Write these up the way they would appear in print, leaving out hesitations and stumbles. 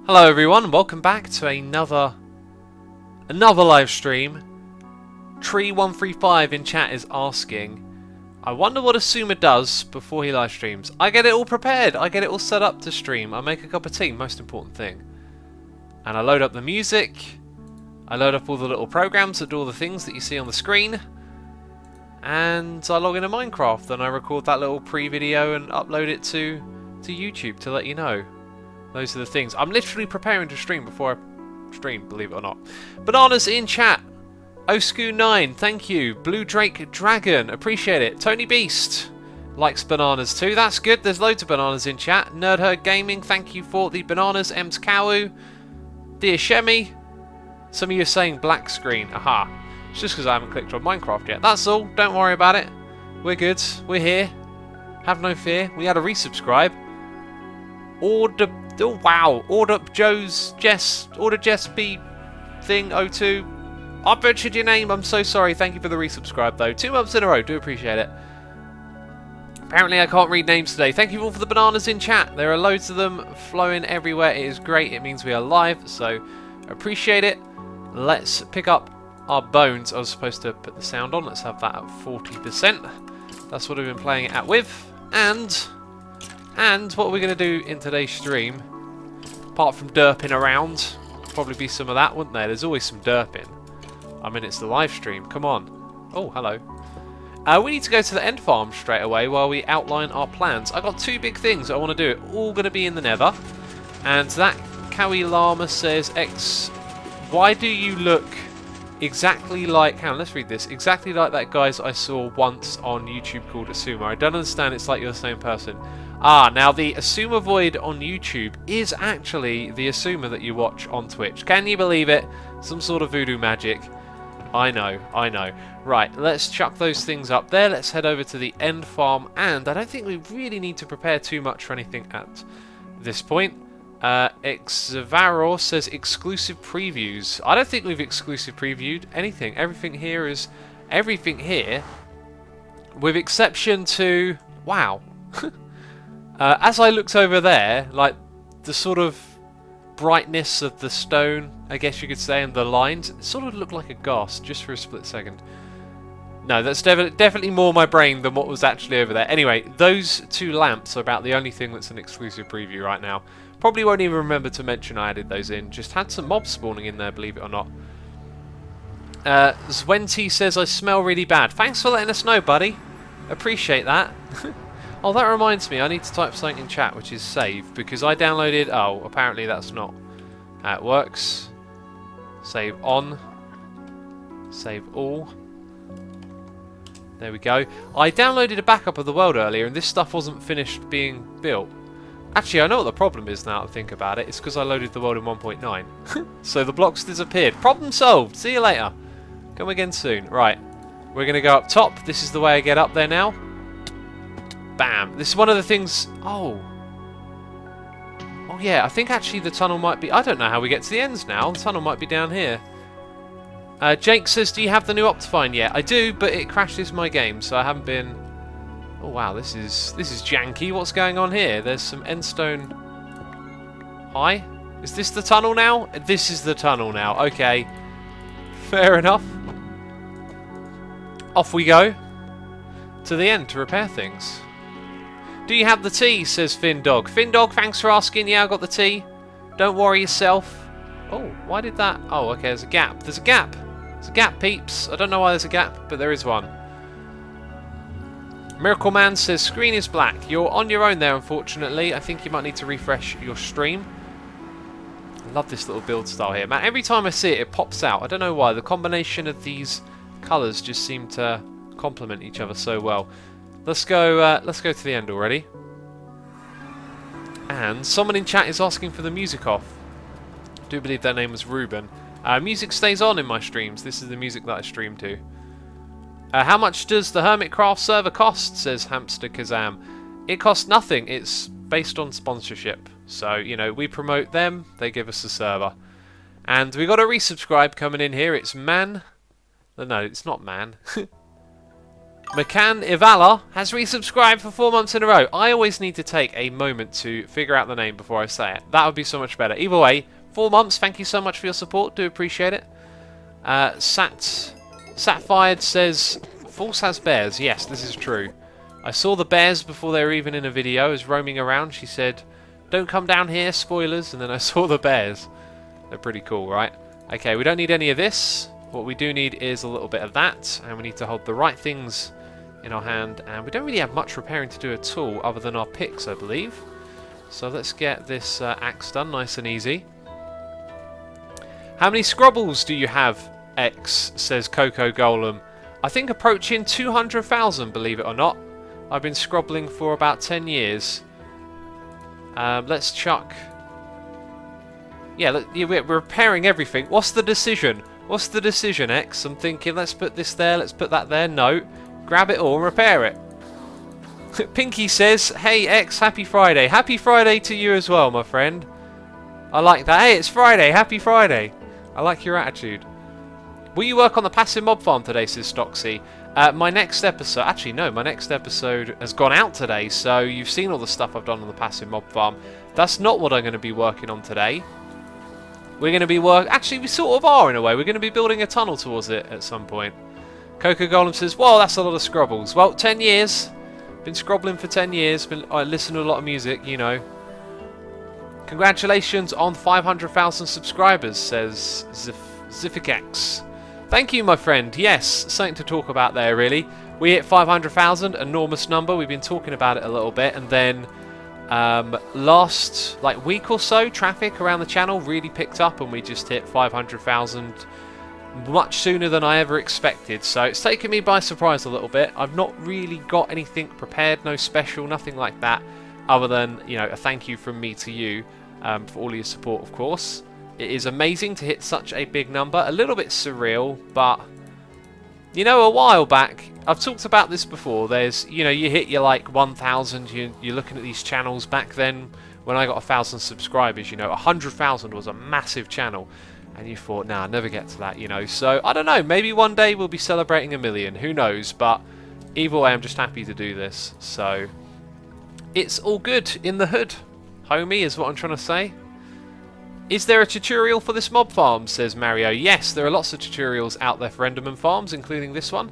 Hello everyone, welcome back to another live stream. Tree135 in chat is asking, I wonder what Asuma does before he live streams. I get it all prepared, I get it all set up to stream, I make a cup of tea, most important thing. And I load up the music, I load up all the little programs that do all the things that you see on the screen, and I log into Minecraft and I record that little pre-video and upload it to YouTube to let you know. Those are the things. I'm literally preparing to stream before I stream, believe it or not. Bananas in chat. Osku9, thank you. Blue Drake Dragon, appreciate it. Tony Beast likes bananas too. That's good. There's loads of bananas in chat. Nerdherd Gaming, thank you for the bananas. Ems Kawu. Dear Shemi. Some of you are saying black screen. Aha. It's just because I haven't clicked on Minecraft yet. That's all. Don't worry about it. We're good. We're here. Have no fear. We had a resubscribe. Order Jess B thing 02. I butchered your name, I'm so sorry. Thank you for the resubscribe though. 2 months in a row, do appreciate it. Apparently I can't read names today. Thank you all for the bananas in chat. There are loads of them flowing everywhere. It is great. It means we are live, so appreciate it. Let's pick up our bones. I was supposed to put the sound on. Let's have that at 40%. That's what I've been playing it at with. And what we're going to do in today's stream, apart from derping around, probably be some of that, wouldn't there? There's always some derping. I mean, it's the live stream. Come on. Oh, hello. We need to go to the end farm straight away while we outline our plans. I've got 2 big things I want to do. All going to be in the nether. And that Kawi Llama says, why do you look exactly like... Hang on, let's read this. Exactly like that guy I saw once on YouTube called Asuma. I don't understand. It's like you're the same person. Ah, now the Asuma Void on YouTube is actually the Asuma that you watch on Twitch. Can you believe it? Some sort of voodoo magic. I know, I know. Right, let's chuck those things up there. Let's head over to the end farm. And I don't think we really need to prepare too much for anything at this point. Xavaro says exclusive previews. I don't think we've exclusive previewed anything. Everything here is everything here, with exception to... Wow. As I looked over there, like the sort of brightness of the stone, I guess you could say, and the lines, it sort of looked like a ghost just for a split second. No, that's definitely more my brain than what was actually over there. Anyway, those 2 lamps are about the only thing that's an exclusive preview right now. Probably won't even remember to mention I added those in. Just had some mobs spawning in there, believe it or not. Zwenti says, I smell really bad. Thanks for letting us know, buddy. Appreciate that. Oh, that reminds me, I need to type something in chat, which is save, because I downloaded... Oh, apparently that's not how it works. Save on. Save all. There we go. I downloaded a backup of the world earlier, and this stuff wasn't finished being built. Actually, I know what the problem is now that I think about it. It's because I loaded the world in 1.9. So the blocks disappeared. Problem solved. See you later. Come again soon. Right. We're going to go up top. This is the way I get up there now. Bam. This is one of the things... Oh. Oh, yeah. I think actually the tunnel might be... I don't know how we get to the ends now. The tunnel might be down here. Jake says, do you have the new Optifine yet? I do, but it crashes my game, so I haven't been... Oh, wow. This is janky. What's going on here? There's some endstone... Hi? Is this the tunnel now? This is the tunnel now. Okay. Fair enough. Off we go. To the end to repair things. Do you have the tea? Says Findog. Findog, thanks for asking. Yeah, I got the tea. Don't worry yourself. Oh, why did that... Oh, okay, there's a gap. There's a gap. There's a gap, peeps. I don't know why there's a gap, but there is one. Miracle Man says, screen is black. You're on your own there, unfortunately. I think you might need to refresh your stream. I love this little build style here. Man, every time I see it, it pops out. I don't know why. The combination of these colours just seem to complement each other so well. Let's go to the end already. And someone in chat is asking for the music off. I do believe their name was Ruben. Music stays on in my streams. This is the music that I stream to. How much does the Hermitcraft server cost? Says Hamster Kazam. It costs nothing. It's based on sponsorship. So, you know, we promote them. They give us a server. And we got a resubscribe coming in here. It's Man. No, it's not Man. McCann Ivala has resubscribed for 4 months in a row. I always need to take a moment to figure out the name before I say it. That would be so much better. Either way, 4 months, thank you so much for your support. Do appreciate it. Satfired says, False has bears. Yes, this is true. I saw the bears before they were even in a video. I was roaming around. She said, don't come down here, spoilers. And then I saw the bears. They're pretty cool, right? Okay, we don't need any of this. What we do need is a little bit of that. And we need to hold the right things in our hand, and we don't really have much repairing to do at all other than our picks, I believe. So let's get this axe done nice and easy. How many scrubbles do you have, X, says Coco Golem. I think approaching 200,000, believe it or not. I've been scrobbling for about 10 years. Let's chuck... Yeah, we're repairing everything. What's the decision? What's the decision, X? I'm thinking, let's put this there, let's put that there. No. Grab it all and repair it. Pinky says, hey X, happy Friday. Happy Friday to you as well, my friend. I like that. Hey, it's Friday. Happy Friday. I like your attitude. Will you work on the passive mob farm today, says Stocksy? My next episode... Actually, no. My next episode has gone out today, so you've seen all the stuff I've done on the passive mob farm. That's not what I'm going to be working on today. We're going to be Actually, we sort of are in a way. We're going to be building a tunnel towards it at some point. Coco Golem says, well, that's a lot of scrubbles. Well, 10 years. Been scrobbling for 10 years. I listen to a lot of music, you know. Congratulations on 500,000 subscribers, says Zifikax. Thank you, my friend. Yes, something to talk about there, really. We hit 500,000, enormous number. We've been talking about it a little bit. And then last week or so, traffic around the channel really picked up and we just hit 500,000 much sooner than I ever expected, so it's taken me by surprise a little bit. I've not really got anything prepared, no special, nothing like that, other than, you know, a thank you from me to you for all your support, of course. It is amazing to hit such a big number, a little bit surreal, but, you know, a while back, I've talked about this before, there's, you know, you hit your, 1,000, you're looking at these channels back then, when I got 1,000 subscribers, you know, 100,000 was a massive channel. And you thought, nah, I'll never get to that, you know. So, I don't know, maybe one day we'll be celebrating 1 million. Who knows? But either way, I'm just happy to do this. So, it's all good in the hood, homie, is what I'm trying to say. Is there a tutorial for this mob farm, says Mario. Yes, there are lots of tutorials out there for Enderman farms, including this one.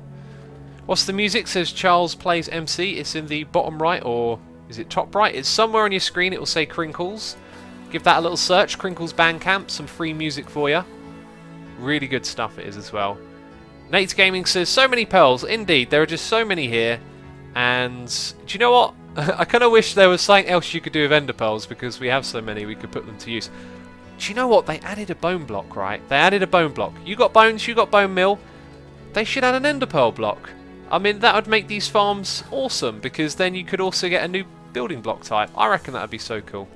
What's the music, says Charles Plays MC. It's in the bottom right, or is it top right? It's somewhere on your screen, it will say Crinkles. Give that a little search, Crinkles Bandcamp, some free music for you. Really good stuff it is as well. Nate's Gaming says, so many pearls. Indeed, there are just so many here. And do you know what? I kind of wish there was something else you could do with ender pearls, because we have so many we could put them to use. Do you know what? They added a bone block, right? They added a bone block. You got bones, you got bone meal. They should add an ender pearl block. I mean, that would make these farms awesome, because then you could also get a new building block type. I reckon that would be so cool.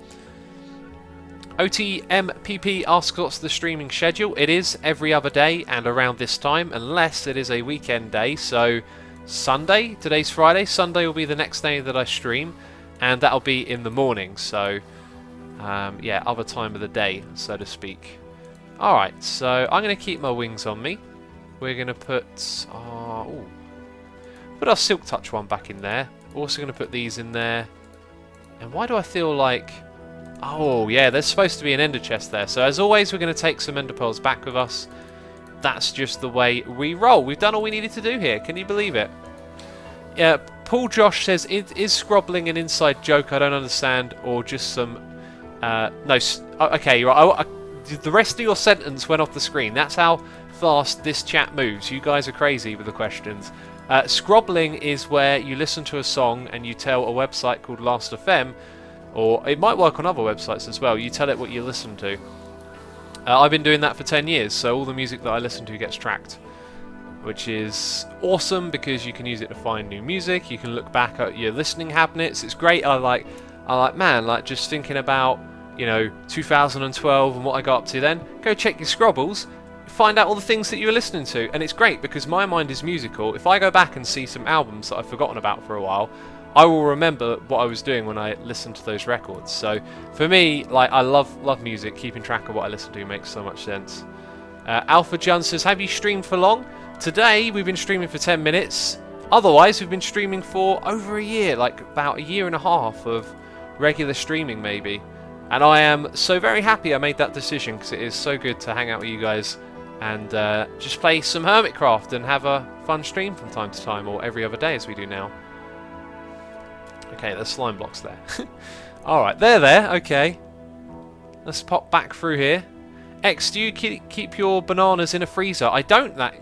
OTMPP asks what's the streaming schedule. It is every other day and around this time, unless it is a weekend day. So Sunday, today's Friday, Sunday will be the next day that I stream, and that'll be in the morning. So yeah, other time of the day, so to speak. Alright, so I'm going to keep my wings on me. We're going to put our Silk Touch one back in there. Also going to put these in there. And why do I feel like... Oh, yeah, there's supposed to be an ender chest there. So, as always, we're going to take some ender pearls back with us. That's just the way we roll. We've done all we needed to do here. Can you believe it? Yeah, Paul Josh says, is scrobbling an inside joke? I don't understand. Or just some... no, okay, you're right. The rest of your sentence went off the screen. That's how fast this chat moves. You guys are crazy with the questions. Scrobbling is where you listen to a song and you tell a website called Last.fm, or it might work on other websites as well. You tell it what you listen to. I've been doing that for 10 years, so all the music that I listen to gets tracked, which is awesome because you can use it to find new music. You can look back at your listening habits. It's great. I like, man, like just thinking about, you know, 2012 and what I got up to then. Go check your scrobbles, find out all the things that you were listening to, and it's great because my mind is musical. If I go back and see some albums that I've forgotten about for a while, I will remember what I was doing when I listened to those records. So for me, like, I love music. Keeping track of what I listen to makes so much sense. Alpha John says, have you streamed for long? Today we've been streaming for 10 minutes. Otherwise, we've been streaming for over a year, like about a year and a half of regular streaming maybe. And I am so very happy I made that decision, because it is so good to hang out with you guys and just play some Hermitcraft and have a fun stream from time to time, or every other day as we do now. Okay, there's slime blocks there. Alright, they're there, okay. Let's pop back through here. X, do you keep your bananas in a freezer? I don't, that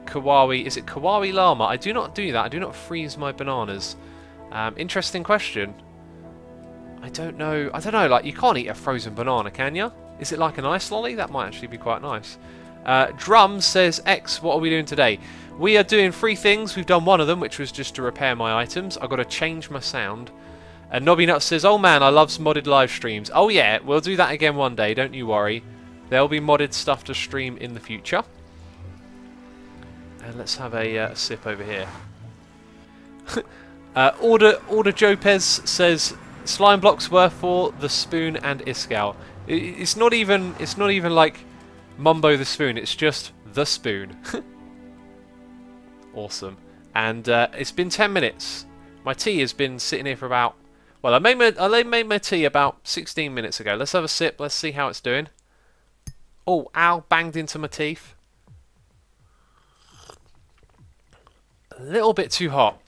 Kawaii, is it Kawaii Llama? I do not do that. I do not freeze my bananas. Interesting question. I don't know, like, you can't eat a frozen banana, can you? Is it like an ice lolly? That might actually be quite nice. Drum says, X, what are we doing today? We are doing 3 things. We've done one of them, which was just to repair my items. I've got to change my sound. And Nobby Nut says, oh man, I love some modded live streams. Oh yeah, we'll do that again one day, don't you worry. There'll be modded stuff to stream in the future. And let's have a sip over here. Order Jopez says, slime blocks were for the spoon and Iskal. It's not even like Mumbo the spoon, it's just the spoon. Awesome. And it's been 10 minutes. My tea has been sitting here for about... Well, I made my tea about 16 minutes ago. Let's have a sip. Let's see how it's doing. Oh, ow, banged into my teeth. A little bit too hot.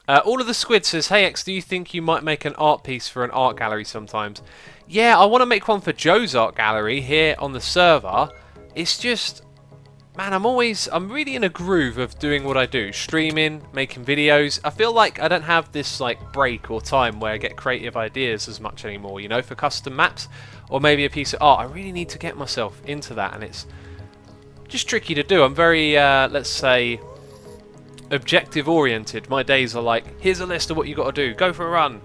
All of the Squid says, hey X, do you think you might make an art piece for an art gallery sometimes? Yeah, I want to make one for Joe's art gallery here on the server. It's just... Man, I'm really in a groove of doing what I do. Streaming, making videos. I feel like I don't have this like break or time where I get creative ideas as much anymore, you know, for custom maps. Or maybe a piece of art. I really need to get myself into that, and it's just tricky to do. I'm very, let's say, objective oriented. My days are like, here's a list of what you got to do. Go for a run.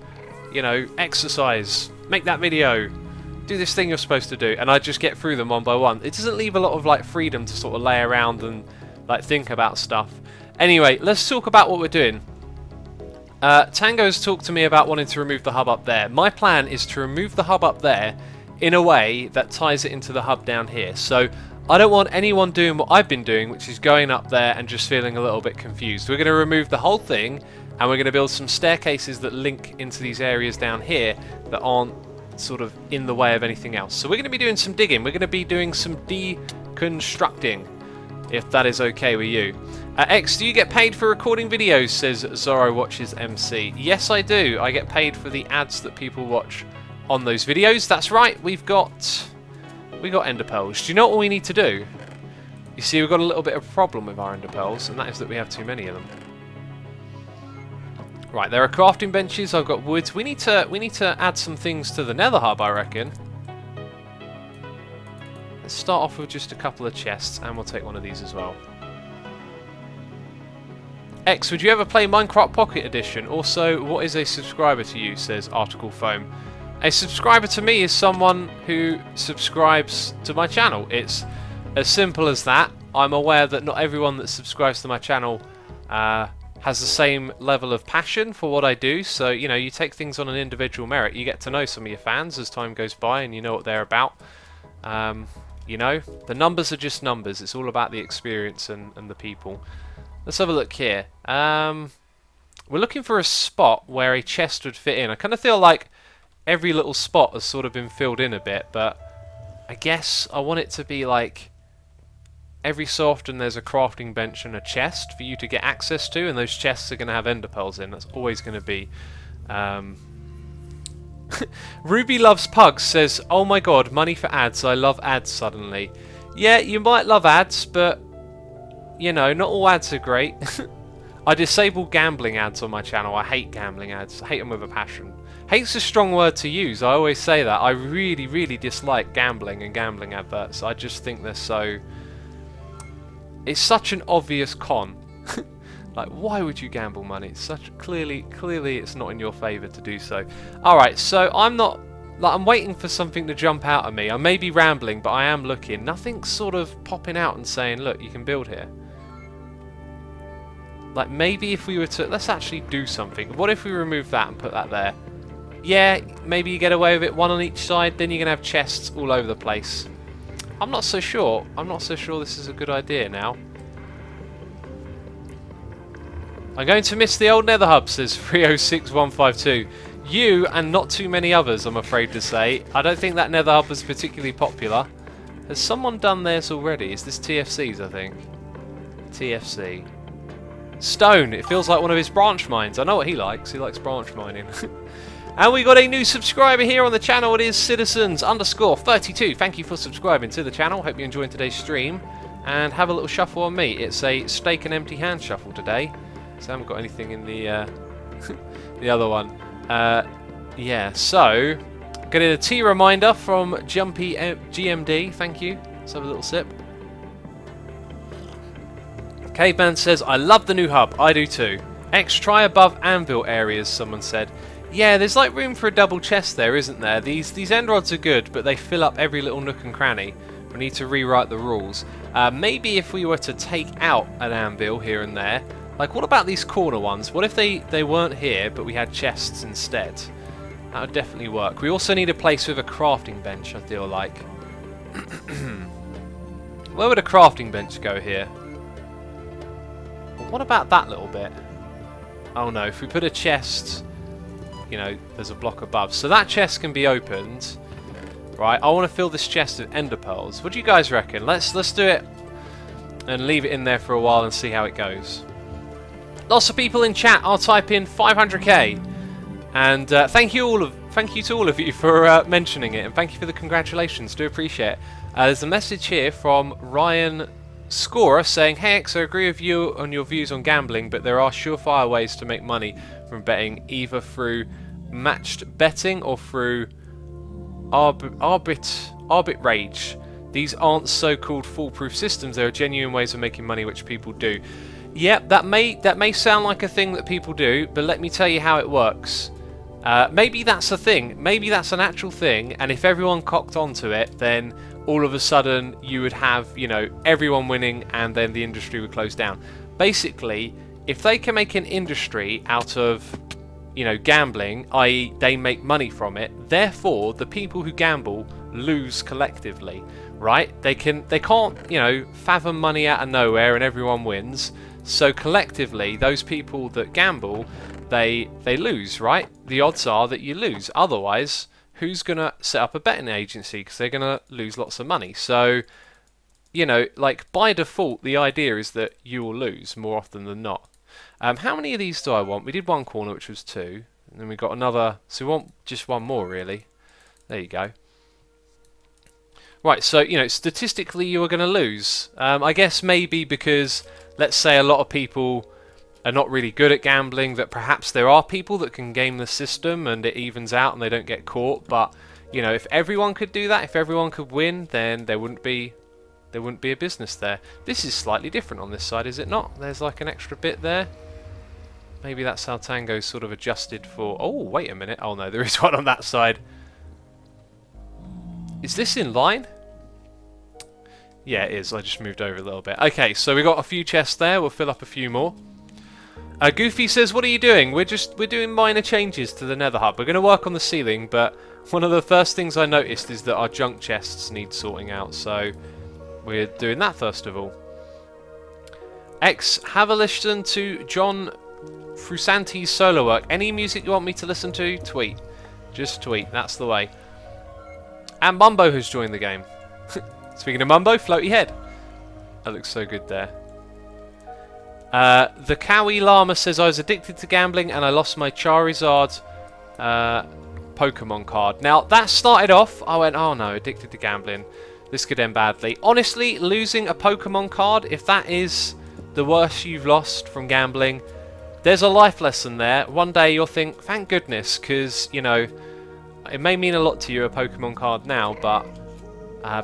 You know, exercise. Make that video. Do this thing you're supposed to do, and I just get through them one by one. It doesn't leave a lot of like freedom to sort of lay around and like think about stuff. Anyway, let's talk about what we're doing. Tango's talked to me about wanting to remove the hub up there. My plan is to remove the hub up there in a way that ties it into the hub down here. So I don't want anyone doing what I've been doing, which is going up there and just feeling a little bit confused. We're going to remove the whole thing, and we're going to build some staircases that link into these areas down here that aren't sort of in the way of anything else. So we're going to be doing some digging. We're going to be doing some deconstructing, if that is okay with you. X, do you get paid for recording videos? Says Zorro Watches MC. Yes, I do. I get paid for the ads that people watch on those videos. That's right. We got ender pearls. Do you know what we need to do? You see, we've got a little bit of a problem with our ender pearls, and that is that we have too many of them. Right, there are crafting benches. I've got woods. We need to add some things to the nether hub, I reckon. Let's start off with just a couple of chests, and we'll take one of these as well. X, would you ever play Minecraft Pocket Edition? Also, what is a subscriber to you? Says Article Foam. A subscriber to me is someone who subscribes to my channel. It's as simple as that. I'm aware that not everyone that subscribes to my channel has the same level of passion for what I do, so you know, you take things on an individual merit. You get to know some of your fans as time goes by, and you know what they're about. You know, the numbers are just numbers. It's all about the experience and the people. Let's have a look here. We're looking for a spot where a chest would fit in. I kind of feel like every little spot has sort of been filled in a bit, but I guess I want it to be like every so often there's a crafting bench and a chest for you to get access to, and those chests are going to have ender pearls in. That's always going to be. Ruby Loves Pugs says, oh my god, money for ads. I love ads suddenly. Yeah, you might love ads, but you know, not all ads are great. I disable gambling ads on my channel. I hate gambling ads. I hate them with a passion. Hate's a strong word to use. I always say that. I really, really dislike gambling and gambling adverts. I just think they're so... It's such an obvious con. Like, why would you gamble money? It's such clearly it's not in your favour to do so. Alright, so I'm waiting for something to jump out at me. I may be rambling, but I am looking. Nothing's sort of popping out and saying, look, you can build here. Like, maybe if we were to... Let's actually do something. What if we remove that and put that there? Yeah, maybe you get away with it, one on each side, then you're going to have chests all over the place. I'm not so sure. I'm not so sure this is a good idea now. I'm going to miss the old Nether Hub, says 306152. You and not too many others, I'm afraid to say. I don't think that Nether Hub was particularly popular. Has someone done theirs already? Is this TFC's, I think? TFC. Stone. It feels like one of his branch mines. I know what he likes. He likes branch mining. And we got a new subscriber here on the channel. It is Citizens_32. Thank you for subscribing to the channel. Hope you're enjoying today's stream. And have a little shuffle on me. It's a steak and empty hand shuffle today. So I haven't got anything in the the other one. Yeah, so getting a tea reminder from Jumpy GMD. Thank you. Let's have a little sip. Caveman says, I love the new hub. I do too. X, try above anvil areas, someone said. Yeah, there's like room for a double chest there, isn't there? These end rods are good, but they fill up every little nook and cranny. We need to rewrite the rules. Maybe if we were to take out an anvil here and there, like what about these corner ones? What if they weren't here, but we had chests instead? That would definitely work. We also need a place with a crafting bench, I feel like. Where would a crafting bench go here? Well, what about that little bit? Oh no, if we put a chest, you know, there's a block above. So that chest can be opened. Right, I want to fill this chest with ender pearls. What do you guys reckon? Let's do it and leave it in there for a while and see how it goes. Lots of people in chat. I'll type in 500k. And thank you to all of you for mentioning it, and thank you for the congratulations. Do appreciate it. There's a message here from Ryan Scorer saying, "Hey X, I agree with you on your views on gambling, but there are surefire ways to make money from betting, either through matched betting or through arbitrage. These aren't so-called foolproof systems. There are genuine ways of making money which people do." Yep, that may sound like a thing that people do, but let me tell you how it works. Maybe that's a thing. Maybe that's an actual thing, and if everyone cocked onto it, then all of a sudden you would have, you know, everyone winning, and then the industry would close down. Basically, if they can make an industry out of, you know, gambling, i.e. they make money from it, therefore the people who gamble lose collectively, right? They can't, you know, fathom money out of nowhere and everyone wins. So collectively, those people that gamble, they lose, right? The odds are that you lose. Otherwise, who's going to set up a betting agency? Because they're going to lose lots of money. So, you know, like by default, the idea is that you will lose more often than not. How many of these do I want? We did one corner, which was 2. And then we got another. So we want just one more, really. There you go. Right, so, you know, statistically you are going to lose. I guess maybe because, let's say a lot of people are not really good at gambling, that perhaps there are people that can game the system and it evens out and they don't get caught. But, you know, if everyone could do that, if everyone could win, then there wouldn't be a business there. This is slightly different on this side, is it not? There's like an extra bit there. Maybe that's how Tango's sort of adjusted for... Oh, wait a minute. Oh no, there is one on that side. Is this in line? Yeah, it is. I just moved over a little bit. Okay, so we got a few chests there. We'll fill up a few more. Goofy says, what are you doing? We're doing minor changes to the Nether Hub. We're going to work on the ceiling, but one of the first things I noticed is that our junk chests need sorting out, so we're doing that first of all. X, have a listen to John Frusanti's solo work. Any music you want me to listen to, tweet. Just tweet, that's the way. And Mumbo has joined the game. Speaking of Mumbo, floaty head. That looks so good there. The Cowie Llama says, I was addicted to gambling and I lost my Charizard Pokemon card. Now, that started off, I went, oh no, addicted to gambling. This could end badly. Honestly, losing a Pokemon card, if that is the worst you've lost from gambling, there's a life lesson there. One day you'll think, thank goodness, because, you know, it may mean a lot to you, a Pokemon card now, but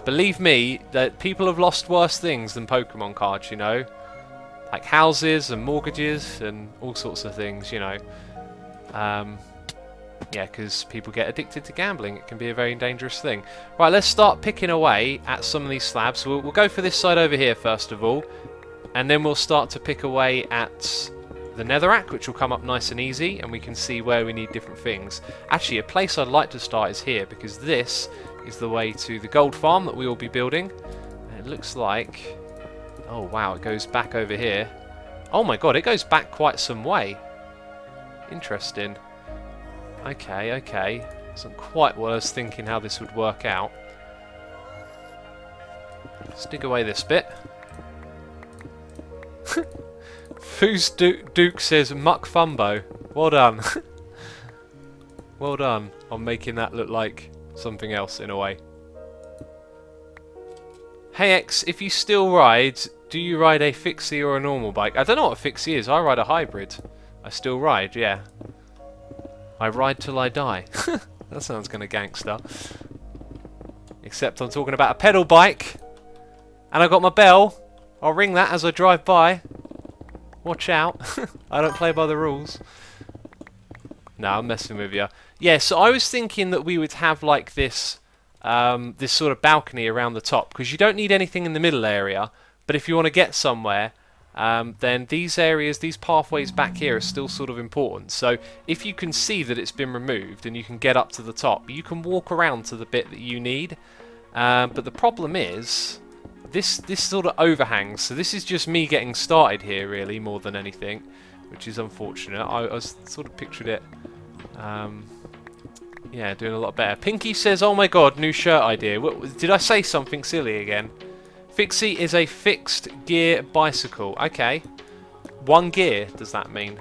believe me, that people have lost worse things than Pokemon cards, you know. Like houses and mortgages and all sorts of things, you know. Yeah, because people get addicted to gambling. It can be a very dangerous thing. Right, let's start picking away at some of these slabs. We'll go for this side over here first of all. And then we'll start to pick away at the netherrack, which will come up nice and easy. And we can see where we need different things. Actually, a place I'd like to start is here, because this is the way to the gold farm that we will be building. And it looks like... Oh, wow, it goes back over here. Oh my god, it goes back quite some way. Interesting. Okay, okay. Isn't quite what I was thinking how this would work out. Stick away this bit. Foos Duke says Muck Fumbo. Well done. Well done on making that look like something else in a way. Hey X, if you still ride, do you ride a fixie or a normal bike? I don't know what a fixie is. I ride a hybrid. I still ride, yeah. I ride till I die. That sounds kind of gangster. Except I'm talking about a pedal bike. And I got my bell. I'll ring that as I drive by. Watch out. I don't play by the rules. No, I'm messing with you. Yeah, so I was thinking that we would have like this this sort of balcony around the top, because you don't need anything in the middle area, but if you want to get somewhere, then these areas, these pathways back here are still sort of important. So if you can see that it's been removed and you can get up to the top, you can walk around to the bit that you need. But the problem is, this sort of overhangs, so this is just me getting started here really, more than anything, which is unfortunate. I sort of pictured it, yeah, doing a lot better. Pinky says, oh my god, new shirt idea. Did I say something silly again? Fixie is a fixed gear bicycle. Okay. One gear, does that mean?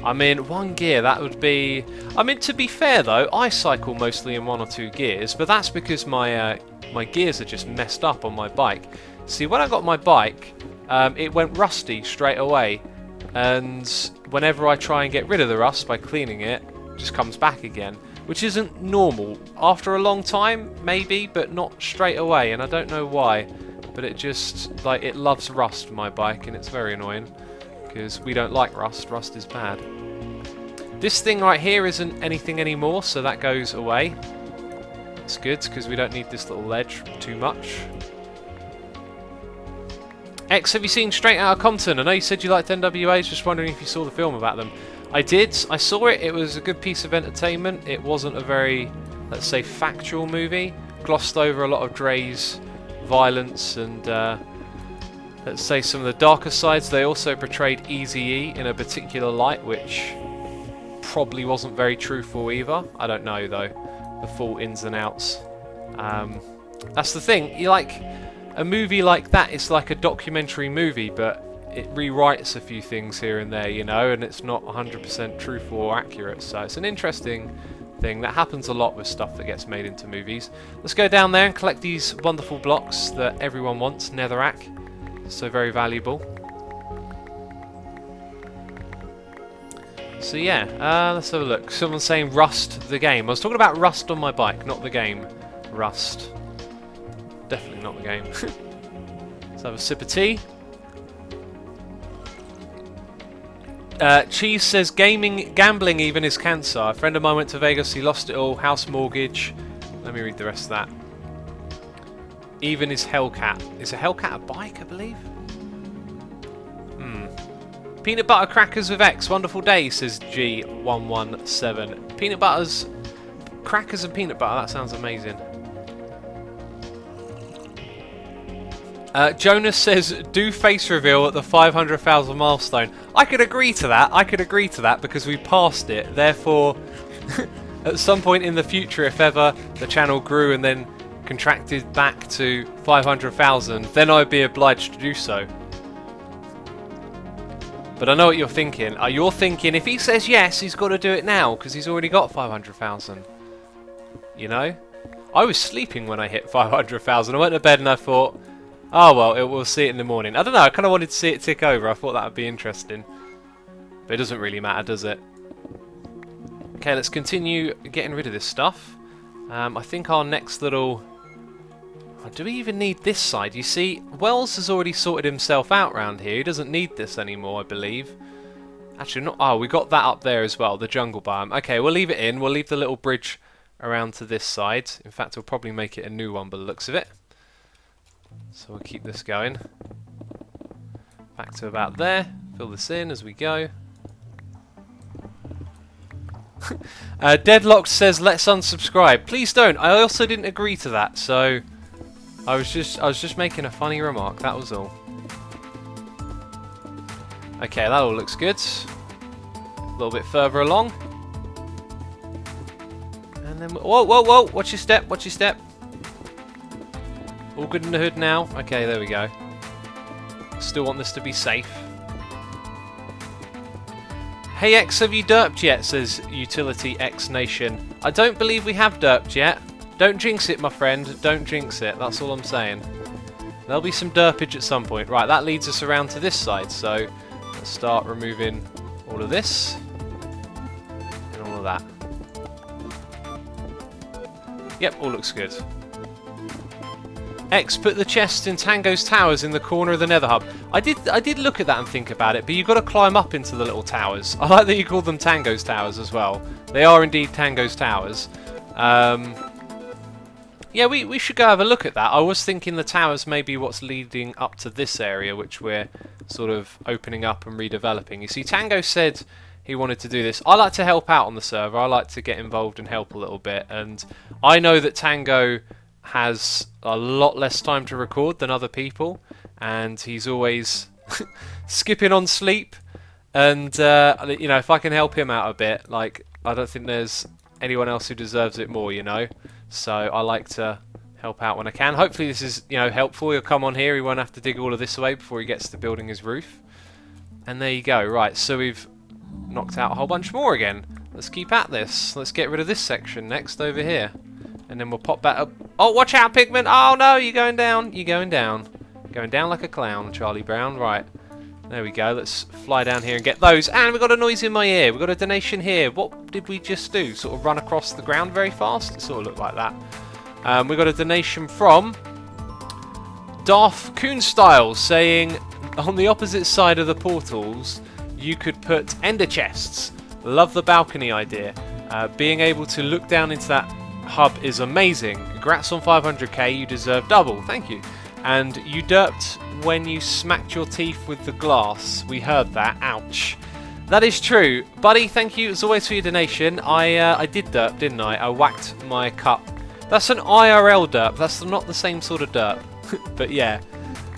I mean, one gear, that would be... I mean, to be fair though, I cycle mostly in 1 or 2 gears, but that's because my my gears are just messed up on my bike. See, when I got my bike, it went rusty straight away, and whenever I try and get rid of the rust by cleaning it, it just comes back again, which isn't normal. After a long time, maybe, but not straight away, and I don't know why, but it just, like, it loves rust, my bike, and it's very annoying, because we don't like rust. Rust is bad. This thing right here isn't anything anymore, so that goes away. It's good, because we don't need this little ledge too much. X, have you seen Straight Outta Compton? I know you said you liked NWAs, just wondering if you saw the film about them. I did. I saw it. It was a good piece of entertainment. It wasn't a very, let's say, factual movie. Glossed over a lot of Dre's violence and, let's say, some of the darker sides. They also portrayed Eazy-E in a particular light, which probably wasn't very truthful either. I don't know, though, the full ins and outs. That's the thing. You like... A movie like that is like a documentary movie, but it rewrites a few things here and there, you know, and it's not 100% truthful or accurate. So it's an interesting thing that happens a lot with stuff that gets made into movies. Let's go down there and collect these wonderful blocks that everyone wants. Netherrack, so very valuable. So yeah, let's have a look. Someone's saying Rust the game. I was talking about Rust on my bike, not the game. Rust. Definitely not the game. Let's have a sip of tea. Cheese says gambling even is cancer. A friend of mine went to Vegas, he lost it all, house mortgage. Let me read the rest of that. Even is Hellcat. Is a Hellcat a bike, I believe? Peanut butter crackers with X. Wonderful day, says G117. Peanut butters, crackers and peanut butter, that sounds amazing. Jonas says, do face reveal at the 500,000 milestone. I could agree to that. I could agree to that because we passed it. Therefore, at some point in the future, if ever the channel grew and then contracted back to 500,000, then I'd be obliged to do so. But I know what you're thinking. You're thinking, if he says yes, he's got to do it now because he's already got 500,000. You know? I was sleeping when I hit 500,000. I went to bed and I thought... Oh well, we'll see it in the morning. I don't know, I kind of wanted to see it tick over. I thought that would be interesting. But it doesn't really matter, does it? Okay, let's continue getting rid of this stuff. I think our next little... Oh, do we even need this side? You see, Wells has already sorted himself out round here. He doesn't need this anymore, I believe. Actually, not... Oh, we got that up there as well, the jungle biome. Okay, we'll leave it in. We'll leave the little bridge around to this side. In fact, we'll probably make it a new one by the looks of it. So we'll keep this going. Back to about there. Fill this in as we go. Deadlocked says, let's unsubscribe. Please don't. I also didn't agree to that, so I was just making a funny remark. That was all. Okay, that all looks good. A little bit further along. And then... Whoa, whoa, whoa! Watch your step, watch your step. All good in the hood now. Okay, there we go. Still want this to be safe. Hey X, have you derped yet? Says Utility X Nation. I don't believe we have derped yet. Don't jinx it, my friend. Don't jinx it. That's all I'm saying. There'll be some derpage at some point. Right, that leads us around to this side. So let's start removing all of this and all of that. Yep, all looks good. X, put the chests in Tango's towers in the corner of the Nether Hub. I did look at that and think about it, but you've got to climb up into the little towers. I like that you call them Tango's towers as well. They are indeed Tango's towers. Yeah, we should go have a look at that. I was thinking the towers may be what's leading up to this area, which we're sort of opening up and redeveloping. You see, Tango said he wanted to do this. I like to help out on the server. I like to get involved and help a little bit. And I know that Tango has a lot less time to record than other people, and he's always skipping on sleep. And you know, if I can help him out a bit, like, I don't think there's anyone else who deserves it more, you know. So I like to help out when I can. Hopefully this is, you know, helpful. He'll come on here. He won't have to dig all of this away before he gets to building his roof. And there you go. Right, so we've knocked out a whole bunch more again. Let's keep at this. Let's get rid of this section next over here. And then we'll pop that up. Oh, watch out, Pigman! Oh no, you're going down. You're going down. Going down like a clown, Charlie Brown. Right. There we go. Let's fly down here and get those. And we've got a noise in my ear. We've got a donation here. What did we just do? Sort of run across the ground very fast? It sort of looked like that. We got a donation from Darth Coonstyle saying, on the opposite side of the portals, you could put ender chests. Love the balcony idea. Being able to look down into that hub is amazing. Congrats on 500k. You deserve double. Thank you. And you derped when you smacked your teeth with the glass. We heard that. Ouch. That is true. Buddy, thank you as always for your donation. I did derp, didn't I? I whacked my cup. That's an IRL derp. That's not the same sort of derp. But yeah.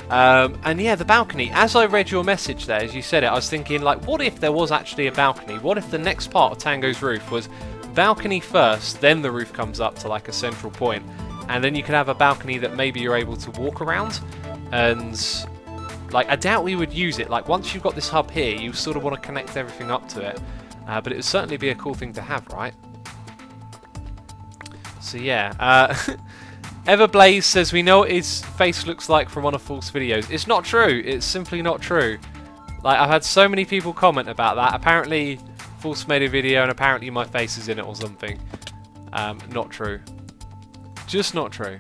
And yeah, the balcony. As I read your message there, as you said it, I was thinking, like, what if there was actually a balcony? What if the next part of Tango's roof was balcony first, then the roof comes up to like a central point? And then you could have a balcony that maybe you're able to walk around. And like, I doubt we would use it. Like, once you've got this hub here, you sort of want to connect everything up to it. But it would certainly be a cool thing to have, right? So yeah. Everblaze says, we know what his face looks like from one of False videos. It's not true. It's simply not true. Like, I've had so many people comment about that. Apparently, False made a video and apparently my face is in it or something. Not true. Just not true.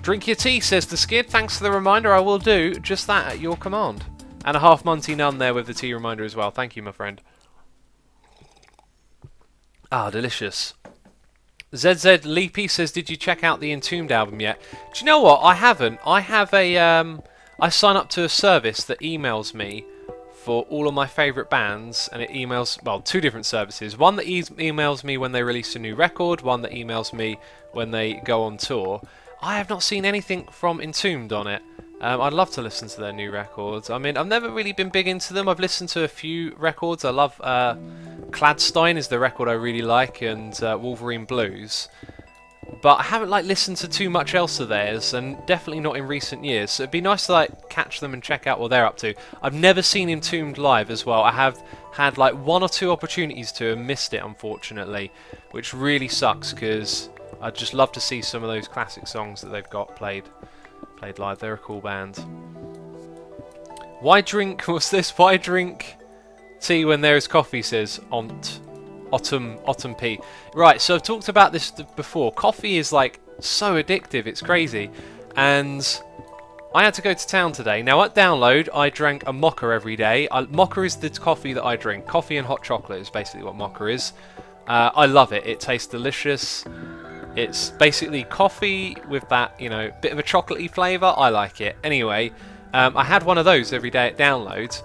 Drink your tea, says the Skid. Thanks for the reminder. I will do just that at your command. And a half Monty Nun there with the tea reminder as well. Thank you, my friend. Ah, delicious. ZZ Leapy says, did you check out the Entombed album yet? Do you know what? I haven't. I have a... I sign up to a service that emails me for all of my favourite bands, and it emails, well, two different services. One that emails me when they release a new record, one that emails me when they go on tour. I have not seen anything from Entombed on it. I'd love to listen to their new records. I mean, I've never really been big into them. I've listened to a few records. I love Cladstein is the record I really like, and Wolverine Blues. But I haven't listened to too much else of theirs, and definitely not in recent years. So it'd be nice to catch them and check out what they're up to. I've never seen Entombed live as well. I have had one or two opportunities to and missed it, unfortunately, which really sucks because I'd just love to see some of those classic songs that they've got played live. They're a cool band. Why drink? What's this? Why drink tea when there is coffee? Says Autumn P. Right, so I've talked about this before. Coffee is so addictive, it's crazy. And I had to go to town today. Now at Download, I drank a mocha every day. Mocha is the coffee that I drink. Coffee and hot chocolate is basically what mocha is. I love it. It tastes delicious. It's basically coffee with that, bit of a chocolatey flavour. I like it. Anyway, I had one of those every day at Download.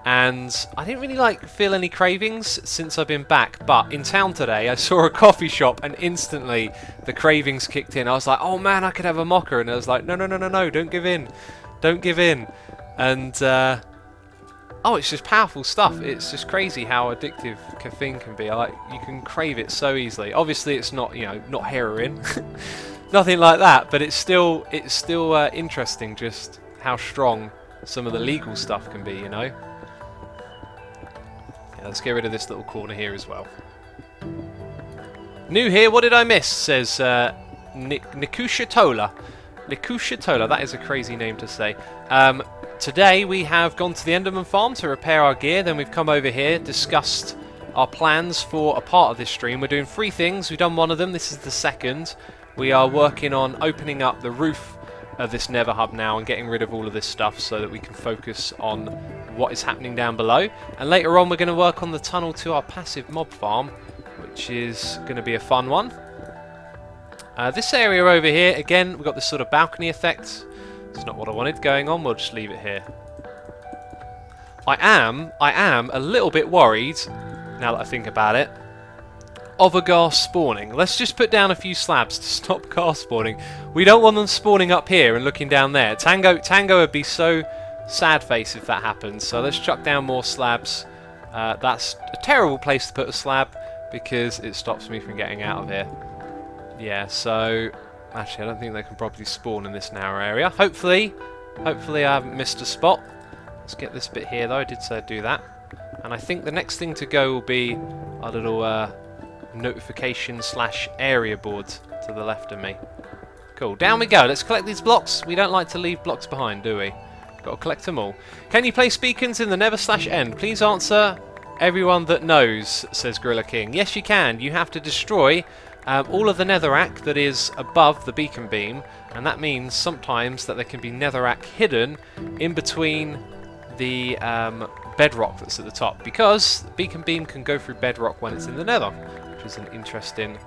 And I didn't really feel any cravings since I've been back, but in town today I saw a coffee shop and instantly the cravings kicked in. I was like, oh man, I could have a mocha, and I was like, no, don't give in, don't give in. And Oh, it's just powerful stuff. It's just crazy how addictive caffeine can be. Like, you can crave it so easily. Obviously, it's not, you know, not heroin, nothing like that. But it's still interesting just how strong some of the legal stuff can be. You know. Yeah, let's get rid of this little corner here as well. New here. What did I miss? Says Nikusha Tola. Nikusha Tola. That is a crazy name to say. Today we have gone to the Enderman farm to repair our gear, then we've come over here, discussed our plans for a part of this stream. We're doing 3 things, we've done one of them, this is the second. We are working on opening up the roof of this nether hub now and getting rid of all of this stuff so that we can focus on what is happening down below. And later on we're going to work on the tunnel to our passive mob farm, which is going to be a fun one. This area over here, again, we've got this sort of balcony effect. It's not what I wanted going on, we'll just leave it here. I am a little bit worried, now that I think about it, of a ghast spawning. Let's just put down a few slabs to stop ghast spawning. We don't want them spawning up here and looking down there. Tango would be so sad face if that happens, so let's chuck down more slabs. That's a terrible place to put a slab because it stops me from getting out of here. Yeah, so... Actually, I don't think they can properly spawn in this narrow area. Hopefully I haven't missed a spot. Let's get this bit here, though. I did say I'd do that. And I think the next thing to go will be our little notification / area board to the left of me. Cool. Down we go. Let's collect these blocks. We don't like to leave blocks behind, do we? Got to collect them all. Can you place beacons in the Nether / End? Please answer everyone that knows, says Gorilla King. Yes, you can. You have to destroy... all of the netherrack that is above the beacon beam, and that means sometimes that there can be netherrack hidden in between the bedrock that's at the top, because the beacon beam can go through bedrock when it's in the nether, which is an interesting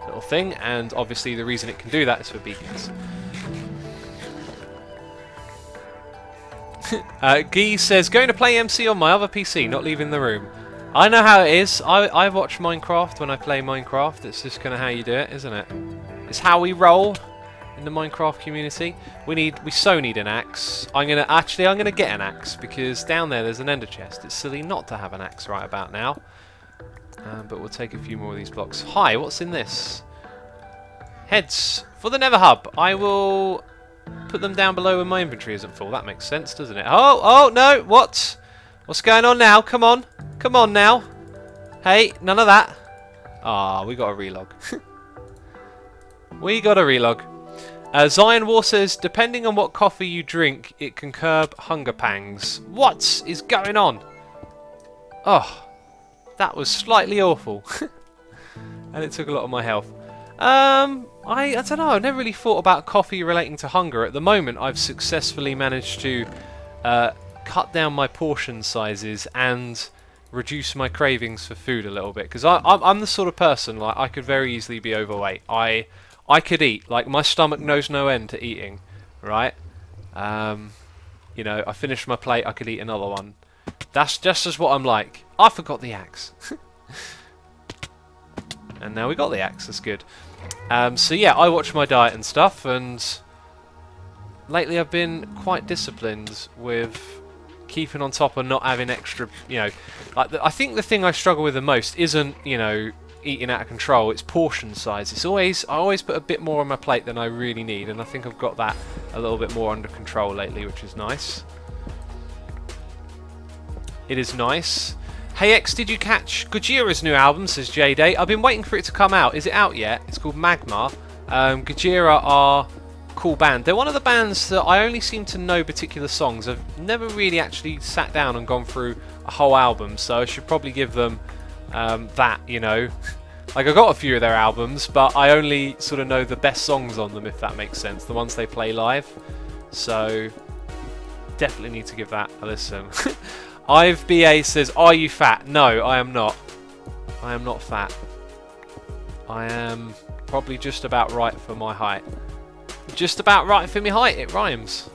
little thing, and obviously the reason it can do that is for beacons. Guy says, going to play MC on my other PC, not leaving the room. I know how it is. I watch Minecraft when I play Minecraft. It's just kind of how you do it, isn't it? It's how we roll in the Minecraft community. We so need an axe. I'm gonna get an axe because down there's an ender chest. It's silly not to have an axe right about now. But we'll take a few more of these blocks. Hi, what's in this? Heads for the Nether Hub. I will put them down below when my inventory isn't full. That makes sense, doesn't it? Oh no! What? What's going on now? Come on. Come on now. Hey, none of that. Ah, we got a relog. We got a relog. Zion War says, depending on what coffee you drink, it can curb hunger pangs. What is going on? Oh, that was slightly awful. And it took a lot of my health. I don't know. I've never really thought about coffee relating to hunger. At the moment, I've successfully managed to cut down my portion sizes and reduce my cravings for food a little bit, because I'm the sort of person, like, I could very easily be overweight. I could eat, like, my stomach knows no end to eating, right? You know, I finished my plate, I could eat another one. That's just as what I'm like. I forgot the axe. And now we got the axe, that's good. So yeah, I watch my diet and stuff, and lately I've been quite disciplined with keeping on top and not having extra, you know, like I think the thing I struggle with the most isn't, you know, eating out of control, it's portion size. I always put a bit more on my plate than I really need, and I think I've got that a little bit more under control lately, which is nice. It is nice. Hey X, did you catch Gojira's new album, says J-Day? I've been waiting for it to come out. Is it out yet? It's called Magma. Gojira are cool band. They're one of the bands that I only seem to know particular songs. I've never really actually sat down and gone through a whole album, so I should probably give them that, you know. Like, I got a few of their albums, but I only sort of know the best songs on them, if that makes sense, the ones they play live. So definitely need to give that a listen. Ive BA says, are you fat? No, I am not. I am not fat. I am probably just about right for my height. Just about right for my height, it rhymes.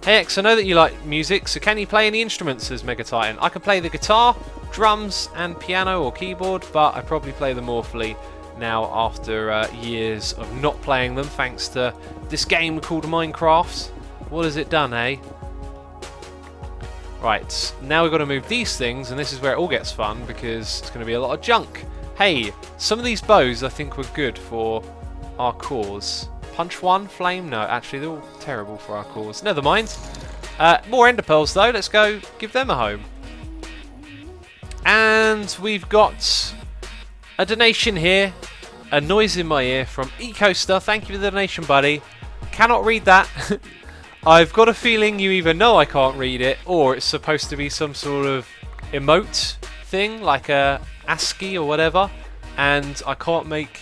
Hey X, I know that you like music, so can you play any instruments, says Mega Titan? I can play the guitar, drums, and piano or keyboard, but I probably play them awfully now after years of not playing them, thanks to this game called Minecraft. What has it done, eh? Right, now we've got to move these things, and this is where it all gets fun, because it's going to be a lot of junk. Hey, some of these bows I think were good for our cause. Punch one, flame? No, actually they're all terrible for our cause. Never mind. More ender pearls though, let's go give them a home. And we've got a donation here. A noise in my ear from eCoaster. Thank you for the donation, buddy. Cannot read that. I've got a feeling you either know I can't read it, or it's supposed to be some sort of emote thing, like a ASCII or whatever, and I can't make...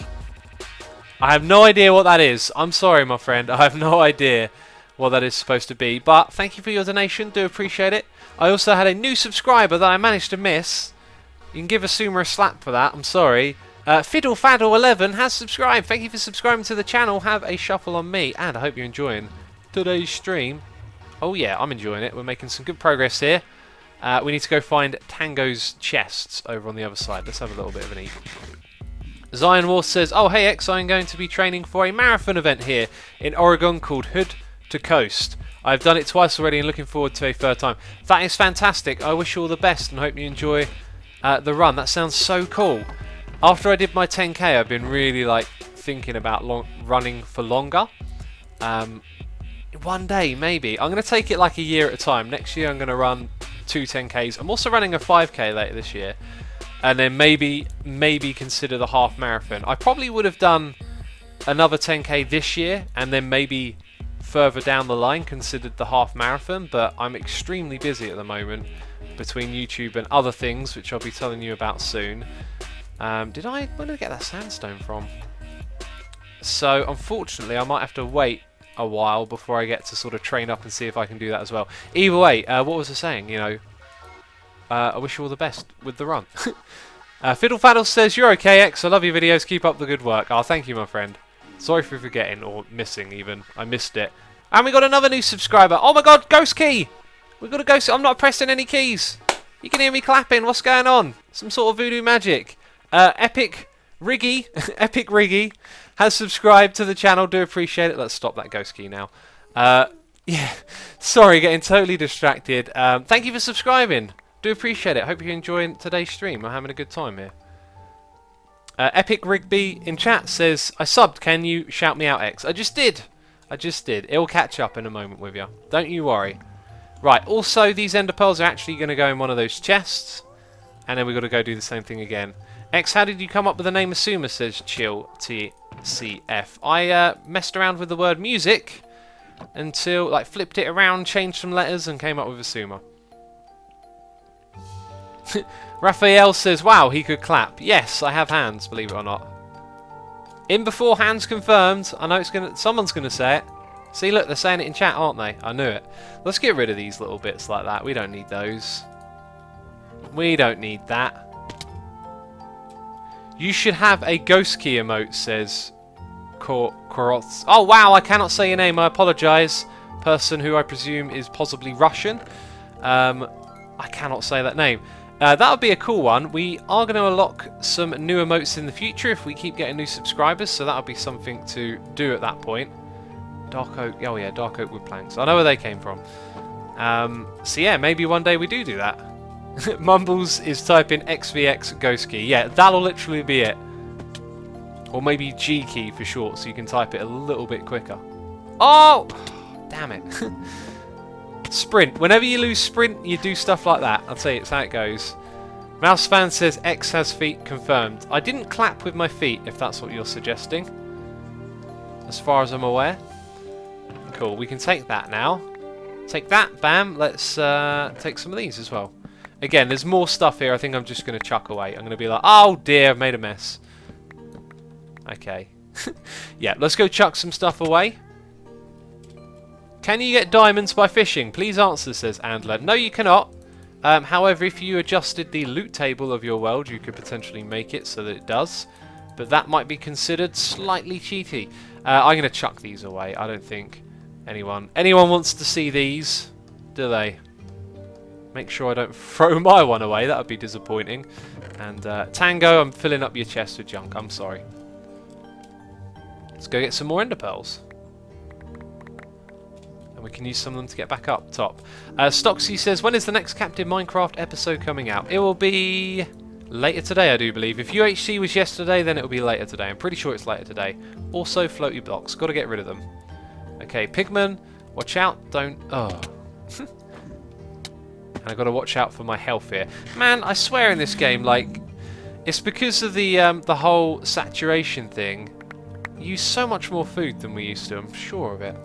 I have no idea what that is. I'm sorry, my friend. I have no idea what that is supposed to be, but thank you for your donation. Do appreciate it. I also had a new subscriber that I managed to miss. You can give Asuma a slap for that. I'm sorry. FiddleFaddle11 has subscribed. Thank you for subscribing to the channel. Have a shuffle on me, and I hope you're enjoying today's stream. Oh yeah, I'm enjoying it. We're making some good progress here. We need to go find Tango's chests over on the other side. Let's have a little bit of an eat. Zion War says, oh hey X, I'm going to be training for a marathon event here in Oregon called Hood to Coast. I've done it twice already and looking forward to a third time. That is fantastic. I wish you all the best and hope you enjoy the run. That sounds so cool. After I did my 10k, I've been really like thinking about running for longer. One day, maybe. I'm going to take it like a year at a time. Next year I'm going to run 2 10Ks. I'm also running a 5K later this year. And then maybe consider the half marathon. I probably would have done another 10K this year, and then maybe further down the line considered the half marathon, but I'm extremely busy at the moment between YouTube and other things, which I'll be telling you about soon. Where did I get that sandstone from? So unfortunately I might have to wait a while before I get to sort of train up and see if I can do that as well. Either way, what was I saying? You know, I wish you all the best with the run. FiddleFaddle says, you're okay, X. I love your videos. Keep up the good work. Oh, thank you, my friend. Sorry for forgetting, or missing even. I missed it. And we got another new subscriber. Oh my god, ghost key! We got a ghost. I'm not pressing any keys. You can hear me clapping. What's going on? Some sort of voodoo magic. Epic Riggy has subscribed to the channel. Do appreciate it. Let's stop that ghost key now. Yeah, sorry, getting totally distracted. Thank you for subscribing. Do appreciate it. Hope you're enjoying today's stream. I'm having a good time here. Epic Rigby in chat says, I subbed. Can you shout me out, X? I just did. It'll catch up in a moment with you. Don't you worry. Right, also, these ender pearls are actually going to go in one of those chests. And then we've got to go do the same thing again. X, how did you come up with the name Asuma, says Chill TCF. I messed around with the word music until, like, flipped it around, changed some letters, and came up with Asuma. Raphael says, wow, he could clap. Yes, I have hands, believe it or not. In before hands confirmed. I know someone's gonna say it. See, look, they're saying it in chat, aren't they? I knew it. Let's get rid of these little bits like that. We don't need those. We don't need that. You should have a ghost key emote, says Korots. Oh wow, I cannot say your name, I apologise. Person who I presume is possibly Russian. I cannot say that name. That would be a cool one. We are going to unlock some new emotes in the future if we keep getting new subscribers, so that would be something to do at that point. Dark oak, oh yeah, dark oak wood planks. I know where they came from. So yeah, maybe one day we do that. Mumbles is typing XVX ghost key. Yeah, that'll literally be it. Or maybe G key for short, so you can type it a little bit quicker. Oh! Damn it. Sprint. Whenever you lose sprint, you do stuff like that. I'll tell you, it's how it goes. Mouse fan says X has feet confirmed. I didn't clap with my feet, if that's what you're suggesting. As far as I'm aware. Cool, we can take that now. Take that, bam. Let's take some of these as well. Again, there's more stuff here I think I'm just going to chuck away. I'm going to be like, oh dear, I've made a mess. Okay. Yeah, let's go chuck some stuff away. Can you get diamonds by fishing? Please answer, says Andler. No, you cannot. However, if you adjusted the loot table of your world, you could potentially make it so that it does. But that might be considered slightly cheaty. I'm going to chuck these away. I don't think anyone wants to see these, do they? Make sure I don't throw my one away. That would be disappointing. And Tango, I'm filling up your chest with junk. I'm sorry. Let's go get some more ender pearls. And we can use some of them to get back up top. Stocksy says, when is the next Captain Minecraft episode coming out? It will be later today, I do believe. If UHC was yesterday, then it will be later today. I'm pretty sure it's later today. Also, floaty blocks. Got to get rid of them. Okay, Pigman, watch out. Don't... Oh. And I've got to watch out for my health here. Man, I swear in this game, like... It's because of the whole saturation thing. We use so much more food than we used to. I'm sure of it.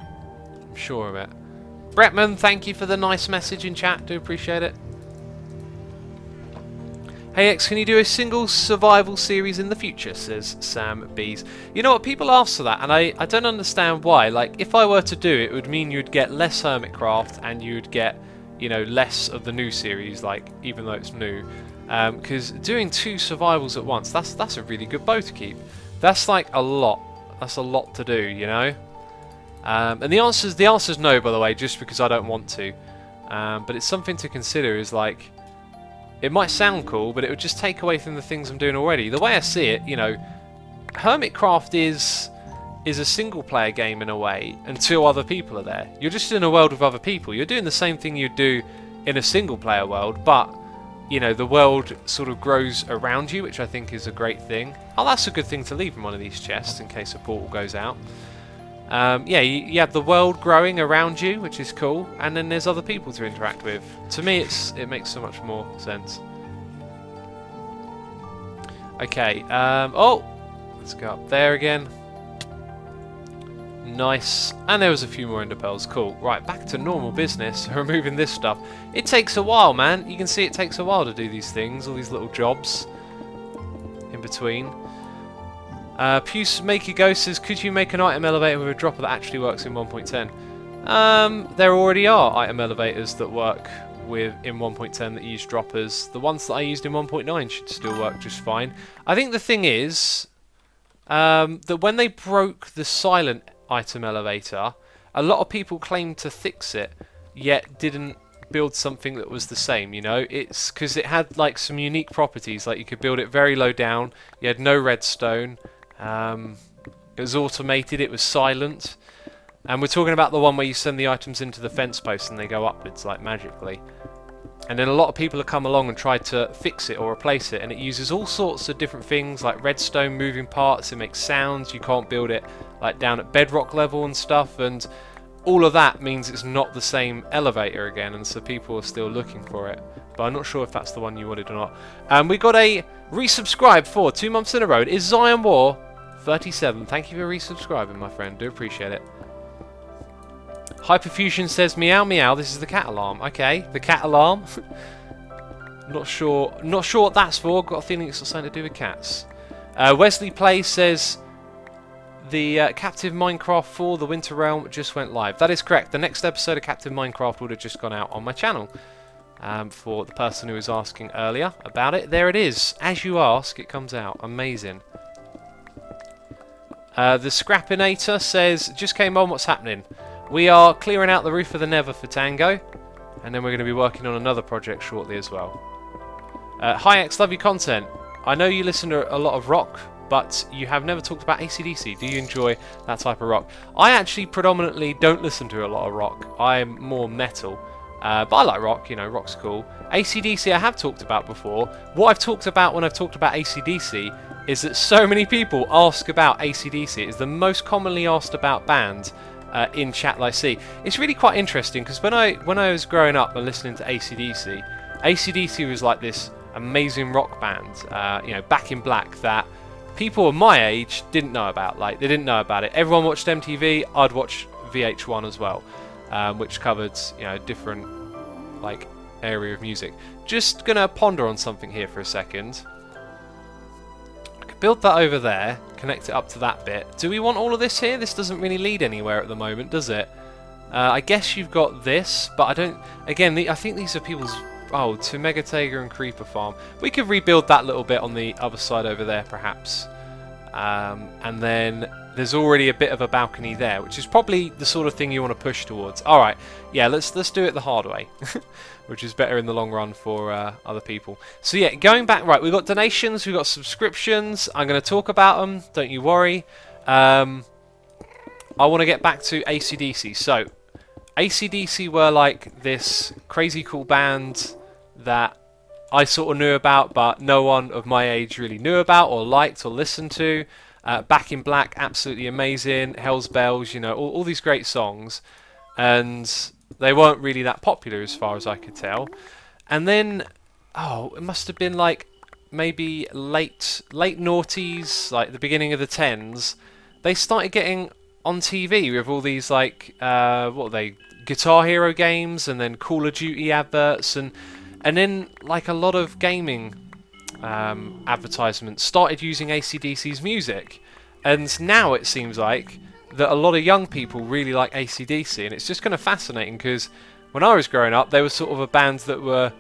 I'm sure of it. Bretman, thank you for the nice message in chat. Do appreciate it. Hey X, can you do a single survival series in the future? Says Sam Bees. You know what? People ask for that, and I don't understand why. Like, if I were to do it, it would mean you'd get less Hermitcraft, and you'd get, you know, less of the new series. Like, even though it's new. Because doing 2 survivals at once, that's a really good bow to keep. That's like a lot. That's a lot to do, you know. And the answer's no, by the way, just because I don't want to. But it's something to consider. Is like, it might sound cool, but it would just take away from the things I'm doing already. The way I see it, you know, Hermitcraft is a single player game in a way, and 2 other people are there. You're just in a world with other people. You're doing the same thing you'd do in a single player world, but you know, the world sort of grows around you, which I think is a great thing. Oh, that's a good thing to leave in one of these chests in case a portal goes out. Yeah, you have the world growing around you, which is cool, and then there's other people to interact with. To me, it makes so much more sense. Okay, oh, let's go up there again. Nice. And there was a few more ender pearls. Cool. Right, back to normal business. Removing this stuff. It takes a while, man. You can see it takes a while to do these things. All these little jobs in between. Puce Maker Ghost says, could you make an item elevator with a dropper that actually works in 1.10? There already are item elevators that work in 1.10 that use droppers. The ones that I used in 1.9 should still work just fine. I think the thing is that when they broke the silent item elevator, a lot of people claimed to fix it, yet didn't build something that was the same, you know. It's because it had like some unique properties, like you could build it very low down, you had no redstone, it was automated, it was silent, and we're talking about the one where you send the items into the fence post and they go upwards like magically. And then a lot of people have come along and tried to fix it or replace it, and it uses all sorts of different things like redstone, moving parts, it makes sounds, you can't build it like down at bedrock level and stuff, and all of that means it's not the same elevator again, and so people are still looking for it. But I'm not sure if that's the one you wanted or not. And we got a resubscribe for 2 months in a row. It is Zion War 37. Thank you for resubscribing, my friend. Do appreciate it. Hyperfusion says meow meow. This is the cat alarm. Okay, the cat alarm. Not sure what that's for. Got a feeling it's got something to do with cats. Wesley Play says the Captive Minecraft 4 The Winter Realm just went live. That is correct. The next episode of Captive Minecraft would have just gone out on my channel. For the person who was asking earlier about it, there it is. As you ask, it comes out. Amazing. The Scrappinator says, just came on, what's happening? We are clearing out the roof of the Nether for Tango, and then we're going to be working on another project shortly as well. Hi X, love your content. I know you listen to a lot of rock, but you have never talked about AC/DC. Do you enjoy that type of rock? I actually predominantly don't listen to a lot of rock. I'm more metal. But I like rock, you know, rock's cool. AC/DC I have talked about before. What I've talked about when I've talked about AC/DC is that so many people ask about AC/DC. It's the most commonly asked about band in chat that I see. It's really quite interesting because when I was growing up and listening to AC/DC, AC/DC was like this amazing rock band, you know, Back in Black, that people of my age didn't know about. Like, they didn't know about it. Everyone watched MTV. I'd watch VH1 as well. Which covered, you know, different like area of music. Just gonna ponder on something here for a second. I could build that over there, connect it up to that bit. Do we want all of this here? This doesn't really lead anywhere at the moment, does it? I guess you've got this, but I don't. Again, I think these are people's. Oh, to Megatega and Creeper Farm. We could rebuild that little bit on the other side over there, perhaps. And then there's already a bit of a balcony there, which is probably the sort of thing you want to push towards. Alright, yeah, let's do it the hard way, which is better in the long run for other people. So yeah, going back, right, we've got donations, we've got subscriptions. I'm going to talk about them, don't you worry. I I want to get back to AC/DC. So, AC/DC were like this crazy cool band that I sort of knew about, but no one of my age really knew about or liked or listened to. Back in Black, absolutely amazing. Hell's Bells, you know, all these great songs. And they weren't really that popular as far as I could tell. And then, oh, it must have been like maybe late noughties, like the beginning of the 10s. They started getting on TV with all these like, what are they, Guitar Hero games and then Call of Duty adverts and then like a lot of gaming advertisements started using AC/DC's music, and now it seems like that a lot of young people really like AC/DC, and it's just kind of fascinating because when I was growing up they were sort of a band that were,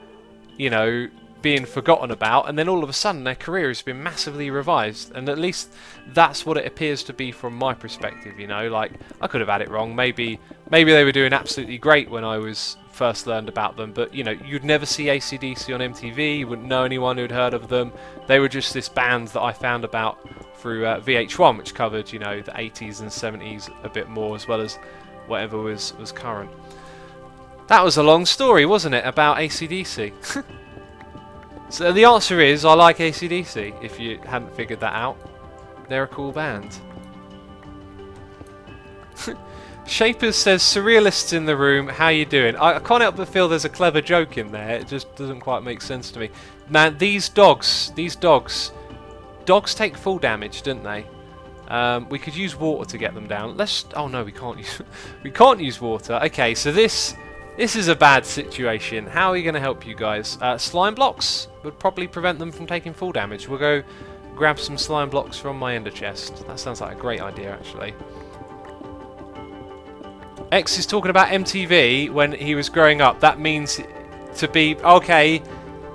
you know, being forgotten about, and then all of a sudden their career has been massively revised, and at least that's what it appears to be from my perspective, you know. Like, I could have had it wrong, maybe they were doing absolutely great when I was first learned about them, but you know, you'd never see AC/DC on MTV, you wouldn't know anyone who'd heard of them. They were just this band that I found about through VH1, which covered, you know, the 80s and 70s a bit more, as well as whatever was current. That was a long story, wasn't it, about AC/DC? So the answer is, I like AC/DC, if you hadn't figured that out. They're a cool band. Shapers says, surrealists in the room, how you doing? I can't help but feel there's a clever joke in there, it just doesn't quite make sense to me. Man, these dogs take full damage, don't they? We could use water to get them down. Oh no, we can't use, we can't use water. Okay, so this is a bad situation. How are we going to help you guys? Slime blocks would probably prevent them from taking full damage. We'll go grab some slime blocks from my ender chest. That sounds like a great idea, actually. X is talking about MTV when he was growing up. That means to be... Okay,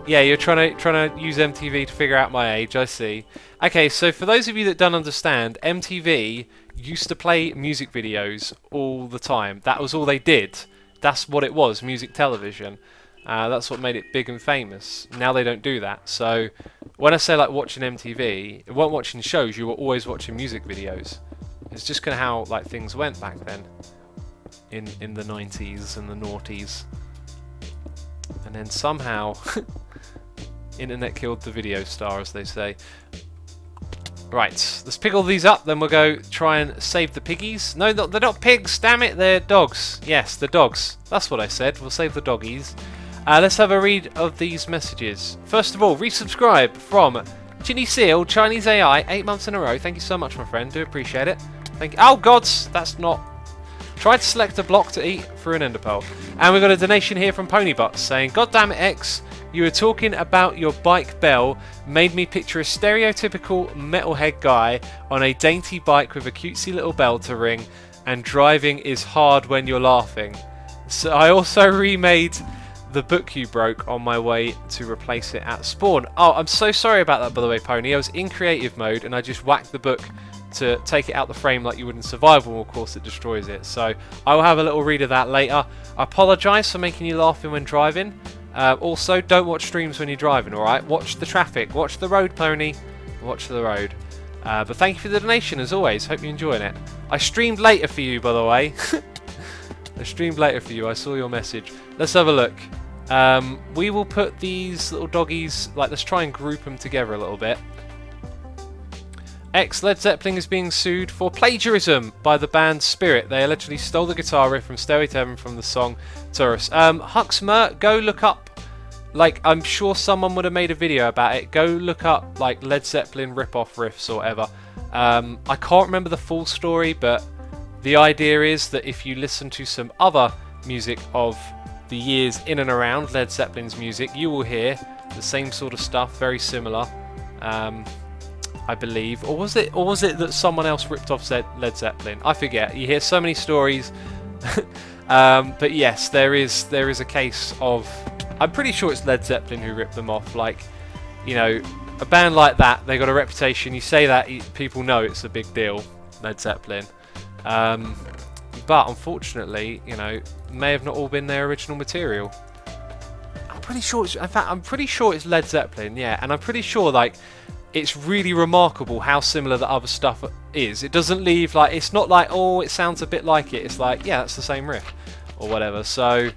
yeah, you're trying to use MTV to figure out my age, I see. Okay, so for those of you that don't understand, MTV used to play music videos all the time. That was all they did. That's what it was, music television. That's what made it big and famous. Now they don't do that. So when I say like watching MTV, you weren't watching shows, you were always watching music videos. It's just kind of how like things went back then in the 90s and the noughties. And then somehow internet killed the video star, as they say. Right, let's pick all these up, then we'll go try and save the piggies. No, they're not pigs, damn it, they're dogs. Yes, the dogs. That's what I said, we'll save the doggies. Let's have a read of these messages. First of all, resubscribe from Ginny Seal, Chinese AI, 8 months in a row. Thank you so much, my friend, do appreciate it. Thank you. Oh, gods, that's not... Try to select a block to eat through an ender pearl. And we've got a donation here from Ponybutts saying, God damn it, X, you were talking about your bike bell, made me picture a stereotypical metalhead guy on a dainty bike with a cutesy little bell to ring, and driving is hard when you're laughing. So I also remade the book you broke on my way to replace it at spawn. Oh, I'm so sorry about that, by the way, Pony. I was in creative mode and I just whacked the book to take it out the frame like you would in survival, and of course it destroys it. So I will have a little read of that later. I apologise for making you laughing when driving. Also, don't watch streams when you're driving, alright? Watch the traffic, watch the road, Pony. Watch the road. But thank you for the donation, as always. Hope you're enjoying it. I streamed later for you, by the way. I streamed later for you. I saw your message. Let's have a look. We will put these little doggies, like, let's try and group them together a little bit. X Led Zeppelin is being sued for plagiarism by the band Spirit. They allegedly stole the guitar riff from Stairway to Heaven from the song Taurus. Huxmer, go look up, like, I'm sure someone would have made a video about it. Go look up, like, Led Zeppelin rip-off riffs or whatever. I can't remember the full story, but the idea is that if you listen to some other music of the years in and around Led Zeppelin's music, you will hear the same sort of stuff, very similar. I believe, or was it that someone else ripped off Led Zeppelin? I forget. You hear so many stories, but yes, there is a case of. I'm pretty sure it's Led Zeppelin who ripped them off. Like, you know, a band like that, they got a reputation. You say that, people know it's a big deal. Led Zeppelin, but unfortunately, you know, may have not all been their original material. I'm pretty sure. In fact, I'm pretty sure it's Led Zeppelin. Yeah, and I'm pretty sure like. It's really remarkable how similar the other stuff is. It doesn't leave like, it's not like, oh, it sounds a bit like it. It's like, yeah, that's the same riff or whatever. So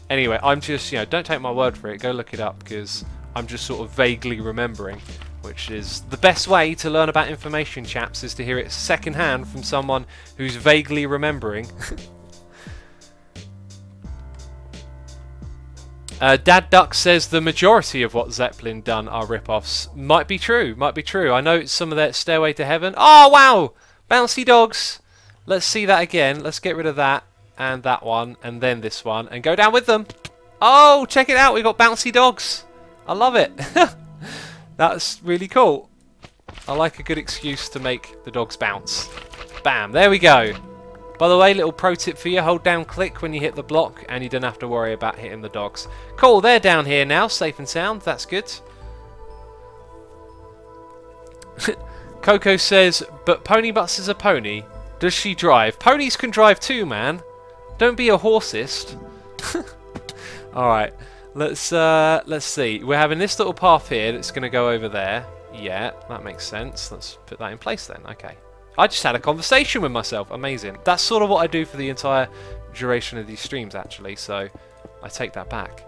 anyway, I'm just, you know, don't take my word for it. Go look it up, because I'm just sort of vaguely remembering, which is the best way to learn about information, chaps, is to hear it secondhand from someone who's vaguely remembering. Dad Duck says the majority of what Zeppelin done are rip-offs. Might be true, might be true. I know some of that Stairway to Heaven. Oh, wow! Bouncy dogs! Let's see that again. Let's get rid of that, and that one, and then this one, and go down with them. Oh, check it out, we've got bouncy dogs. I love it. That's really cool. I like a good excuse to make the dogs bounce. Bam, there we go. By the way, little pro tip for you, hold down click when you hit the block and you don't have to worry about hitting the dogs. Cool, they're down here now, safe and sound, that's good. Coco says, but Pony Butts is a pony. Does she drive? Ponies can drive too, man. Don't be a horsist. Alright, let's see. We're having this little path here that's going to go over there. Yeah, that makes sense. Let's put that in place then, okay. I just had a conversation with myself. Amazing. That's sort of what I do for the entire duration of these streams, actually, so I take that back.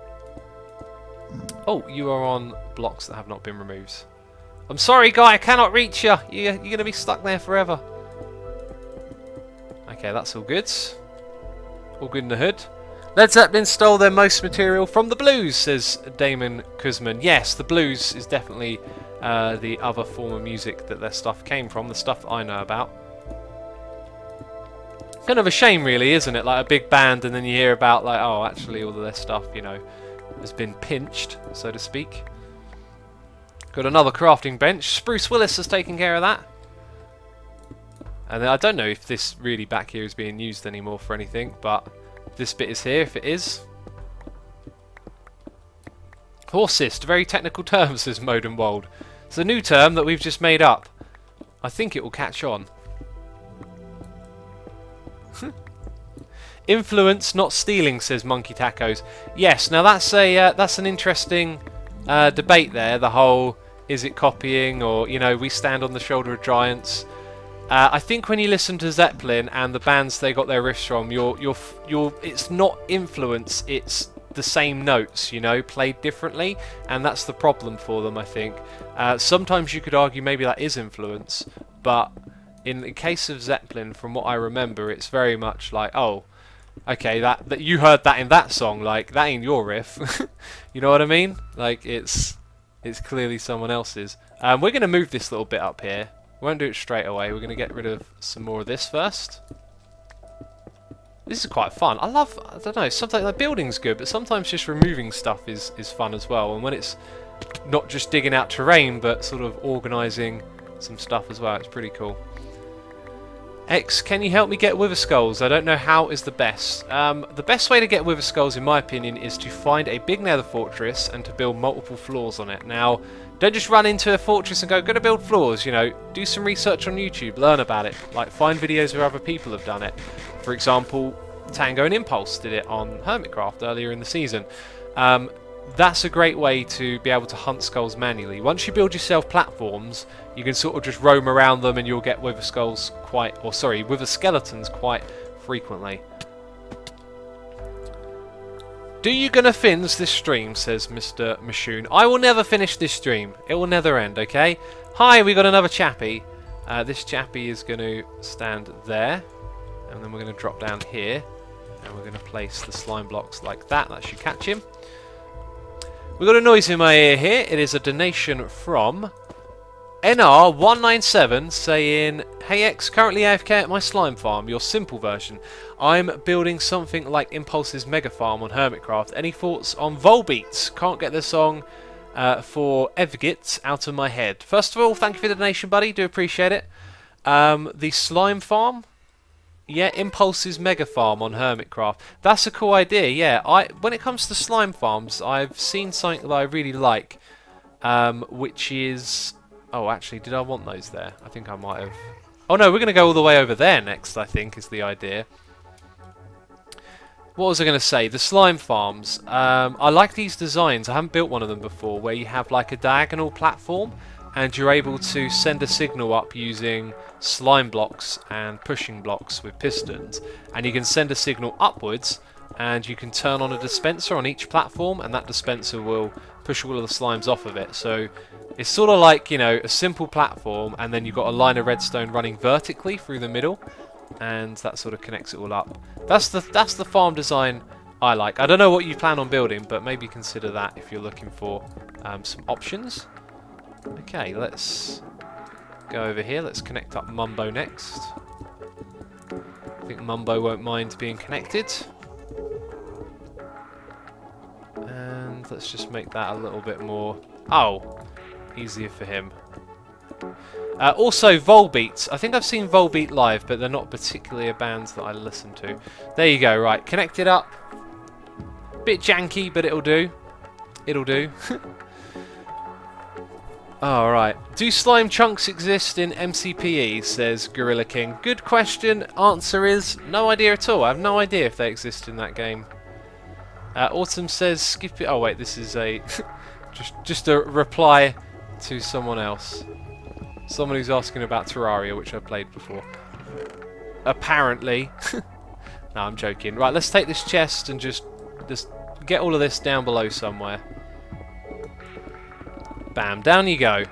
Oh, you are on blocks that have not been removed. I'm sorry, guy, I cannot reach you. You're going to be stuck there forever. Okay, that's all good. All good in the hood. Led Zeppelin stole their most material from the blues, says Damon Kuzman. Yes, the blues is definitely the other form of music that their stuff came from, the stuff I know about. Kind of a shame, really, isn't it? Like a big band, and then you hear about, like, oh, actually, all of their stuff, you know, has been pinched, so to speak. Got another crafting bench. Spruce Willis has taken care of that. And then I don't know if this really back here is being used anymore for anything, but this bit is here if it is. Horsist, very technical term, says Modenwald. It's a new term that we've just made up. I think it will catch on. Influence, not stealing, says Monkey Tacos. Yes, now that's an interesting debate there. The whole, is it copying, or, you know, we stand on the shoulder of giants. I think when you listen to Zeppelin and the bands they got their riffs from, it's not influence, it's the same notes, you know, played differently, and that's the problem for them, I think. Sometimes you could argue maybe that is influence, but in the case of Zeppelin, from what I remember, it's very much like, oh, okay, that you heard that in that song, like, that ain't your riff. You know what I mean? Like, it's clearly someone else's. We're going to move this little bit up here. We won't do it straight away. We're going to get rid of some more of this first. This is quite fun. I don't know, sometimes the building's good, but sometimes just removing stuff is fun as well. And when it's not just digging out terrain, but sort of organising some stuff as well, it's pretty cool. X, can you help me get Wither Skulls? I don't know how is the best. The best way to get Wither Skulls, in my opinion, is to find a big nether fortress and to build multiple floors on it. Now, don't just run into a fortress and go, gonna build floors, you know, do some research on YouTube, learn about it, like find videos where other people have done it. For example, Tango and Impulse did it on Hermitcraft earlier in the season. That's a great way to be able to hunt skulls manually. Once you build yourself platforms, you can sort of just roam around them and you'll get Wither Skulls Wither Skeletons quite frequently. Do you gonna finish this stream, says Mr. Mashoon. I will never finish this stream. It will never end, okay? Hi, we got another chappie. This chappie is going to stand there. And then we're going to drop down here. And we're going to place the slime blocks like that. That should catch him. We've got a noise in my ear here. It is a donation from NR197 saying, hey X, currently AFK at my slime farm, your simple version. I'm building something like Impulse's mega farm on Hermitcraft. Any thoughts on Volbeats? Can't get the song for Evgit out of my head. First of all, thank you for the donation, buddy. Do appreciate it. The slime farm? Yeah, Impulse's mega farm on Hermitcraft. That's a cool idea, yeah. When it comes to slime farms, I've seen something that I really like, which is... Oh, actually, did I want those there? I think I might have... Oh no, we're going to go all the way over there next, I think, is the idea. What was I going to say? The slime farms. I like these designs. I haven't built one of them before, where you have like a diagonal platform, and you're able to send a signal up using slime blocks and pushing blocks with pistons, and you can send a signal upwards, and you can turn on a dispenser on each platform, and that dispenser will push all of the slimes off of it. So it's sort of like, you know, a simple platform, and then you've got a line of redstone running vertically through the middle, and that sort of connects it all up. That's the farm design I like. I don't know what you plan on building, but maybe consider that if you're looking for some options. Okay, let's go over here. Let's connect up Mumbo next. I think Mumbo won't mind being connected. And let's just make that a little bit more, easier for him. Also, Volbeat. I think I've seen Volbeat live, but they're not particularly a band that I listen to. There you go, right. Connected up. Bit janky, but it'll do. It'll do. Alright. Do slime chunks exist in MCPE, says Gorilla King. Good question. Answer is no idea at all. I have no idea if they exist in that game. Autumn says skip it. Oh wait, this is a just a reply to someone else. Someone who's asking about Terraria, which I played before. Apparently. No, I'm joking. Right, let's take this chest and just get all of this down below somewhere. Bam, down you go.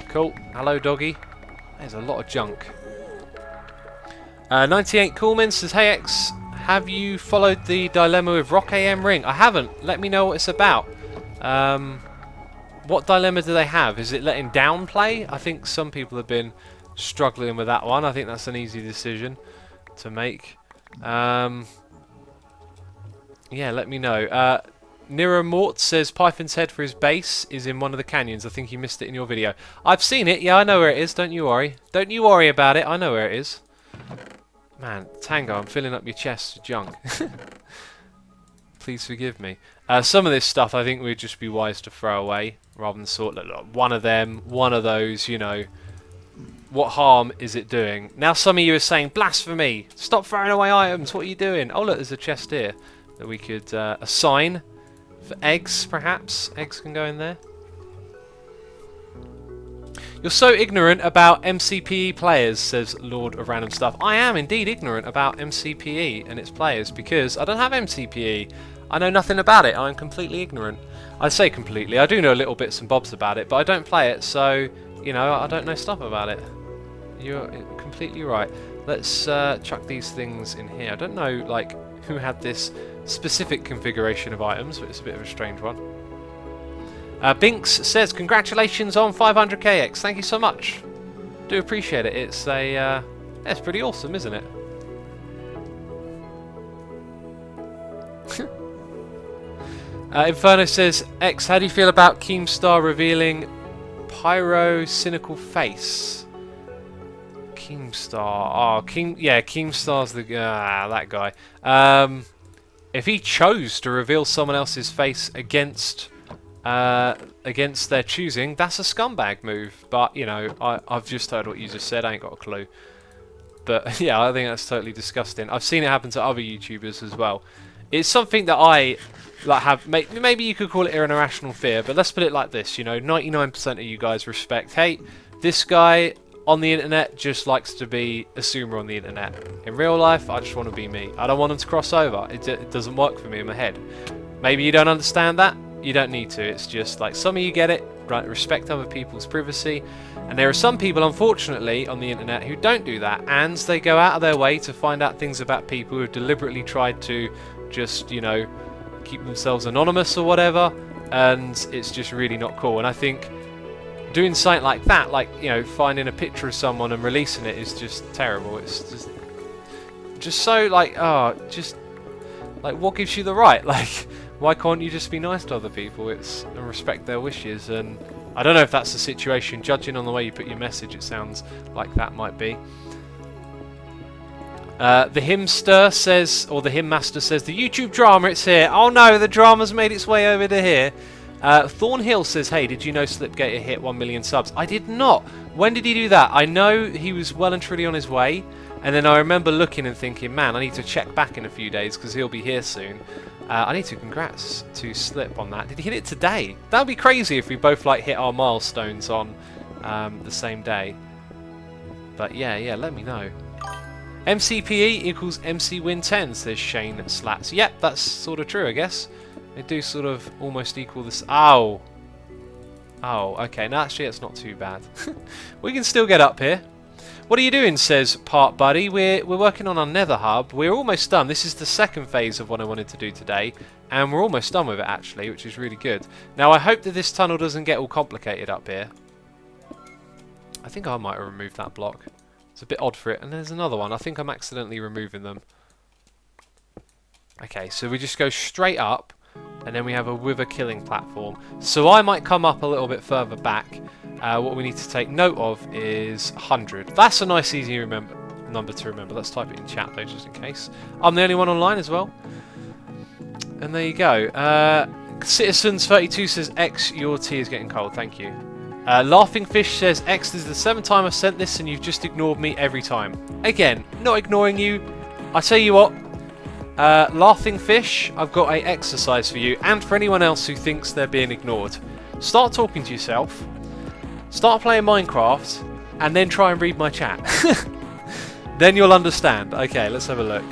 Cool. Hello, doggy. There's a lot of junk. 98 Coolman says, hey X, have you followed the dilemma with Rock AM Ring? I haven't. Let me know what it's about. What dilemma do they have? Is it letting down play? I think some people have been struggling with that one. I think that's an easy decision to make. Yeah, let me know. Nero Mort says Python's head for his base is in one of the canyons. I think you missed it in your video. I've seen it. Yeah, I know where it is. Don't you worry. Don't you worry about it. I know where it is. Man, Tango, I'm filling up your chest with junk. Please forgive me. Some of this stuff I think would just be wise to throw away rather than sort of like one of them, one of those, you know. What harm is it doing? Now some of you are saying, blasphemy! Stop throwing away items, what are you doing? Oh look, there's a chest here that we could assign for eggs, perhaps. Eggs can go in there. You're so ignorant about MCPE players, says Lord of Random Stuff. I am indeed ignorant about MCPE and its players because I don't have MCPE. I know nothing about it. I'm completely ignorant. I say completely. I do know little bits and bobs about it, but I don't play it, so, you know, I don't know stuff about it. You're completely right. Let's chuck these things in here. I don't know, like, who had this specific configuration of items, but it's a bit of a strange one. Binks says, congratulations on 500kx. Thank you so much. Do appreciate it. It's a, it's pretty awesome, isn't it? Inferno says, X, how do you feel about Keemstar revealing Pyro Cynical Face? Keemstar. Oh, Keemstar's the that guy. If he chose to reveal someone else's face against their choosing, that's a scumbag move. But you know, I've just heard what you just said. I ain't got a clue. But yeah, I think that's totally disgusting. I've seen it happen to other YouTubers as well. It's something that I like have. Maybe you could call it an irrational fear, but let's put it like this. You know, 99% of you guys respect. Hey, this guy on the internet just likes to be a zoomer on the internet. In real life, I just want to be me. I don't want him to cross over. It doesn't work for me in my head. Maybe you don't understand that. You don't need to. It's just like some of you get it. Right, respect other people's privacy. And there are some people, unfortunately, on the internet who don't do that, and they go out of their way to find out things about people who have deliberately tried to just, you know, keep themselves anonymous or whatever, and it's just really not cool. And I think doing something like that, like, you know, finding a picture of someone and releasing it is just terrible. It's just so, like, just, like, what gives you the right? Like, why can't you just be nice to other people? And respect their wishes. And I don't know if that's the situation. Judging on the way you put your message, it sounds like that might be. The Hymster says, or the Hymn Master says, the YouTube drama, it's here. Oh no, the drama's made its way over to here. Thornhill says, hey, did you know Slipgator hit 1 million subs? I did not. When did he do that? I know he was well and truly on his way, And then I remember looking and thinking, man, I need to check back in a few days because he'll be here soon. I need to congrats to Slip on that. Did he hit it today? That would be crazy if we both like hit our milestones on the same day. But yeah, let me know. MCPE equals MC win 10, says Shane Slats. Yep, that's sort of true, I guess. They do sort of almost equal this. Ow! Oh, okay. No, actually, it's not too bad. We can still get up here. What are you doing, says Part Buddy. We're working on our Nether Hub. We're almost done. This is the second phase of what I wanted to do today. And we're almost done with it, actually, which is really good. Now, I hope that this tunnel doesn't get all complicated up here. I think I might have removed that block. It's a bit odd for it. And there's another one. I think I'm accidentally removing them. Okay, so we just go straight up. And then we have a wither killing platform. So I might come up a little bit further back. What we need to take note of is 100. That's a nice, easy number to remember. Let's type it in chat though, just in case. I'm the only one online as well. And there you go. Citizens32 says, X, your tea is getting cold. Thank you. Laughing Fish says, X, this is the 7th time I've sent this and you've just ignored me every time. Again, not ignoring you. I tell you what. Laughing Fish, I've got an exercise for you and for anyone else who thinks they're being ignored. Start talking to yourself, start playing Minecraft, and then try and read my chat. Then you'll understand. Okay, let's have a look.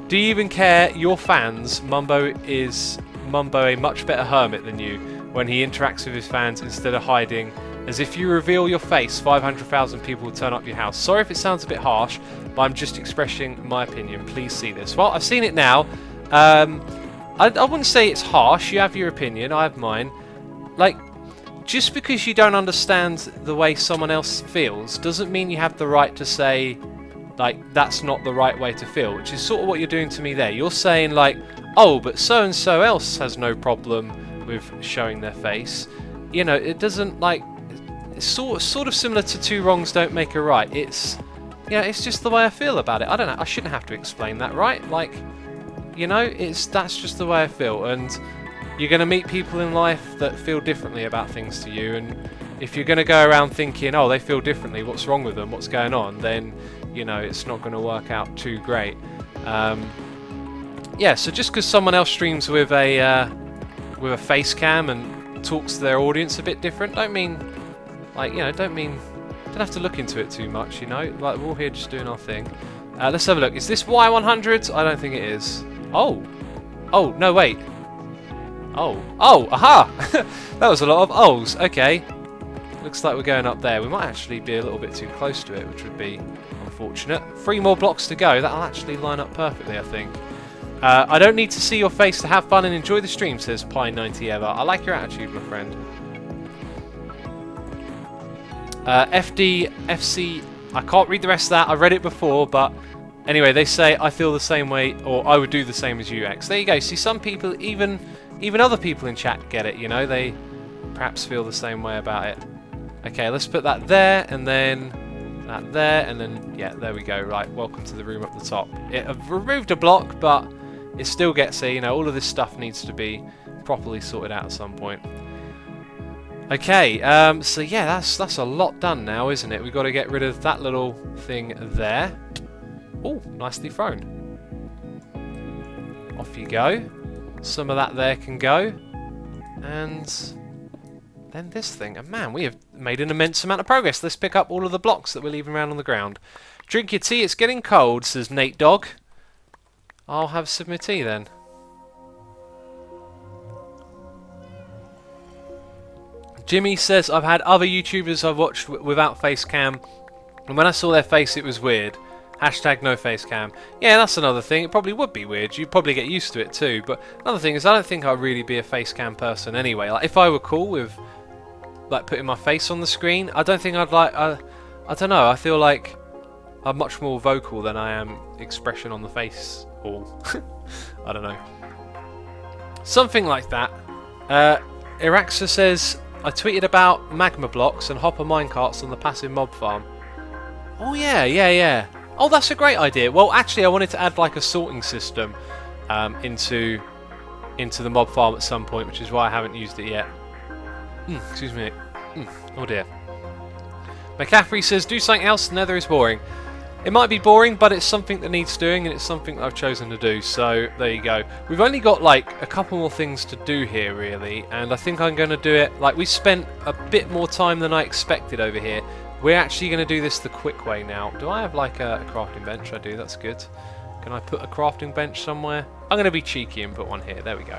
Do you even care? Your fans, Mumbo a much better hermit than you when he interacts with his fans instead of hiding. As if you reveal your face, 500,000 people will turn up your house. Sorry if it sounds a bit harsh, but I'm just expressing my opinion. Please see this. Well, I've seen it now. I wouldn't say it's harsh. You have your opinion. I have mine. Like, just because you don't understand the way someone else feels doesn't mean you have the right to say, like, that's not the right way to feel, which is sort of what you're doing to me there. You're saying, like, oh, but so-and-so else has no problem with showing their face. You know, it doesn't, like... It's sort of similar to two wrongs don't make a right. It's, you know, it's just the way I feel about it. I don't know. I shouldn't have to explain that, right? Like, you know, that's just the way I feel. And you're going to meet people in life that feel differently about things to you. And if you're going to go around thinking, oh, they feel differently, what's wrong with them? What's going on? Then, you know, it's not going to work out too great. Yeah. So just because someone else streams with a face cam and talks to their audience a bit different, don't mean. Like, you know, don't have to look into it too much, you know? Like, we're all here just doing our thing. Let's have a look. Is this Y100? I don't think it is. Oh! Oh, no, wait. Oh. Oh, aha! That was a lot of ohs. Okay. Looks like we're going up there. We might actually be a little bit too close to it, which would be unfortunate. 3 more blocks to go. That'll actually line up perfectly, I think. I don't need to see your face to have fun and enjoy the stream, says Pie90ever. I like your attitude, my friend. FDFC, I can't read the rest of that, I read it before, but anyway, they say I feel the same way, or I would do the same as you, X. There you go. See, some people, even other people in chat get it, you know, they perhaps feel the same way about it. Okay, let's put that there, and then that there, and then, yeah, there we go. Right, welcome to the room up the top. I've removed a block, but it still gets there, you know, all of this stuff needs to be properly sorted out at some point. Okay, so yeah, that's a lot done now, isn't it? We've got to get rid of that little thing there. Oh, nicely thrown. Off you go. Some of that there can go. And then this thing. And man, we have made an immense amount of progress. Let's pick up all of the blocks that we're leaving around on the ground. Drink your tea, it's getting cold, says Nate Dog. I'll have some of my tea then. Jimmy says, I've had other YouTubers I've watched without face cam, and when I saw their face it was weird. Hashtag no face cam. Yeah, that's another thing. It probably would be weird. You'd probably get used to it too. But another thing is I don't think I'd really be a face cam person anyway. Like, if I were cool with like putting my face on the screen, I don't think I'd like... I don't know. I feel like I'm much more vocal than I am expression on the face. Or I don't know. Something like that. Iraxa says... I tweeted about magma blocks and hopper minecarts on the passive mob farm. Oh yeah. Oh, that's a great idea. Well, actually, I wanted to add like a sorting system into the mob farm at some point, which is why I haven't used it yet. Excuse me. Oh dear. McCaffrey says, do something else, Nether is boring. It might be boring, but it's something that needs doing, and it's something that I've chosen to do, so there you go. We've only got like a couple more things to do here really, and I think I'm going to do it, like we spent a bit more time than I expected over here. We're actually going to do this the quick way now. Do I have like a crafting bench? I do, that's good. Can I put a crafting bench somewhere? I'm going to be cheeky and put one here, there we go.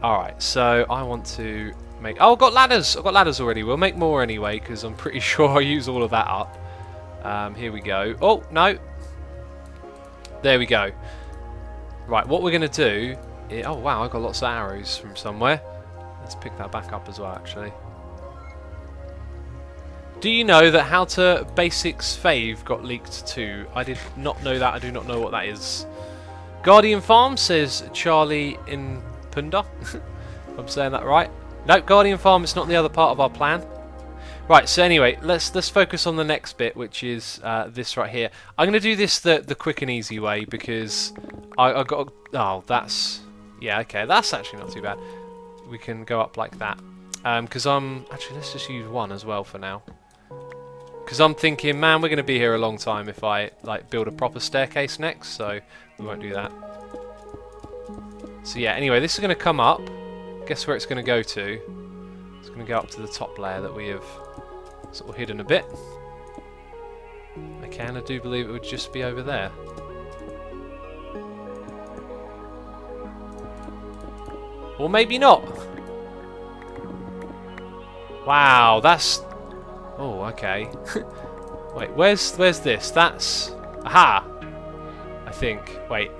Alright, so I want to make... Oh, I've got ladders! I've got ladders already. We'll make more anyway, because I'm pretty sure I use all of that up. Here we go. Oh, no. There we go. Right, what we're going to do... Oh, wow, I've got lots of arrows from somewhere. Let's pick that back up as well, actually. Do you know that How to Basics Fave got leaked too? I did not know that. I do not know what that is. Guardian Farm says Charlie in Punda. If I'm saying that right. No, Guardian Farm is not the other part of our plan. Right, so anyway, let's focus on the next bit, which is this right here. I'm going to do this the quick and easy way because I got... Oh, that's... Yeah, okay, that's actually not too bad. We can go up like that. Because I'm... Actually, let's just use one as well for now. Because I'm thinking, man, we're going to be here a long time if I like build a proper staircase next, so we won't do that. So yeah, anyway, this is going to come up. Guess where it's going to go to? It's going to go up to the top layer that we have sort of hidden a bit. Okay, and I do believe it would just be over there. Or maybe not. Wow, that's... Oh, okay. Wait, where's this? That's... Aha! I think. Wait.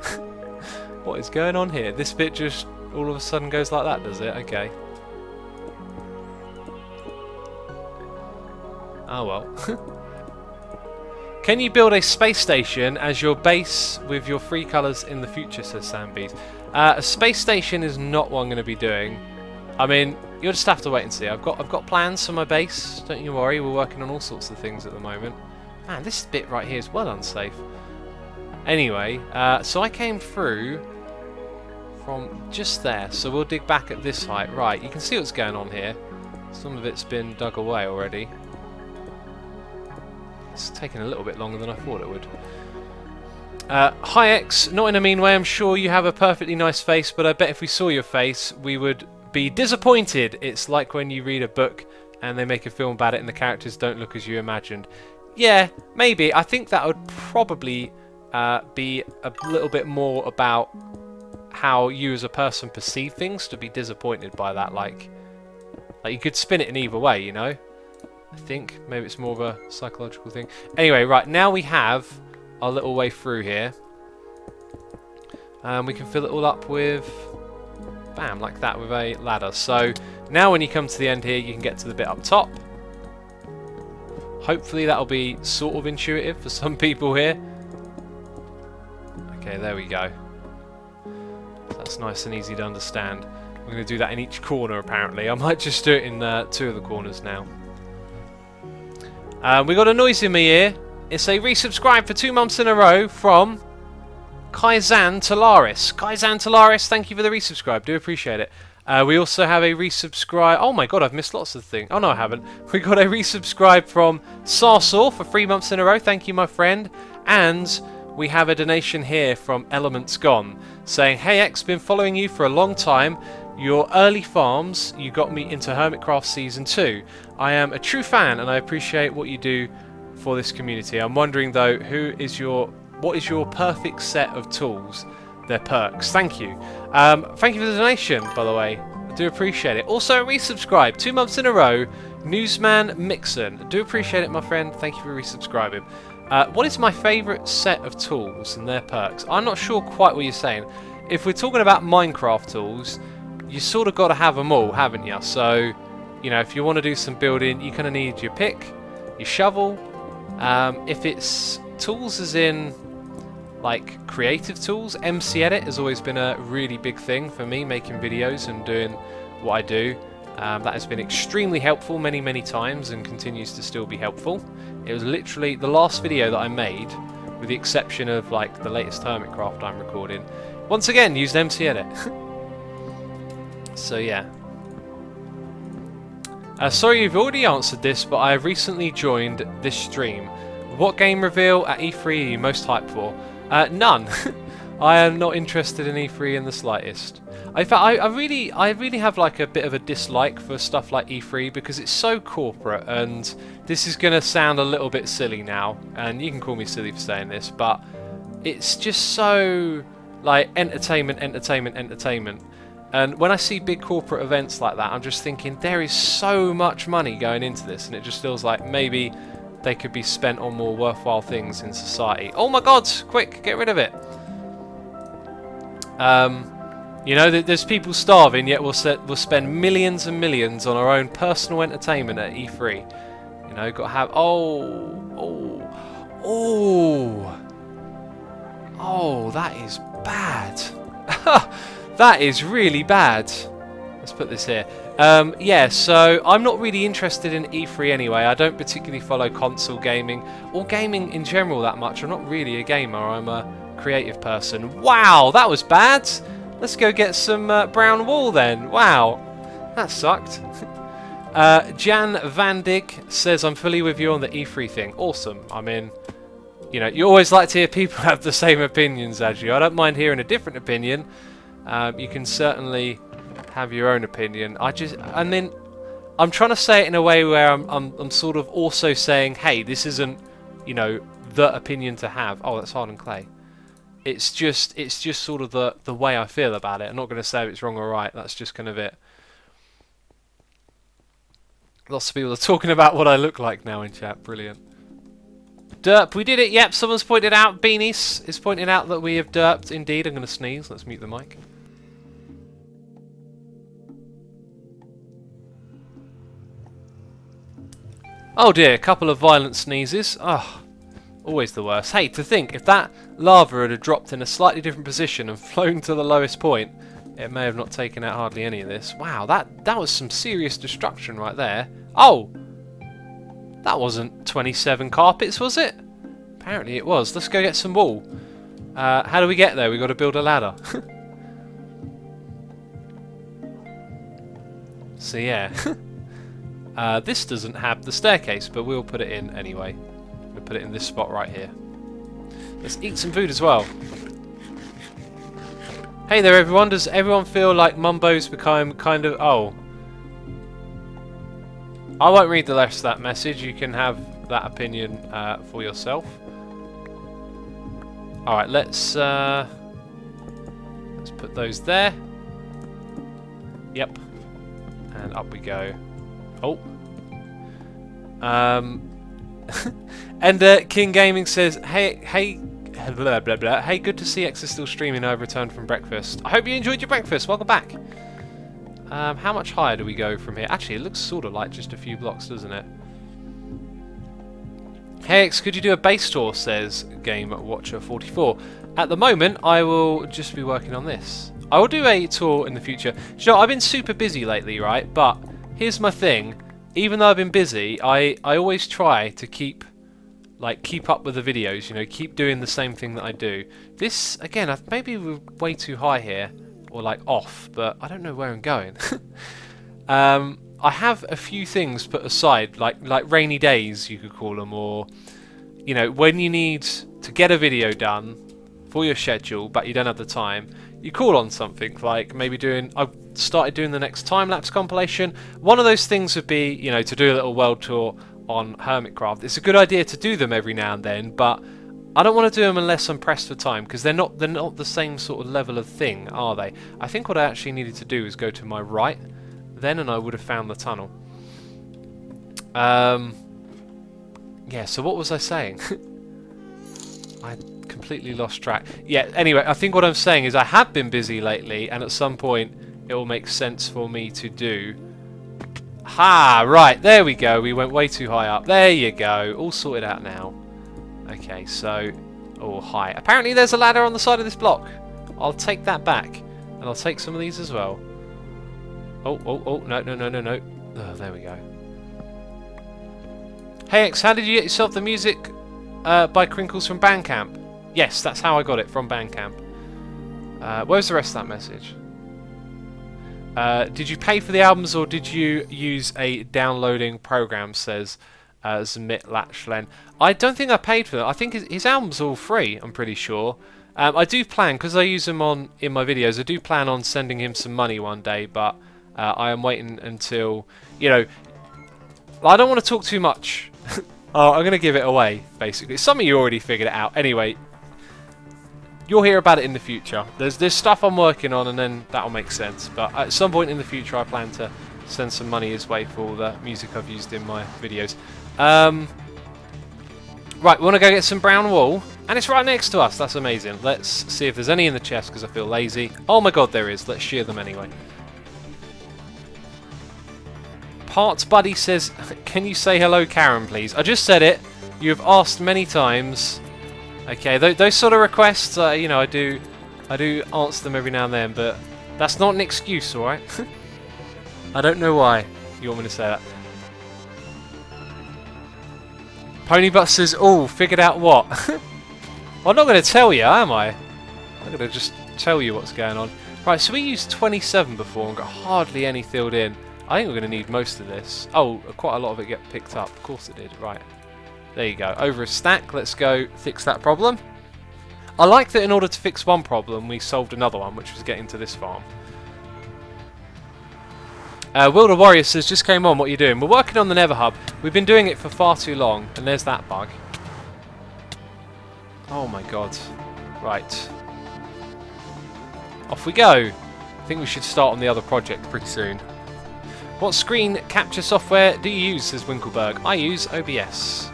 What is going on here? This bit just all of a sudden goes like that, does it? Okay. Oh well. Can you build a space station as your base with your 3 colours in the future, says Sambees. A space station is not what I'm going to be doing. I mean, you'll just have to wait and see. I've got plans for my base. Don't you worry. We're working on all sorts of things at the moment. Man, this bit right here is well unsafe. Anyway, so I came through from just there. So we'll dig back at this height. Right, you can see what's going on here. Some of it's been dug away already. It's taken a little bit longer than I thought it would. Hi X, not in a mean way. I'm sure you have a perfectly nice face, but I bet if we saw your face, we would be disappointed. It's like when you read a book and they make a film about it and the characters don't look as you imagined. Yeah, maybe. I think that would probably be a little bit more about how you as a person perceive things, to be disappointed by that. Like you could spin it in either way, you know? I think maybe it's more of a psychological thing. Anyway, right, now we have our little way through here. We can fill it all up with... Bam, like that with a ladder. So now when you come to the end here, you can get to the bit up top. Hopefully that'll be sort of intuitive for some people here. Okay, there we go. That's nice and easy to understand. We're going to do that in each corner apparently. I might just do it in 2 of the corners now. We got a noise in my ear. It's a resubscribe for 2 months in a row from Kaizan Talaris. Kaizan Talaris, thank you for the resubscribe. Do appreciate it. We also have a resubscribe. Oh my god, I've missed lots of things. Oh no, I haven't. We got a resubscribe from Sarsor for 3 months in a row. Thank you, my friend. And we have a donation here from Elements Gone saying, "Hey X, been following you for a long time. Your early farms, you got me into Hermitcraft Season 2. I am a true fan and I appreciate what you do for this community. I'm wondering though, what is your perfect set of tools? Their perks." Thank you. Thank you for the donation, by the way. I do appreciate it. Also, resubscribe 2 months in a row. Newsman Mixon. I do appreciate it, my friend. Thank you for resubscribing. What is my favourite set of tools and their perks? I'm not sure quite what you're saying. If we're talking about Minecraft tools, you sort of got to have them all, haven't you? So, you know, if you want to do some building, you kind of need your pick, your shovel. If it's tools as in like creative tools, MC Edit has always been a really big thing for me, making videos and doing what I do. That has been extremely helpful many times and continues to still be helpful. It was literally the last video that I made, with the exception of like the latest Hermitcraft I'm recording, once again used MC Edit. So yeah. Sorry you've already answered this, but I have recently joined this stream. What game reveal at E3 are you most hyped for? None. I am not interested in E3 in the slightest. In fact, I really have like a bit of a dislike for stuff like E3 because it's so corporate, and this is going to sound a little bit silly now, and you can call me silly for saying this, but it's just so like entertainment. And when I see big corporate events like that, I'm just thinking there is so much money going into this, and it just feels like maybe they could be spent on more worthwhile things in society. Oh my god, quick, get rid of it. You know, there's people starving, yet we'll spend millions and millions on our own personal entertainment at E3. You know, got to have... Oh, that is bad. That is really bad. Let's put this here. Yeah, so I'm not really interested in E3 anyway. I don't particularly follow console gaming or gaming in general that much. I'm not really a gamer. I'm a creative person. Wow, that was bad. Let's go get some brown wool then. Wow, that sucked. Jan Van Dyck says, I'm fully with you on the E3 thing. Awesome. I mean, you know, you always like to hear people have the same opinions as you. I don't mind hearing a different opinion. You can certainly have your own opinion. I mean, I'm trying to say it in a way where I'm sort of also saying, hey, this isn't, you know, the opinion to have. Oh, that's hardened clay. It's just sort of the way I feel about it. I'm not going to say if it's wrong or right. That's just kind of it. Lots of people are talking about what I look like now in chat. Brilliant. Derp, we did it. Yep, someone's pointed out. Beanies is pointing out that we have derped. Indeed, I'm going to sneeze. Let's mute the mic. Oh dear, a couple of violent sneezes. Oh, always the worst. Hey, to think, if that lava had dropped in a slightly different position and flown to the lowest point, it may have not taken out hardly any of this. Wow, that was some serious destruction right there. Oh! That wasn't 27 carpets, was it? Apparently it was. Let's go get some wool. How do we get there? We've got to build a ladder. So yeah. This doesn't have the staircase, but we'll put it in anyway. We'll put it in this spot right here. Let's eat some food as well. Hey there everyone, does everyone feel like Mumbo's become kind of... Oh. I won't read the rest of that message, you can have that opinion for yourself. Alright, let's put those there. Yep. And up we go. Oh. And King Gaming says, hey, blah, blah, blah. Hey, good to see X is still streaming. I've returned from breakfast. I hope you enjoyed your breakfast. Welcome back. How much higher do we go from here? Actually, it looks sort of like just a few blocks, doesn't it? Hey X, could you do a base tour, says Game Watcher 44. At the moment, I will just be working on this. I will do a tour in the future. You know, I've been super busy lately, right? But here's my thing. Even though I've been busy, I always try to keep up with the videos, you know, keep doing the same thing that I do. This, again, maybe we're way too high here, or like off, but I don't know where I'm going. I have a few things put aside, like rainy days, you could call them, or, you know, when you need to get a video done for your schedule, but you don't have the time, you call on something, like maybe I've started doing the next time-lapse compilation. One of those things would be, you know, to do a little world tour on Hermitcraft. It's a good idea to do them every now and then, but I don't want to do them unless I'm pressed for time, because they're not the same sort of level of thing, are they? I think what I actually needed to do is go to my right then, and I would have found the tunnel. Yeah, so what was I saying? I completely lost track. Yeah, anyway, I think what I'm saying is I have been busy lately, and at some point it will make sense for me to do... Ha! Right, there we go. We went way too high up. There you go. All sorted out now. Okay, so... Oh, hi. Apparently there's a ladder on the side of this block. I'll take that back. And I'll take some of these as well. Oh, no. Oh, there we go. Hey X, how did you get yourself the music by Crinkles from Bandcamp? Yes, that's how I got it, from Bandcamp. Where's the rest of that message? Did you pay for the albums or did you use a downloading program, says Zmit Lachlan. I don't think I paid for that. I think his album's all free, I'm pretty sure. I do plan, because I use him in my videos, I do plan on sending him some money one day, but I am waiting until, you know, I don't want to talk too much. I'm going to give it away, basically. Some of you already figured it out. Anyway, you'll hear about it in the future. There's stuff I'm working on, and then that'll make sense. But at some point in the future, I plan to send some money his way for all the music I've used in my videos. Right, we want to go get some brown wool, and it's right next to us. That's amazing. Let's see if there's any in the chest, because I feel lazy. Oh my god, there is. Let's shear them anyway. Parts Buddy says, can you say hello, Karen, please? I just said it. You've asked many times. Okay, those sort of requests, you know, I do answer them every now and then, but that's not an excuse, alright? I don't know why you want me to say that. Ponybutt says, oh, figured out what? I'm not going to tell you, am I? I'm going to just tell you what's going on. Right, so we used 27 before and got hardly any filled in. I think we're going to need most of this. Oh, quite a lot of it get picked up. Of course it did. Right. There you go. Over a stack. Let's go fix that problem. I like that in order to fix one problem, we solved another one, which was getting to this farm. Wilder Warrior says, just came on, what are you doing? We're working on the Nether Hub. We've been doing it for far too long, and there's that bug. Oh my god. Right. Off we go. I think we should start on the other project pretty soon. What screen capture software do you use, says Winkleberg? I use OBS.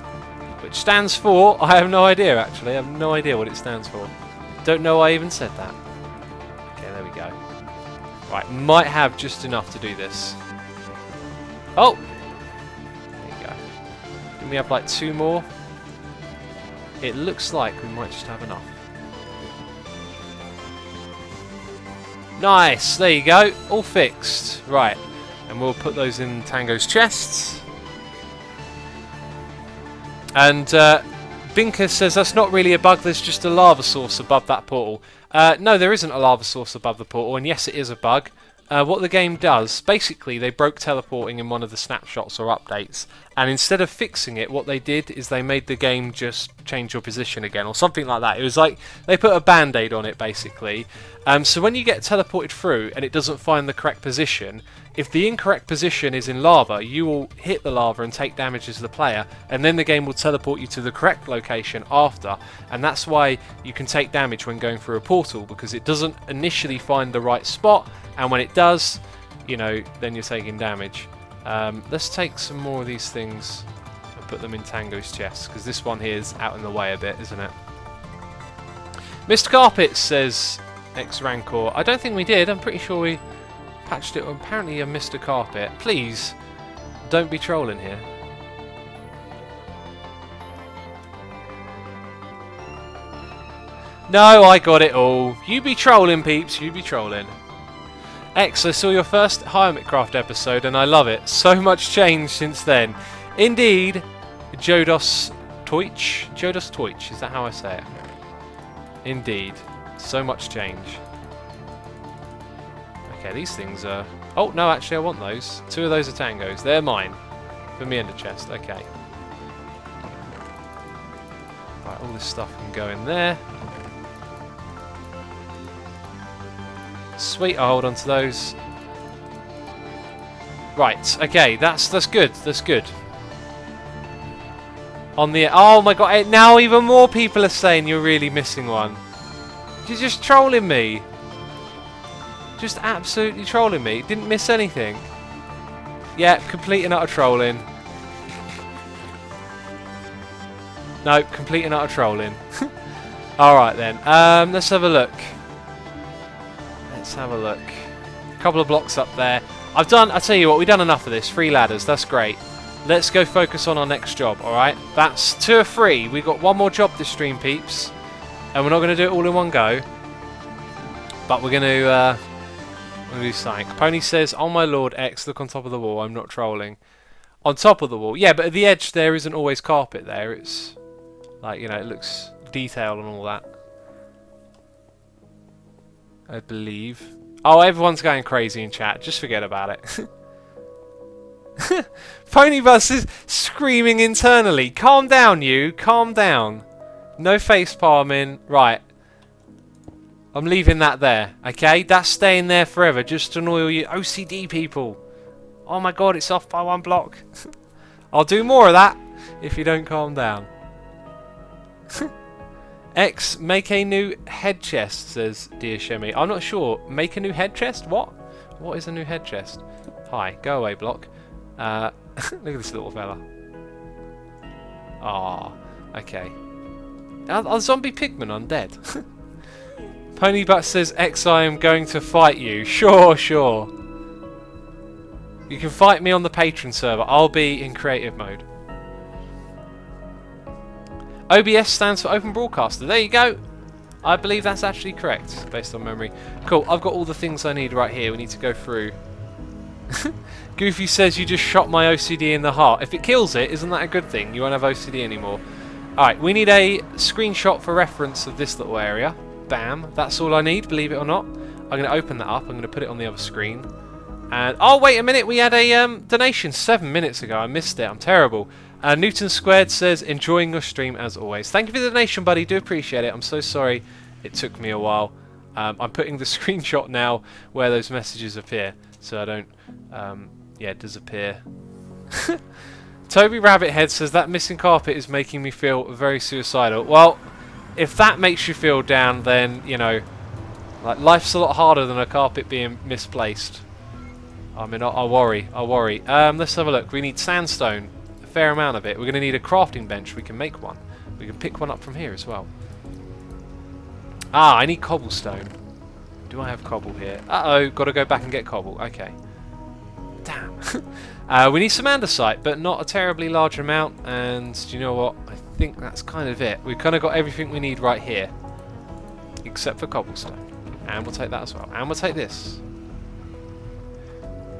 Which stands for... I have no idea, actually. I have no idea what it stands for. Don't know I even said that. Okay, there we go. Right, might have just enough to do this. Oh! There you go. Didn't we have like 2 more? It looks like we might just have enough. Nice! There you go. All fixed. Right. And we'll put those in Tango's chests. And Binker says that's not really a bug, there's just a lava source above that portal. No, there isn't a lava source above the portal, and yes, it is a bug. What the game does, basically they broke teleporting in one of the snapshots or updates, and instead of fixing it, what they did is they made the game just change your position again, or something like that. It was like they put a band-aid on it, basically. So when you get teleported through and it doesn't find the correct position, if the incorrect position is in lava, you will hit the lava and take damage as the player, and then the game will teleport you to the correct location after, and that's why you can take damage when going through a portal, because it doesn't initially find the right spot, and when it does, you know, then you're taking damage. Let's take some more of these things and put them in Tango's chest, because this one here is out in the way a bit, isn't it? Mr. Carpet says, X-Rancor. I don't think we did, I'm pretty sure we patched it. Apparently I missed a carpet. Please, don't be trolling here. No, I got it all. You be trolling, peeps. You be trolling. X, I saw your first Hermitcraft episode and I love it. So much change since then. Indeed, Jodos Toich. Jodos Toich, is that how I say it? Indeed. So much change. Okay, these things are... Oh, no, actually I want those. 2 of those are Tangos. They're mine. For me and the chest. Okay. Right, all this stuff can go in there. Sweet, I'll hold on to those. Right, okay, that's good. That's good. On the... Oh my god, now even more people are saying you're really missing one. You're just trolling me. Just absolutely trolling me. Didn't miss anything. Yeah, complete and utter trolling. No, complete and utter trolling. Alright then. Let's have a look. Let's have a look. A couple of blocks up there. I'll tell you what, we've done enough of this. 3 ladders, that's great. Let's go focus on our next job, alright? That's 2 or 3. We've got 1 more job this stream, peeps. And we're not going to do it all in one go. But we're going to do something. Pony says, oh my lord, X, look on top of the wall. I'm not trolling. On top of the wall. Yeah, but at the edge there isn't always carpet there. It's like, you know, it looks detailed and all that. I believe. Oh, everyone's going crazy in chat. Just forget about it. Ponybus is screaming internally. Calm down, you. Calm down. No face palming. Right. I'm leaving that there. Okay? That's staying there forever just to annoy all you OCD people. Oh my god, it's off by 1 block. I'll do more of that if you don't calm down. X, make a new head chest, says Dear Shemi. I'm not sure. Make a new head chest? What? What is a new head chest? Hi, go away, block. Look at this little fella. Ah, okay. Are zombie pigmen undead? Ponybutt says, X, I am going to fight you. Sure, sure. You can fight me on the patron server. I'll be in creative mode. OBS stands for Open Broadcaster. There you go. I believe that's actually correct, based on memory. Cool, I've got all the things I need right here. We need to go through. Goofy says you just shot my OCD in the heart. If it kills it, isn't that a good thing? You won't have OCD anymore. Alright, we need a screenshot for reference of this little area. Bam. That's all I need, believe it or not. I'm going to open that up. I'm going to put it on the other screen. And oh, wait a minute. We had a donation 7 minutes ago. I missed it. I'm terrible. Newton Squared says, enjoying your stream as always. Thank you for the donation, buddy. Do appreciate it. I'm so sorry it took me a while. I'm putting the screenshot now where those messages appear, so I don't, yeah, disappear. Toby Rabbithead says, that missing carpet is making me feel very suicidal. Well, if that makes you feel down, then, you know, like, life's a lot harder than a carpet being misplaced. I mean, I worry. Let's have a look. We need sandstone. Fair amount of it. We're going to need a crafting bench. We can make one. We can pick one up from here as well. Ah, I need cobblestone. Do I have cobble here? Uh-oh, got to go back and get cobble. Okay. Damn. We need some andesite, but not a terribly large amount. And do you know what? I think that's kind of it. We've kind of got everything we need right here. Except for cobblestone. And we'll take that as well. And we'll take this.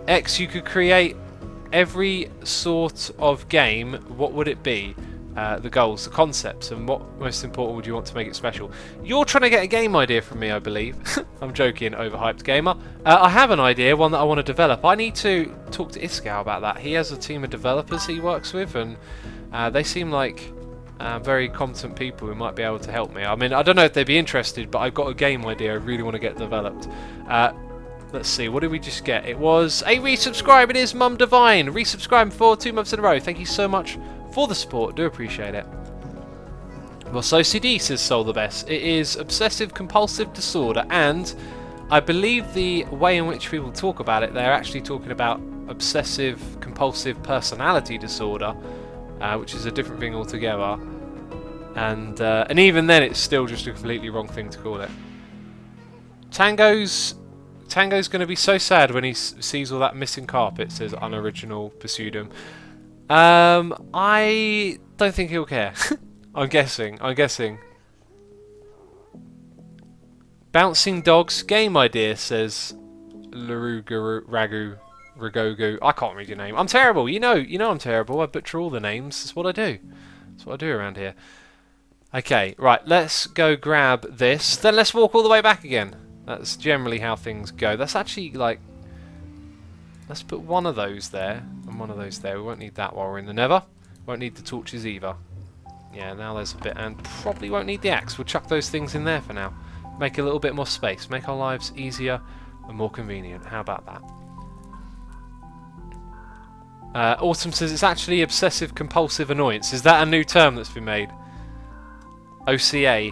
X, you could create every sort of game. What would it be? The goals, the concepts, and what most important would you want to make it special? You're trying to get a game idea from me, I believe. I'm joking, overhyped gamer. I have an idea, one that I want to develop. I need to talk to Iskau about that. He has a team of developers he works with, and they seem like very competent people who might be able to help me. I mean, I don't know if they'd be interested, but I've got a game idea I really want to get developed. Let's see, what did we just get? It was a resubscribe. It is Mum Divine. Resubscribe for 2 months in a row. Thank you so much for the support. Do appreciate it. Well, so OCD, says Soul the Best. It is obsessive compulsive disorder, and I believe the way in which people talk about it, they're actually talking about obsessive compulsive personality disorder, which is a different thing altogether. And even then, it's still just a completely wrong thing to call it. Tango's going to be so sad when he sees all that missing carpet, says Unoriginal Pursued him. I don't think he'll care. I'm guessing. Bouncing Dogs game idea, says Ragu Ragogu. I can't read your name. I'm terrible. You know I'm terrible. I butcher all the names. That's what I do. That's what I do around here. Okay, right. Let's go grab this. Then let's walk all the way back again. That's generally how things go. That's actually like... Let's put one of those there and one of those there. We won't need that while we're in the Nether. Won't need the torches either. Yeah, now there's a bit. And probably won't need the axe. We'll chuck those things in there for now. Make a little bit more space. Make our lives easier and more convenient. How about that? Autumn says it's actually obsessive compulsive annoyance. Is that a new term that's been made? OCA.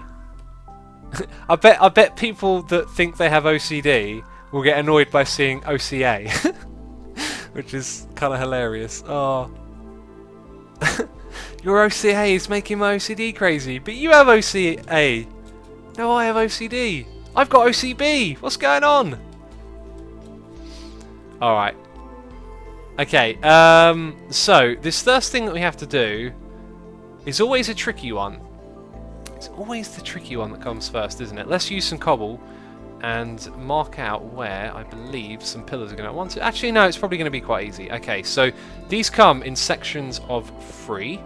I bet people that think they have OCD will get annoyed by seeing OCA. Which is kind of hilarious. Oh. Your OCA is making my OCD crazy. But you have OCA. No, I have OCD. I've got OCB. What's going on? Alright. Okay, so this first thing that we have to do is always a tricky one. It's always the tricky one that comes first, isn't it? Let's use some cobble and mark out where I believe some pillars are going to want to. Actually, no, it's probably going to be quite easy. Okay, so these come in sections of 3,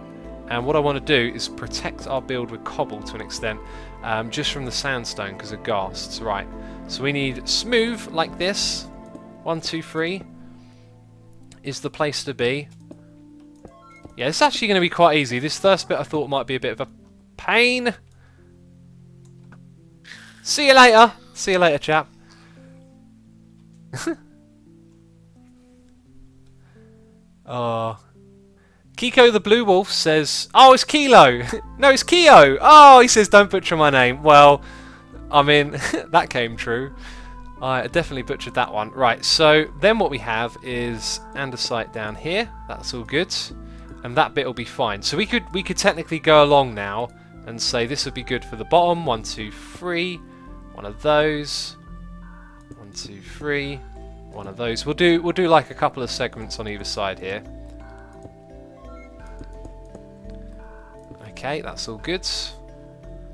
and what I want to do is protect our build with cobble to an extent, just from the sandstone because of ghasts. Right, so we need smooth like this. 1, 2, 3. is the place to be. Yeah, it's actually going to be quite easy. This first bit I thought might be a bit of a pain. See you later. See you later, chap. Oh. Kiko the Blue Wolf says, oh, it's Kilo. No, it's Keo. Oh, he says, don't butcher my name. Well, I mean, that came true. I definitely butchered that one. Right, so then what we have is andesite down here. That's all good. And that bit will be fine. So we could technically go along now and say this would be good for the bottom. 1, 2, 3. One of those. 1, 2, 3. One of those. We'll do like a couple of segments on either side here. Okay, that's all good.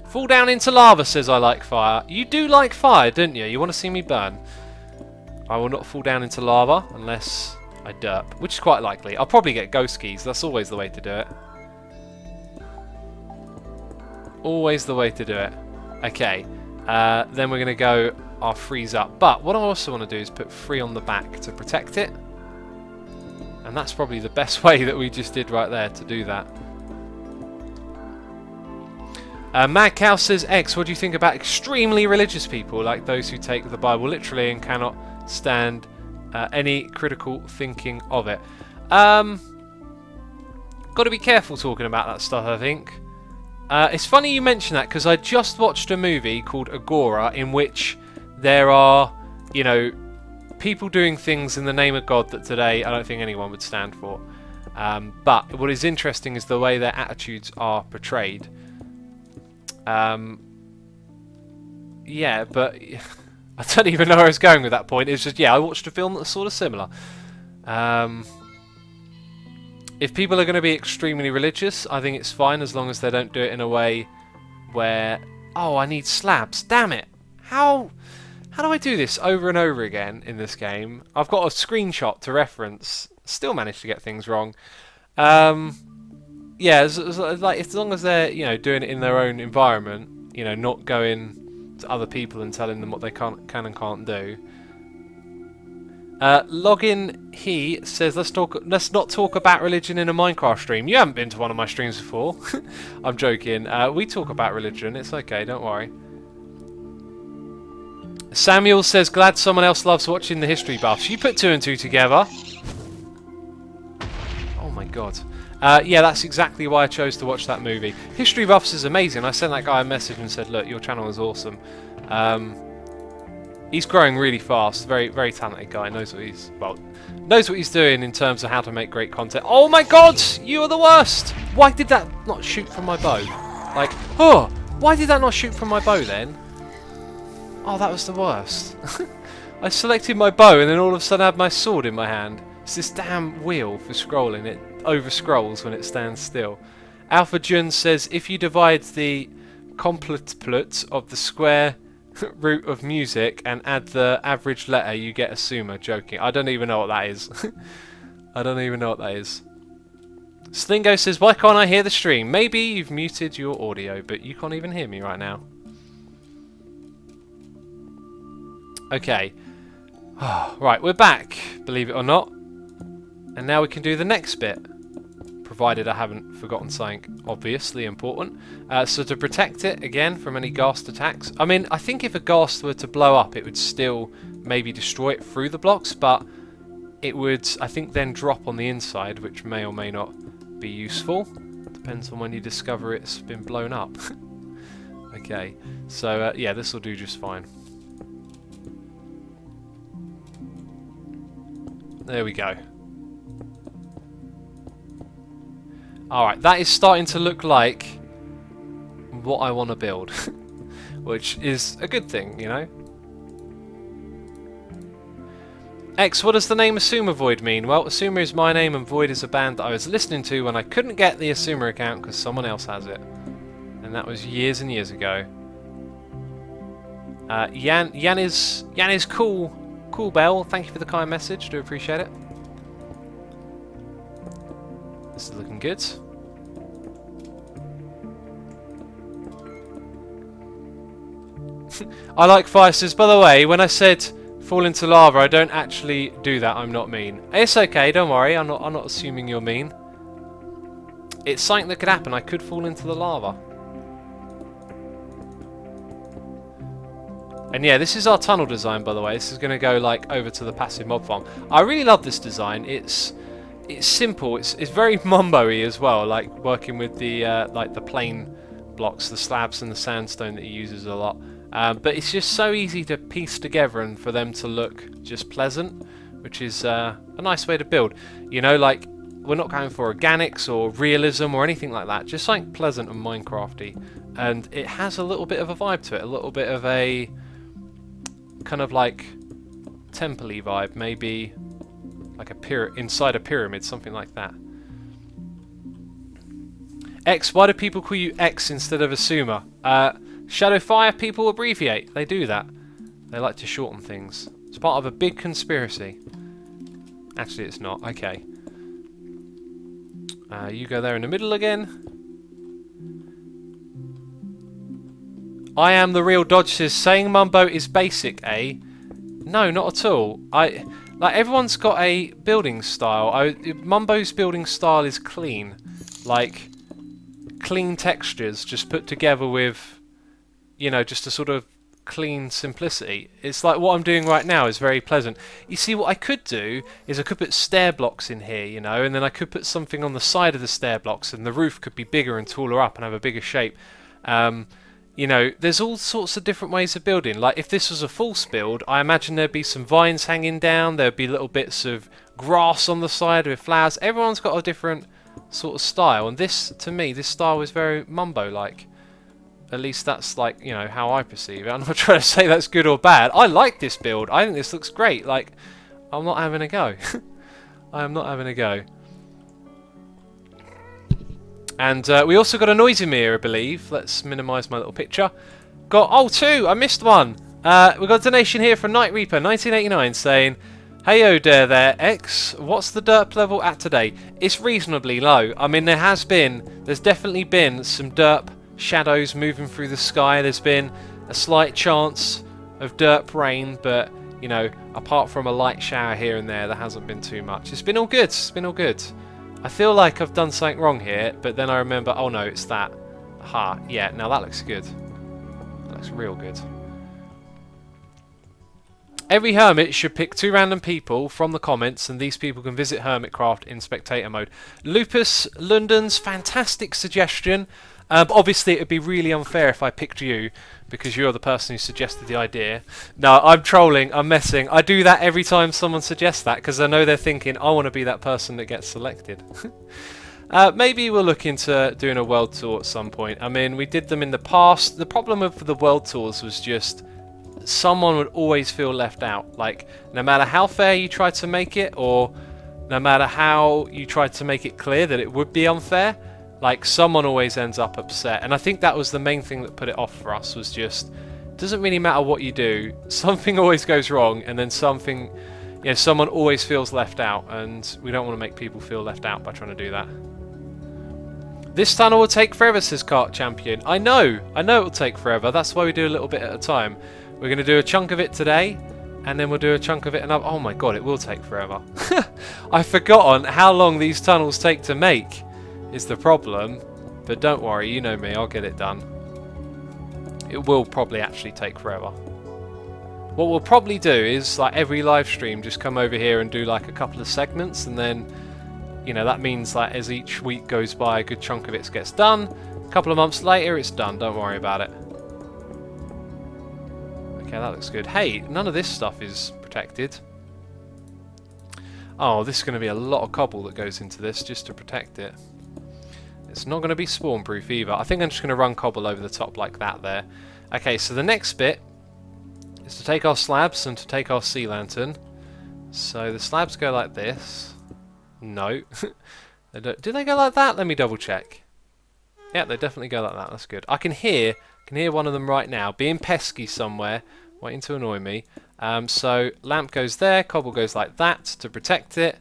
Fall down into lava, says I like fire. You do like fire, don't you? You want to see me burn? I will not fall down into lava unless I derp, which is quite likely. I'll probably get ghost keys. That's always the way to do it. Always the way to do it. Okay, then we're going to go our freeze up. But what I also want to do is put 3 on the back to protect it. And that's probably the best way that we just did right there to do that. Mad Cow says, X, what do you think about extremely religious people, like those who take the Bible literally and cannot stand any critical thinking of it? Got to be careful talking about that stuff, I think. It's funny you mention that, because I just watched a movie called Agora, in which there are, you know, people doing things in the name of God that today I don't think anyone would stand for. But what is interesting is the way their attitudes are portrayed. Yeah, but I don't even know where I was going with that point. It's just, yeah, I watched a film that's sort of similar. If people are going to be extremely religious, I think it's fine as long as they don't do it in a way where, oh, I need slabs. Damn it! How do I do this over and over again in this game? I've got a screenshot to reference. Still managed to get things wrong. Yeah, as long as they're, you know, doing it in their own environment, you know, not going to other people and telling them what they can and can't do. Login he says, let's not talk about religion in a Minecraft stream. You haven't been to one of my streams before. I'm joking. We talk about religion. It's okay. Don't worry. Samuel says, glad someone else loves watching the history buffs. You put 2 and 2 together. Oh my god. Yeah, that's exactly why I chose to watch that movie. History Buffs is amazing. I sent that guy a message and said, look, your channel is awesome. He's growing really fast. Very, very talented guy. Knows what he's doing in terms of how to make great content. Oh my god! You are the worst! Why did that not shoot from my bow? Like, oh! Why did that not shoot from my bow then? Oh, that was the worst. I selected my bow and then all of a sudden I had my sword in my hand. It's this damn wheel for scrolling. It over scrolls when it stands still. Alpha Jun says, if you divide the complet of the square root of music and add the average letter, you get a summa. Joking. I don't even know what that is. I don't even know what that is. Slingo says, why can't I hear the stream? Maybe you've muted your audio, but you can't even hear me right now. Okay. Right, we're back, believe it or not. And now we can do the next bit. Provided I haven't forgotten something obviously important. So to protect it, again, from any ghast attacks. I mean, I think if a ghast were to blow up, it would still maybe destroy it through the blocks, but it would, I think, then drop on the inside, which may or may not be useful. Depends on when you discover it's been blown up. Okay, so yeah, this will do just fine. There we go. Alright, that is starting to look like what I want to build. Which is a good thing, you know? X, what does the name Asuma Void mean? Well, Asuma is my name and Void is a band that I was listening to when I couldn't get the Asuma account because someone else has it. And that was years and years ago. Yan is cool. Cool Bell, thank you for the kind message, do appreciate it. This is looking good. I like fire, says, by the way, when I said Fall into lava. I don't actually do that. I'm not mean. It's okay. Don't worry. I'm not assuming you're mean. It's something that could happen. I could fall into the lava. And yeah, this is our tunnel design, by the way. This is going to go like over to the passive mob farm. I really love this design. It's simple. It's very Mumbo-y as well. Like working with the like the plain blocks, the slabs and the sandstone that he uses a lot. But it's just so easy to piece together and for them to look just pleasant, which is a nice way to build. You know, like we're not going for organics or realism or anything like that. Just something pleasant and Minecrafty, and it has a little bit of a vibe to it. A little bit of a kind of like temple-y vibe, maybe like a inside a pyramid, something like that. X, why do people call you X instead of Asuma? Shadowfire people abbreviate. They do that. They like to shorten things. It's part of a big conspiracy. Actually, it's not. Okay. You go there in the middle again. I am the real Dodge says, saying Mumbo is basic, eh? No, not at all. Like everyone's got a building style. Mumbo's building style is clean. Like clean textures just put together with, you know, just a sort of clean simplicity. It's like what I'm doing right now is very pleasant. You see, what I could do is I could put stair blocks in here, you know, and then I could put something on the side of the stair blocks and the roof could be bigger and taller up and have a bigger shape. You know, there's all sorts of different ways of building. Like if this was a false build, I imagine there'd be some vines hanging down, there'd be little bits of grass on the side with flowers. Everyone's got a different sort of style, and this, to me, this style is very Mumbo-like. At least that's like, you know, how I perceive it. I'm not trying to say that's good or bad. I like this build. I think this looks great. Like, I'm not having a go. I am not having a go. And we also got a noisy mirror, I believe. Let's minimise my little picture. Got, oh, two! I missed one! We got a donation here from Night Reaper 1989 saying, "Heyo there, X. What's the derp level at today?" It's reasonably low. I mean, there's definitely been some derp shadows moving through the sky. There's been a slight chance of derp rain, but, you know, apart from a light shower here and there hasn't been too much. It's been all good. It's been all good. I feel like I've done something wrong here, but then I remember, oh no, it's that. Aha, yeah, now that looks good. That looks real good. Every hermit should pick 2 random people from the comments, and these people can visit Hermitcraft in spectator mode. Lupus London's fantastic suggestion. But obviously, it would be really unfair if I picked you, because you're the person who suggested the idea. No, I'm trolling, I'm messing. I do that every time someone suggests that, because I know they're thinking, I want to be that person that gets selected. Maybe we'll look into doing a world tour at some point. I mean, we did them in the past. The problem with the world tours was just someone would always feel left out. Like, no matter how fair you tried to make it, or no matter how you tried to make it clear that it would be unfair, like, someone always ends up upset. And I think that was the main thing that put it off for us, was just, it doesn't really matter what you do, something always goes wrong, and then something, you know, someone always feels left out, and we don't want to make people feel left out by trying to do that. This tunnel will take forever, says Kart Champion. I know it will take forever. That's why we do a little bit at a time. We're going to do a chunk of it today, and then we'll do a chunk of it another. Oh my god, it will take forever. I've forgotten how long these tunnels take to make. Is the problem, but don't worry, you know me, I'll get it done. It will probably actually take forever. What we'll probably do is, like every live stream, just come over here and do like a couple of segments, and then, you know, that means like as each week goes by, a good chunk of it gets done. A couple of months later, it's done, don't worry about it. Okay, that looks good. Hey, none of this stuff is protected. Oh, this is going to be a lot of cobble that goes into this just to protect it. It's not going to be spawn proof either. I think I'm just going to run cobble over the top like that there. Okay, so the next bit is to take our slabs and to take our sea lantern. So the slabs go like this. No. Do they go like that? Let me double check. Yeah, they definitely go like that. That's good. I can hear one of them right now being pesky somewhere, waiting to annoy me. So lamp goes there, cobble goes like that to protect it.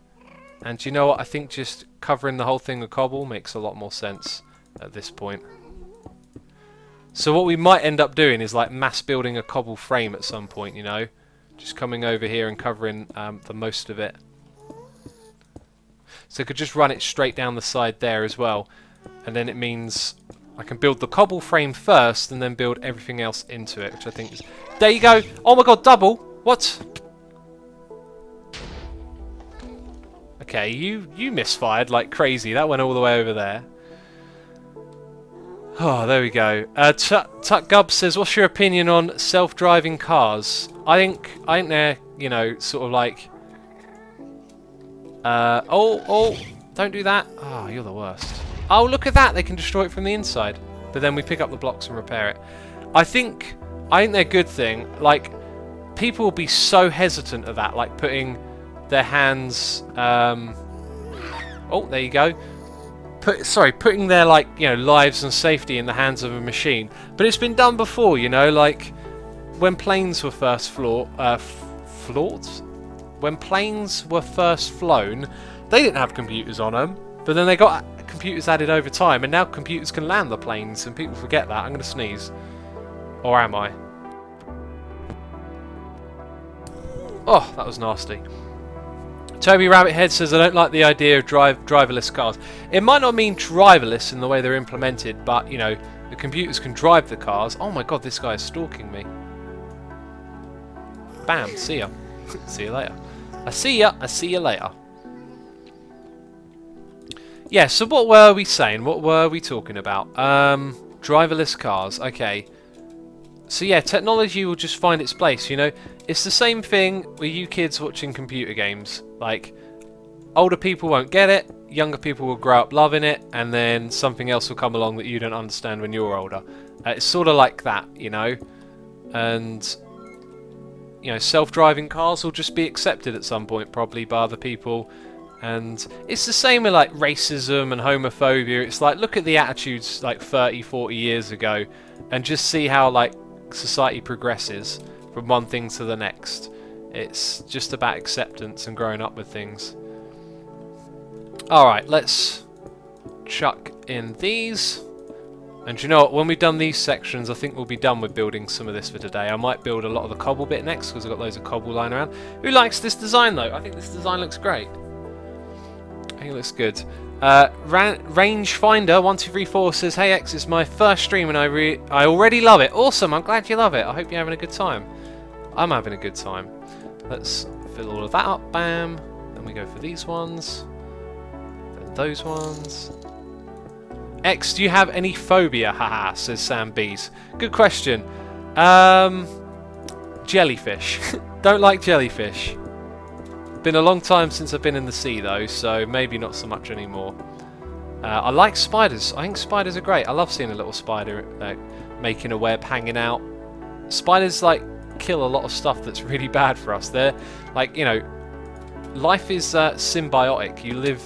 And do you know what? I think just covering the whole thing with cobble makes a lot more sense at this point. So what we might end up doing is like mass building a cobble frame at some point, you know? just coming over here and covering the most of it. So I could just run it straight down the side there as well, and then it means I can build the cobble frame first and then build everything else into it, which I think is... There you go! Oh my god, double! What? Okay, you misfired like crazy. That went all the way over there. Oh, there we go. Tuck Gubb says, what's your opinion on self-driving cars? I think they're, you know, sort of like... oh, don't do that. Oh, you're the worst. Oh, look at that. They can destroy it from the inside. But then we pick up the blocks and repair it. I think they're a good thing. Like, people will be so hesitant of that, like putting their hands... oh, there you go. Putting their, like, you know, lives and safety in the hands of a machine. But it's been done before, you know, like when planes were first when planes were first flown, they didn't have computers on them, but then they got computers added over time, and now computers can land the planes, and people forget that. I'm going to sneeze. Or am I? Oh, that was nasty. Toby Rabbithead says, I don't like the idea of driverless cars. It might not mean driverless in the way they're implemented, but, you know, the computers can drive the cars. Oh my god, this guy is stalking me. Bam, see ya. See you later. I see you later. Yeah, so what were we saying? What were we talking about? Driverless cars, okay. So yeah, technology will just find its place, you know. It's the same thing with you kids watching computer games. Like, older people won't get it, younger people will grow up loving it, and then something else will come along that you don't understand when you're older. It's sort of like that, you know. And, you know, self-driving cars will just be accepted at some point, probably by other people. And it's the same with, like, racism and homophobia. It's like, look at the attitudes, like, 30, 40 years ago, and just see how, like, society progresses from one thing to the next. It's just about acceptance and growing up with things. Alright, let's chuck in these. And you know what, when we've done these sections, I think we'll be done with building some of this for today. I might build a lot of the cobble bit next, because I've got loads of cobble lying around. Who likes this design, though? I think this design looks great. I think it looks good. Rangefinder1234 says, hey X, it's my first stream and I already love it. Awesome, I'm glad you love it. I hope you're having a good time. I'm having a good time. Let's fill all of that up, bam. Then we go for these ones. Then those ones. X, do you have any phobia? Haha, says Sam Bees. Good question. Jellyfish. Don't like jellyfish. Been a long time since I've been in the sea though, so maybe not so much anymore. I like spiders. I think spiders are great. I love seeing a little spider making a web, hanging out. Spiders like kill a lot of stuff that's really bad for us. They're like, you know, life is symbiotic. You live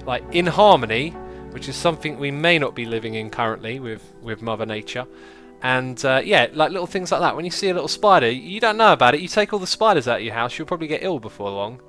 like in harmony, which is something we may not be living in currently with Mother Nature. And yeah, like little things like that. When you see a little spider, you don't know about it. You take all the spiders out of your house, you'll probably get ill before long.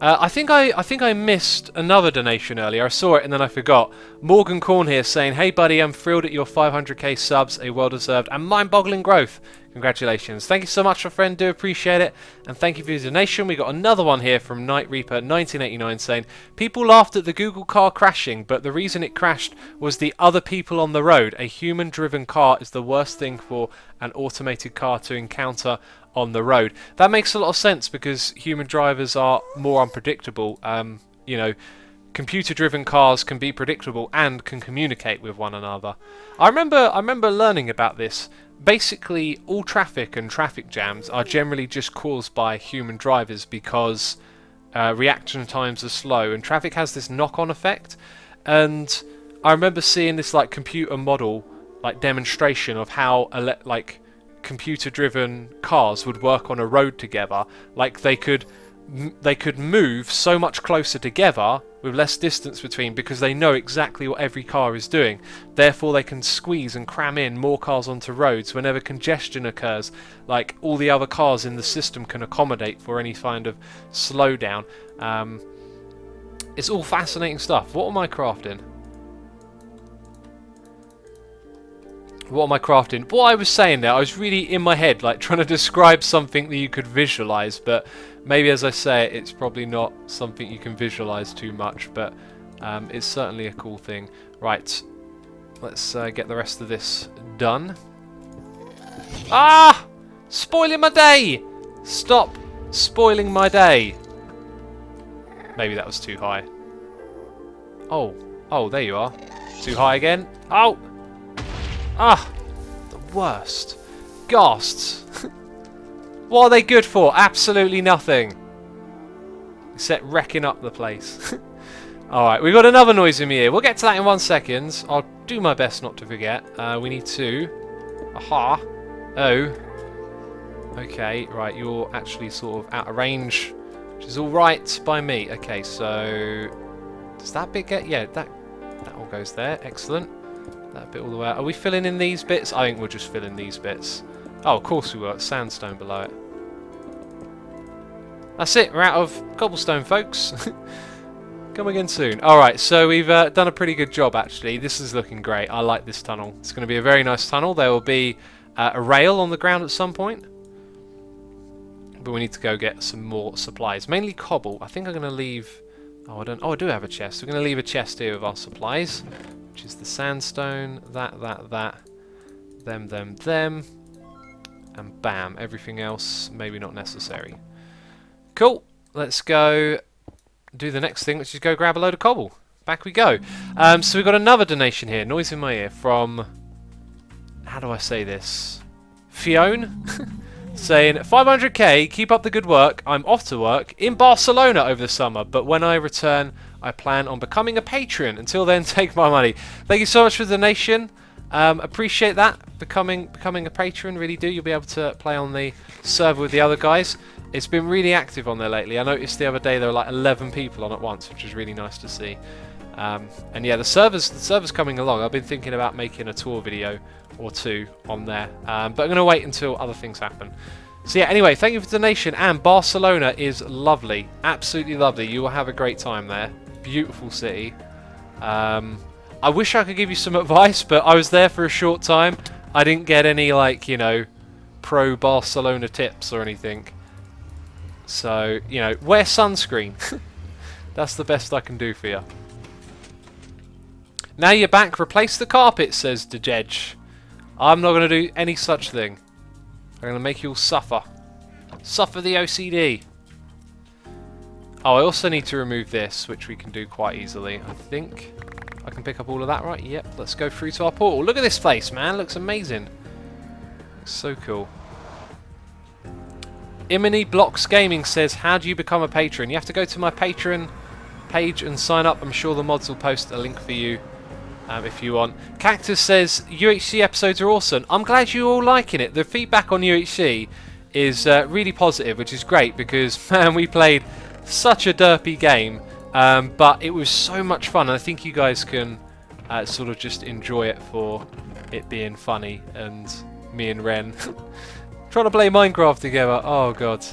I think I missed another donation earlier. I saw it and then I forgot. Morgan Corn here saying, hey buddy, I'm thrilled at your 500k subs, a well-deserved and mind-boggling growth. Congratulations. Thank you so much, my friend. Do appreciate it. And thank you for your donation. We got another one here from Night Reaper 1989 saying, people laughed at the Google car crashing, but the reason it crashed was the other people on the road. A human-driven car is the worst thing for an automated car to encounter on the road. That makes a lot of sense because human drivers are more unpredictable. You know, computer-driven cars can be predictable and can communicate with one another. I remember learning about this. Basically, all traffic and traffic jams are generally just caused by human drivers because reaction times are slow, and traffic has this knock-on effect. And I remember seeing this like computer model, like demonstration of how like computer-driven cars would work on a road together. Like they could move so much closer together with less distance between because they know exactly what every car is doing. Therefore they can squeeze and cram in more cars onto roads whenever congestion occurs. Like all the other cars in the system can accommodate for any kind of slowdown. It's all fascinating stuff. What am I crafting? What am I crafting? What I was saying there, I was really in my head, like trying to describe something that you could visualize, but maybe as I say it, it's probably not something you can visualize too much, but it's certainly a cool thing. Right, let's get the rest of this done. Ah! Spoiling my day! Stop spoiling my day. Maybe that was too high. Oh, there you are. Too high again. Oh! Ah! The worst. Ghasts. What are they good for? Absolutely nothing. Except wrecking up the place. Alright, we've got another noise in my ear. We'll get to that in 1 second. I'll do my best not to forget. We need to... Aha! Oh. Okay, right, you're actually sort of out of range, which is alright by me. Okay, so... Does that bit get... Yeah, that all goes there. Excellent. That bit all the way out. Are we filling in these bits? I think we'll just fill in these bits. Oh, of course we will. It's sandstone below it. That's it. We're out of cobblestone, folks. Come again soon. Alright, so we've done a pretty good job, actually. This is looking great. I like this tunnel. It's going to be a very nice tunnel. There will be a rail on the ground at some point. But we need to go get some more supplies. Mainly cobble. I think I'm going to leave... Oh, I do have a chest. We're going to leave a chest here with our supplies. Which is the sandstone. That. Them. And bam. Everything else, maybe not necessary. Cool. Let's go do the next thing, which is go grab a load of cobble. Back we go. So we've got another donation here. Noise in my ear from... How do I say this? Fiona? Saying, 500k, keep up the good work. I'm off to work in Barcelona over the summer, but when I return, I plan on becoming a patron. Until then, take my money. Thank you so much for the donation. Appreciate that. Becoming a patron, really do. You'll be able to play on the server with the other guys. It's been really active on there lately. I noticed the other day there were like 11 people on at once, which is really nice to see. And yeah, the server's coming along. I've been thinking about making a tour video or two on there, but I'm going to wait until other things happen. So yeah, anyway, thank you for the donation, and Barcelona is lovely, absolutely lovely. You will have a great time there. Beautiful city. I wish I could give you some advice, but I was there for a short time. I didn't get any, like, you know, pro Barcelona tips or anything. So, you know, wear sunscreen. That's the best I can do for you. Now you're back, replace the carpet, says Dejej. I'm not going to do any such thing. I'm going to make you all suffer. Suffer the OCD. Oh, I also need to remove this, which we can do quite easily. I think I can pick up all of that, right? Yep, let's go through to our portal. Look at this place, man. Looks amazing. Looks so cool. Imini Blocks Gaming says, how do you become a patron? You have to go to my Patreon page and sign up. I'm sure the mods will post a link for you. If you want. Cactus says, UHC episodes are awesome. I'm glad you're all liking it. The feedback on UHC is really positive, which is great because, man, we played such a derpy game, but it was so much fun. And I think you guys can sort of just enjoy it for it being funny, and me and Ren trying to play Minecraft together. Oh, God.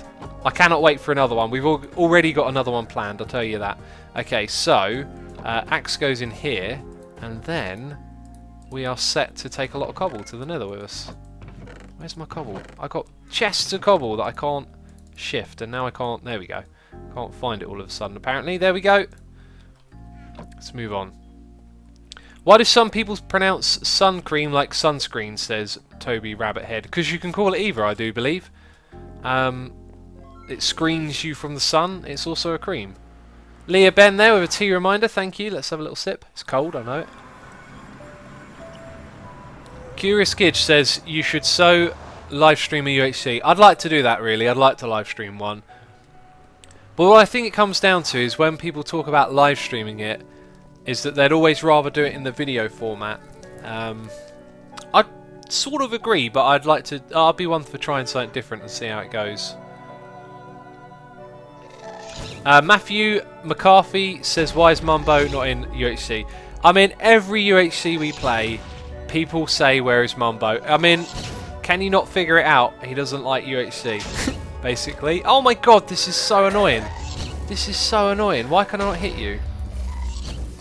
I cannot wait for another one. We've already got another one planned, I'll tell you that. Okay, so axe goes in here. And then we are set to take a lot of cobble to the nether with us. Where's my cobble? I got chests of cobble that I can't shift, and now I can't... There we go. Can't find it all of a sudden, apparently. There we go. Let's move on. Why do some people pronounce sun cream like sunscreen, says Toby Rabbithead? Because you can call it either, I do believe. It screens you from the sun. It's also a cream. Leah Ben there with a tea reminder, thank you. Let's have a little sip. It's cold, I know it. Curious Kid says, you should so live stream a UHC. I'd like to do that, really. I'd like to live stream one. But what I think it comes down to is when people talk about live streaming it, is that they'd always rather do it in the video format. I sort of agree, but I'd like to... I'll be one for trying something different and see how it goes. Matthew McCarthy says, why is Mumbo not in UHC? I mean, every UHC we play, people say, where is Mumbo? I mean, can you not figure it out? He doesn't like UHC, basically. Oh my God, this is so annoying. This is so annoying. Why can I not hit you?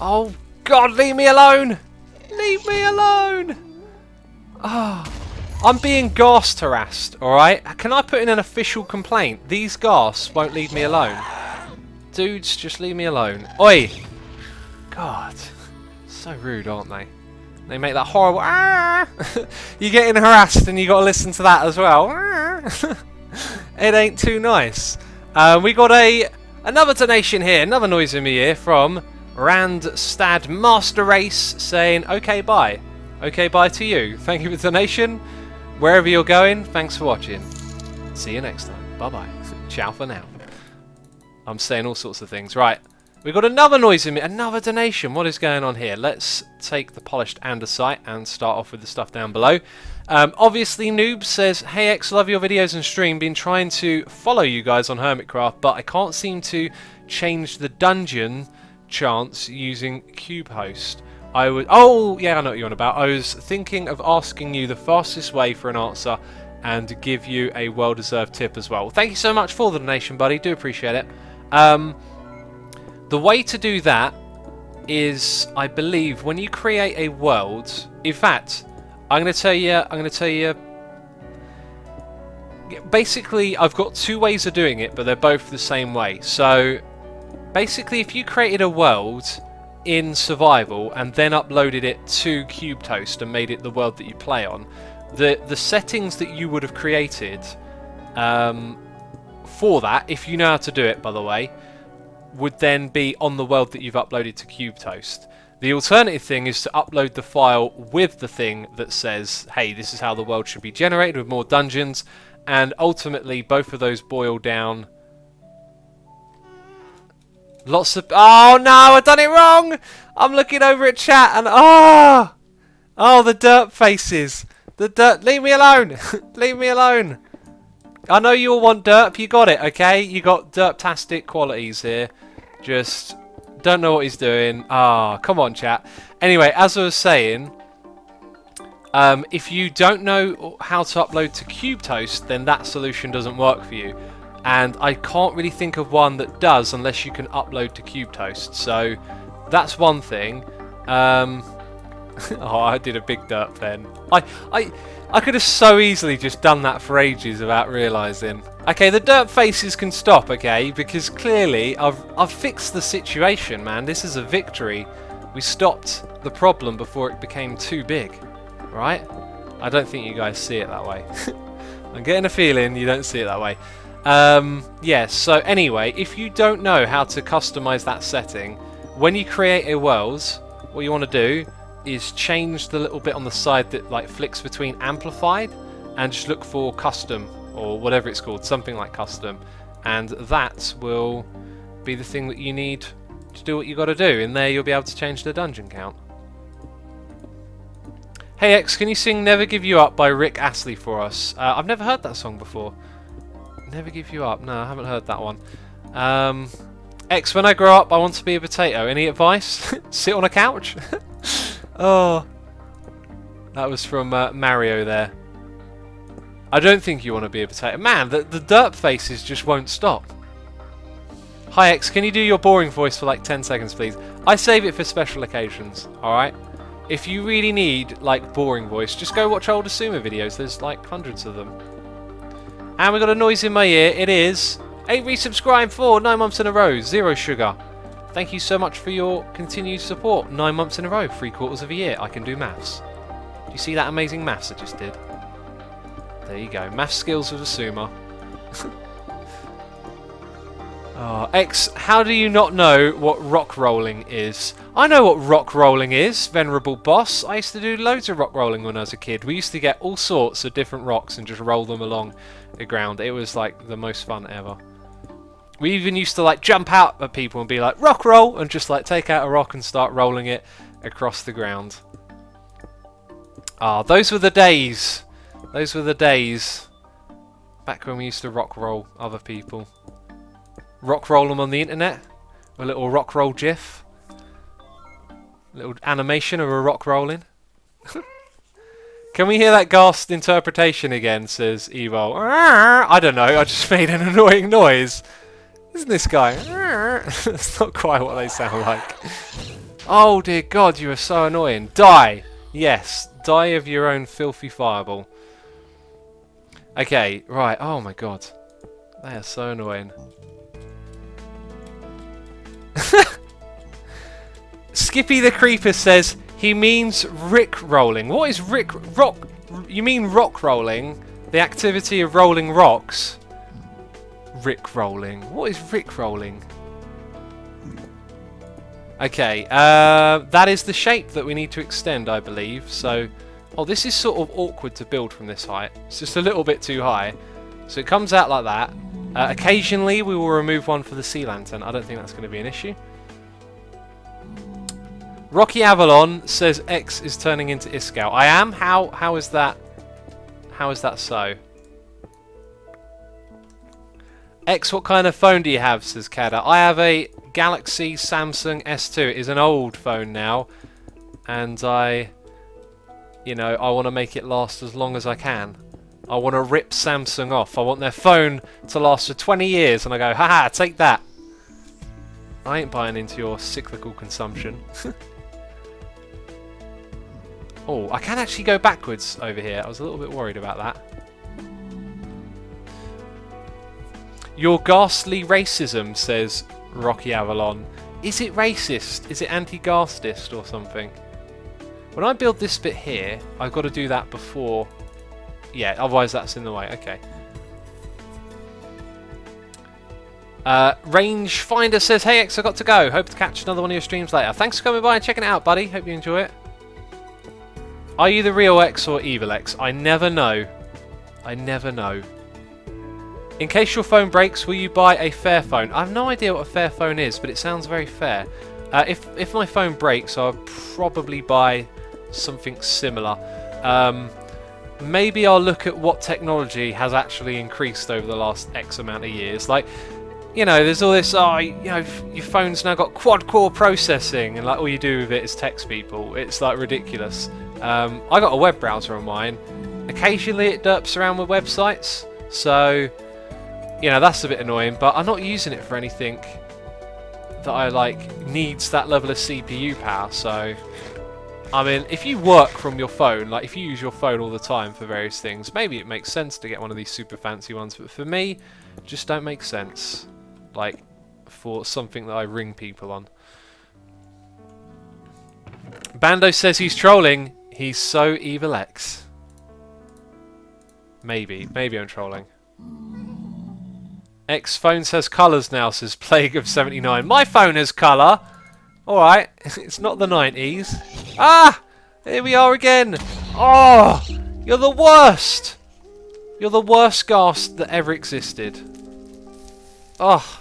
Oh God, leave me alone! Leave me alone! Ah, I'm being ghast harassed, alright? Can I put in an official complaint? These ghasts won't leave me alone. Dudes, just leave me alone. Oi! God. So rude, aren't they? They make that horrible... Ah! You're getting harassed and you got to listen to that as well. It ain't too nice. We got another donation here, another noise in my ear from Randstad Master Race saying, okay, bye. Okay, bye to you. Thank you for the donation. Wherever you're going, thanks for watching. See you next time. Bye-bye. Ciao for now. I'm saying all sorts of things. Right. We got another noise in me, another donation. What is going on here? Let's take the polished andesite and start off with the stuff down below. Obviously, Noob says, hey X, love your videos and stream. Been trying to follow you guys on Hermitcraft, but I can't seem to change the dungeon chance using cube host. Oh, yeah, I know what you're on about. I was thinking of asking you the fastest way for an answer and give you a well-deserved tip as well. Thank you so much for the donation, buddy. Do appreciate it. The way to do that is, I believe, when you create a world. In fact, I'm going to tell you. Basically, I've got two ways of doing it, but they're both the same way. So, basically, if you created a world in survival and then uploaded it to CubeToast and made it the world that you play on, the settings that you would have created for that, if you know how to do it, by the way, would then be on the world that you've uploaded to CubeToast. The alternative thing is to upload the file with the thing that says, hey, this is how the world should be generated with more dungeons, and ultimately both of those boil down. Lots of... Oh no, I've done it wrong! I'm looking over at chat and... Oh! Oh, the derp faces. The derp... Leave me alone! Leave me alone! I know you all want derp, you got it, okay? You got derp-tastic qualities here. Just don't know what he's doing. Ah, come on, chat. Anyway, as I was saying, if you don't know how to upload to CubeToast, then that solution doesn't work for you. And I can't really think of one that does unless you can upload to CubeToast. So that's one thing. Oh, I did a big derp then. I could have so easily just done that for ages without realising. Okay, the derp faces can stop, okay? Because clearly I've fixed the situation, man. This is a victory. We stopped the problem before it became too big, right? I don't think you guys see it that way. I'm getting a feeling you don't see it that way. Yeah, so anyway, if you don't know how to customize that setting, when you create a world, what you want to do is change the little bit on the side that like flicks between amplified and just look for custom or whatever it's called, something like custom, and that will be the thing that you need to do what you got to do. In there you'll be able to change the dungeon count. Hey X, can you sing Never Give You Up by Rick Astley for us? I've never heard that song before. Never Give You Up. No, I haven't heard that one. X, when I grow up I want to be a potato. Any advice? Sit on a couch? Oh, that was from Mario there. I don't think you want to be a potato. Man, the derp faces just won't stop. Hi X, can you do your boring voice for like 10 seconds please? I save it for special occasions, alright? If you really need like boring voice, just go watch old Asuma videos. There's like hundreds of them. And we got a noise in my ear. It is 8 resubscribed for 9 months in a row. Zero sugar. Thank you so much for your continued support. 9 months in a row, 3/4 of a year. I can do maths. Do you see that amazing maths I just did? There you go. Math skills with Asuma. Oh, X, how do you not know what rock rolling is? I know what rock rolling is, venerable boss. I used to do loads of rock rolling when I was a kid. We used to get all sorts of different rocks and just roll them along the ground. It was like the most fun ever. We even used to like jump out at people and be like, rock roll, and just like take out a rock and start rolling it across the ground. Ah, those were the days. Those were the days. Back when we used to rock roll other people. Rock roll them on the internet. A little rock roll gif. A little animation of a rock rolling. Can we hear that ghast interpretation again, says Evo. I don't know, I just made an annoying noise. Isn't this guy? That's not quite what they sound like. Oh dear God, you are so annoying. Die! Yes, die of your own filthy fireball. Okay, right. Oh my god. They are so annoying. Skippy the Creeper says he means Rick rolling. What is rock? You mean rock rolling? The activity of rolling rocks? Rick rolling. What is Rick rolling? Okay, that is the shape that we need to extend, I believe. So, oh, this is sort of awkward to build from this height. It's just a little bit too high. So it comes out like that. Occasionally, we will remove one for the sea lantern. I don't think that's going to be an issue. Rocky Avalon says X is turning into Iskall. I am? How is that? How is that so? X, what kind of phone do you have? Says Kada. I have a Galaxy Samsung S2. It is an old phone now. And I want to make it last as long as I can. I want to rip Samsung off. I want their phone to last for 20 years. And I go, haha, take that. I ain't buying into your cyclical consumption. Oh, I can actually go backwards over here. I was a little bit worried about that. Your ghastly racism, says Rocky Avalon. Is it racist? Is it anti-ghastist or something? When I build this bit here, I've got to do that before... Yeah, otherwise that's in the way. Okay. Rangefinder says, hey X, I got to go. Hope to catch another one of your streams later. Thanks for coming by and checking it out, buddy. Hope you enjoy it. Are you the real X or evil X? I never know. I never know. In case your phone breaks, will you buy a fair phone? I have no idea what a fair phone is, but it sounds very fair. If my phone breaks, I'll probably buy something similar. Maybe I'll look at what technology has actually increased over the last X amount of years. Like, you know, there's all this, your phone's now got quad-core processing, and like all you do with it is text people. It's like ridiculous. I got a web browser on mine. Occasionally it derps around with websites, so you know that's a bit annoying. But I'm not using it for anything that I like needs that level of CPU power. So I mean, if you work from your phone, like if you use your phone all the time for various things, maybe it makes sense to get one of these super fancy ones. But for me, just don't make sense. Like for something that I ring people on. Bando says he's trolling. He's so evil X. Maybe I'm trolling. X phone says colours now, says Plague of 79. My phone has colour. Alright, it's not the 90s. Ah! Here we are again. Oh! You're the worst! You're the worst ghast that ever existed. Oh.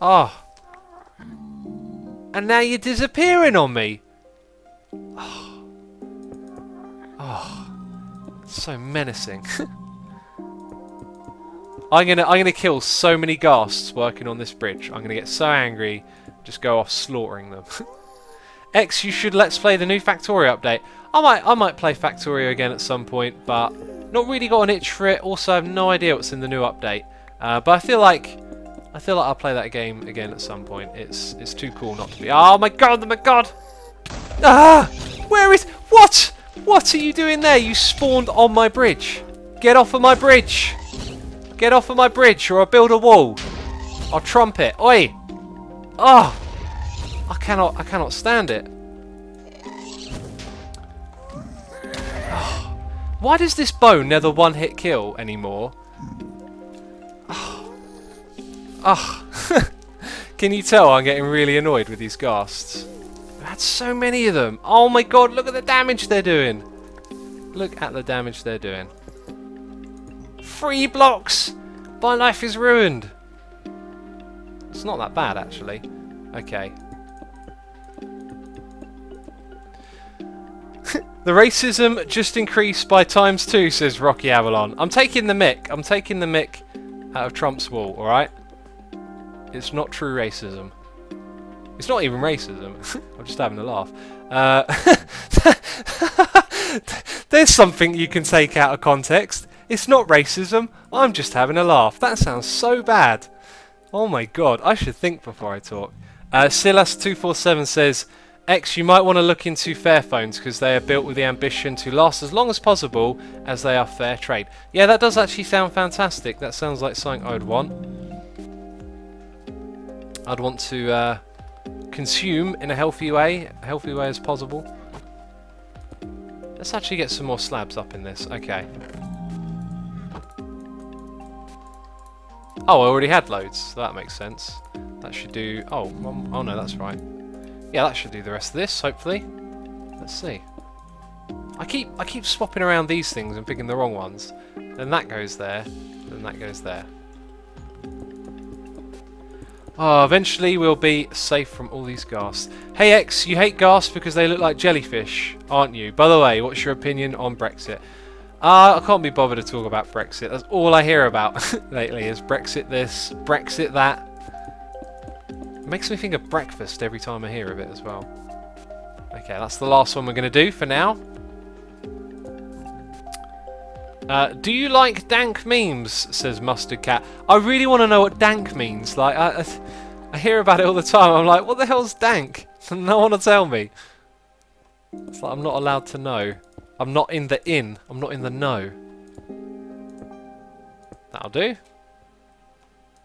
Oh. And now you're disappearing on me. Oh. Oh. So menacing. I'm gonna kill so many ghasts working on this bridge. I'm gonna get so angry, just go off slaughtering them. X, you should let's play the new Factorio update. I might play Factorio again at some point, but not really got an itch for it. Also, I have no idea what's in the new update. But I feel like I'll play that game again at some point. It's too cool not to be. Oh my god! Oh my god! Ah! Where is what? What are you doing there? You spawned on my bridge. Get off of my bridge. Get off of my bridge, or I'll build a wall. I'll trump it. Oi! Oh! I cannot stand it. Oh. Why does this bow never one-hit kill anymore? Oh. Oh. Can you tell I'm getting really annoyed with these ghasts? I've had so many of them. Oh my god, look at the damage they're doing. Look at the damage they're doing. 3 blocks! My life is ruined. It's not that bad, actually. Okay. The racism just increased by ×2, says Rocky Avalon. I'm taking the mick. I'm taking the mick out of Trump's wall, alright? It's not true racism. It's not even racism. I'm just having a laugh. There's something you can take out of context. It's not racism. I'm just having a laugh. That sounds so bad. Oh my god. I should think before I talk. Silas247 says, X, you might want to look into Fairphones because they are built with the ambition to last as long as possible as they are fair trade. Yeah, that does actually sound fantastic. That sounds like something I'd want. I'd want to consume in a healthy way as possible. Let's actually get some more slabs up in this. Okay. Oh, I already had loads, so that makes sense. That should do... Oh no, that's right. Yeah, that should do the rest of this, hopefully. Let's see. I keep swapping around these things and picking the wrong ones. Then that goes there, then that goes there. Oh, eventually we'll be safe from all these ghasts. Hey X, you hate ghasts because they look like jellyfish, aren't you? By the way, what's your opinion on Brexit? I can't be bothered to talk about Brexit. That's all I hear about lately is Brexit this, Brexit that. It makes me think of breakfast every time I hear of it as well. Okay, that's the last one we're going to do for now. Do you like dank memes? Says Mustard Cat. I really want to know what dank means. Like, I hear about it all the time. I'm like, what the hell's dank? No one will tell me. It's like I'm not allowed to know. I'm not in the in. I'm not in the know. That'll do.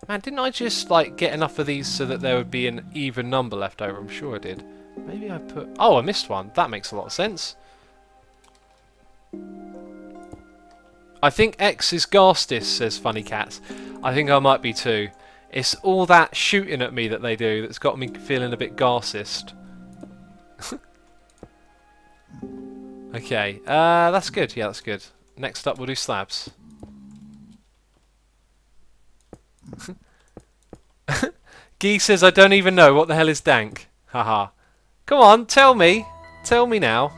Man, didn't I just like get enough of these so that there would be an even number left over? I'm sure I did. Maybe I put... Oh, I missed one. That makes a lot of sense. I think X is Gastis, says Funny Cats. I think I might be too. It's all that shooting at me that they do that's got me feeling a bit garsist. Okay, that's good. Yeah, that's good. Next up, we'll do slabs. Gee says, I don't even know. What the hell is dank? Haha. Come on, tell me. Tell me now.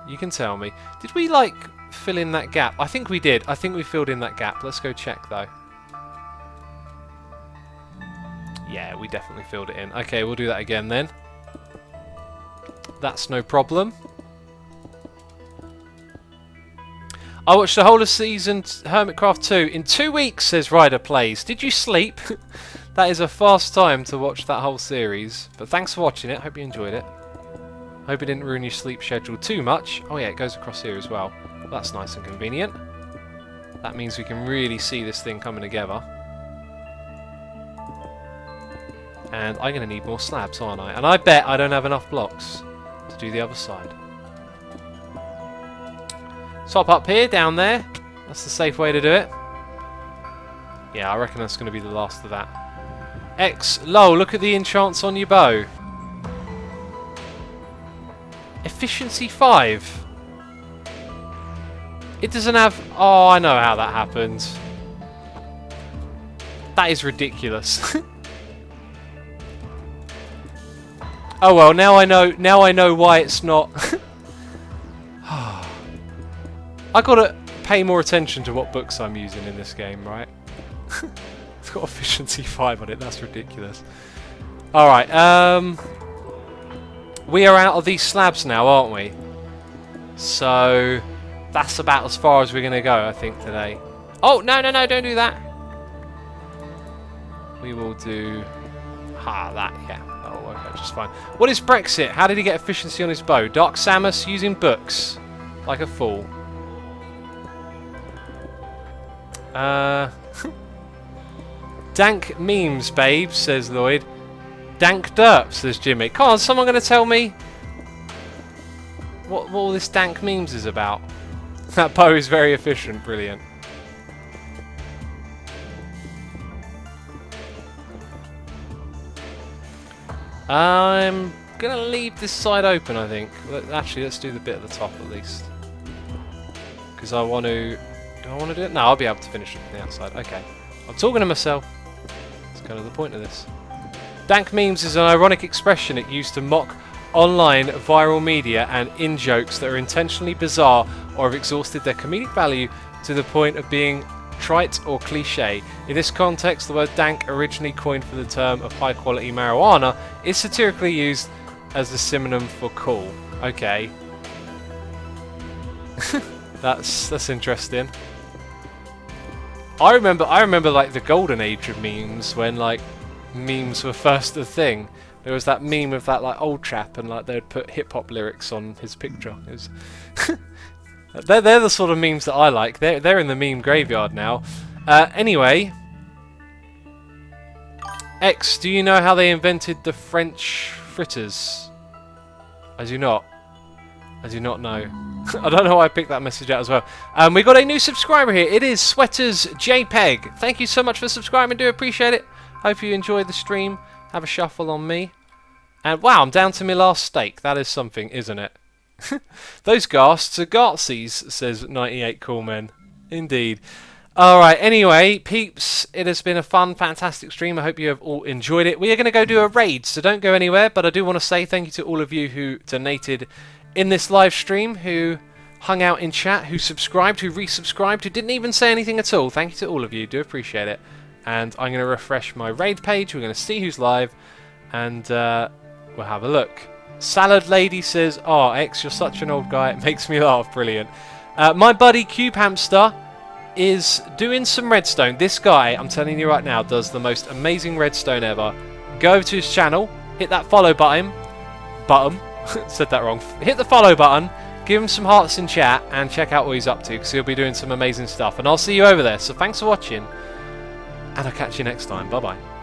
You can tell me. Did we, like, fill in that gap? I think we did. I think we filled in that gap. Let's go check, though. Yeah, we definitely filled it in. Okay, we'll do that again, then. That's no problem. I watched the whole of season Hermitcraft 2 in 2 weeks, says Ryder Plays. Did you sleep? That is a fast time to watch that whole series. But thanks for watching it. Hope you enjoyed it. Hope it didn't ruin your sleep schedule too much. Oh yeah, it goes across here as well. That's nice and convenient. That means we can really see this thing coming together. And I'm going to need more slabs, aren't I? And I bet I don't have enough blocks to do the other side. Swap up here, down there. That's the safe way to do it. Yeah, I reckon that's going to be the last of that. X, lol, look at the enchants on your bow. Efficiency 5. It doesn't have... Oh, I know how that happens. That is ridiculous. Oh well, now I know why it's not... I gotta pay more attention to what books I'm using in this game, right? It's got efficiency 5 on it, that's ridiculous. Alright, we are out of these slabs now, aren't we? So, that's about as far as we're gonna go, I think, today. Oh, no, don't do that! We will do... that, yeah. That'll work out just fine. What is Brexit? How did he get efficiency on his bow? Dark Samus using books. Like a fool. Dank memes, babe, says Lloyd. Dank derp, says Jimmy. Come on, someone going to tell me what all this dank memes is about? That bow is very efficient, brilliant. I'm going to leave this side open, I think. Actually, let's do the bit at the top at least. Because I want to... Do I want to do it? No, I'll be able to finish it from the outside. Okay. I'm talking to myself. That's kind of the point of this. Dank memes is an ironic expression it used to mock online viral media and in-jokes that are intentionally bizarre or have exhausted their comedic value to the point of being trite or cliche. In this context, the word dank, originally coined for the term of high-quality marijuana, is satirically used as the synonym for cool. Okay. That's interesting. I remember like the golden age of memes when like memes were first a thing. There was that meme of that like old chap, and like they'd put hip hop lyrics on his picture. It was they're the sort of memes that I like. They're in the meme graveyard now. Anyway, X, do you know how they invented the French fritters? I do not. I do not know. I don't know why I picked that message out as well. We got a new subscriber here. It is Sweaters JPEG. Thank you so much for subscribing. Do appreciate it. Hope you enjoyed the stream. Have a shuffle on me. And wow, I'm down to my last steak. That is something, isn't it? Those ghasts are Gartsies, says 98 Cool Men. Indeed. Alright, anyway, peeps, it has been a fun, fantastic stream. I hope you have all enjoyed it. We are going to go do a raid, so don't go anywhere. But I do want to say thank you to all of you who donated in this live stream, who hung out in chat, who subscribed, who resubscribed, who didn't even say anything at all. Thank you to all of you. Do appreciate it. And I'm going to refresh my raid page. We're going to see who's live, and we'll have a look. Salad Lady says, "Oh, X, you're such an old guy. It makes me laugh." Brilliant. My buddy Cube Hamster is doing some redstone. This guy, I'm telling you right now, does the most amazing redstone ever. Go over to his channel, hit that follow button. Said that wrong. Hit the follow button, give him some hearts in chat, and check out what he's up to, because he'll be doing some amazing stuff. And I'll see you over there. So thanks for watching, and I'll catch you next time. Bye bye.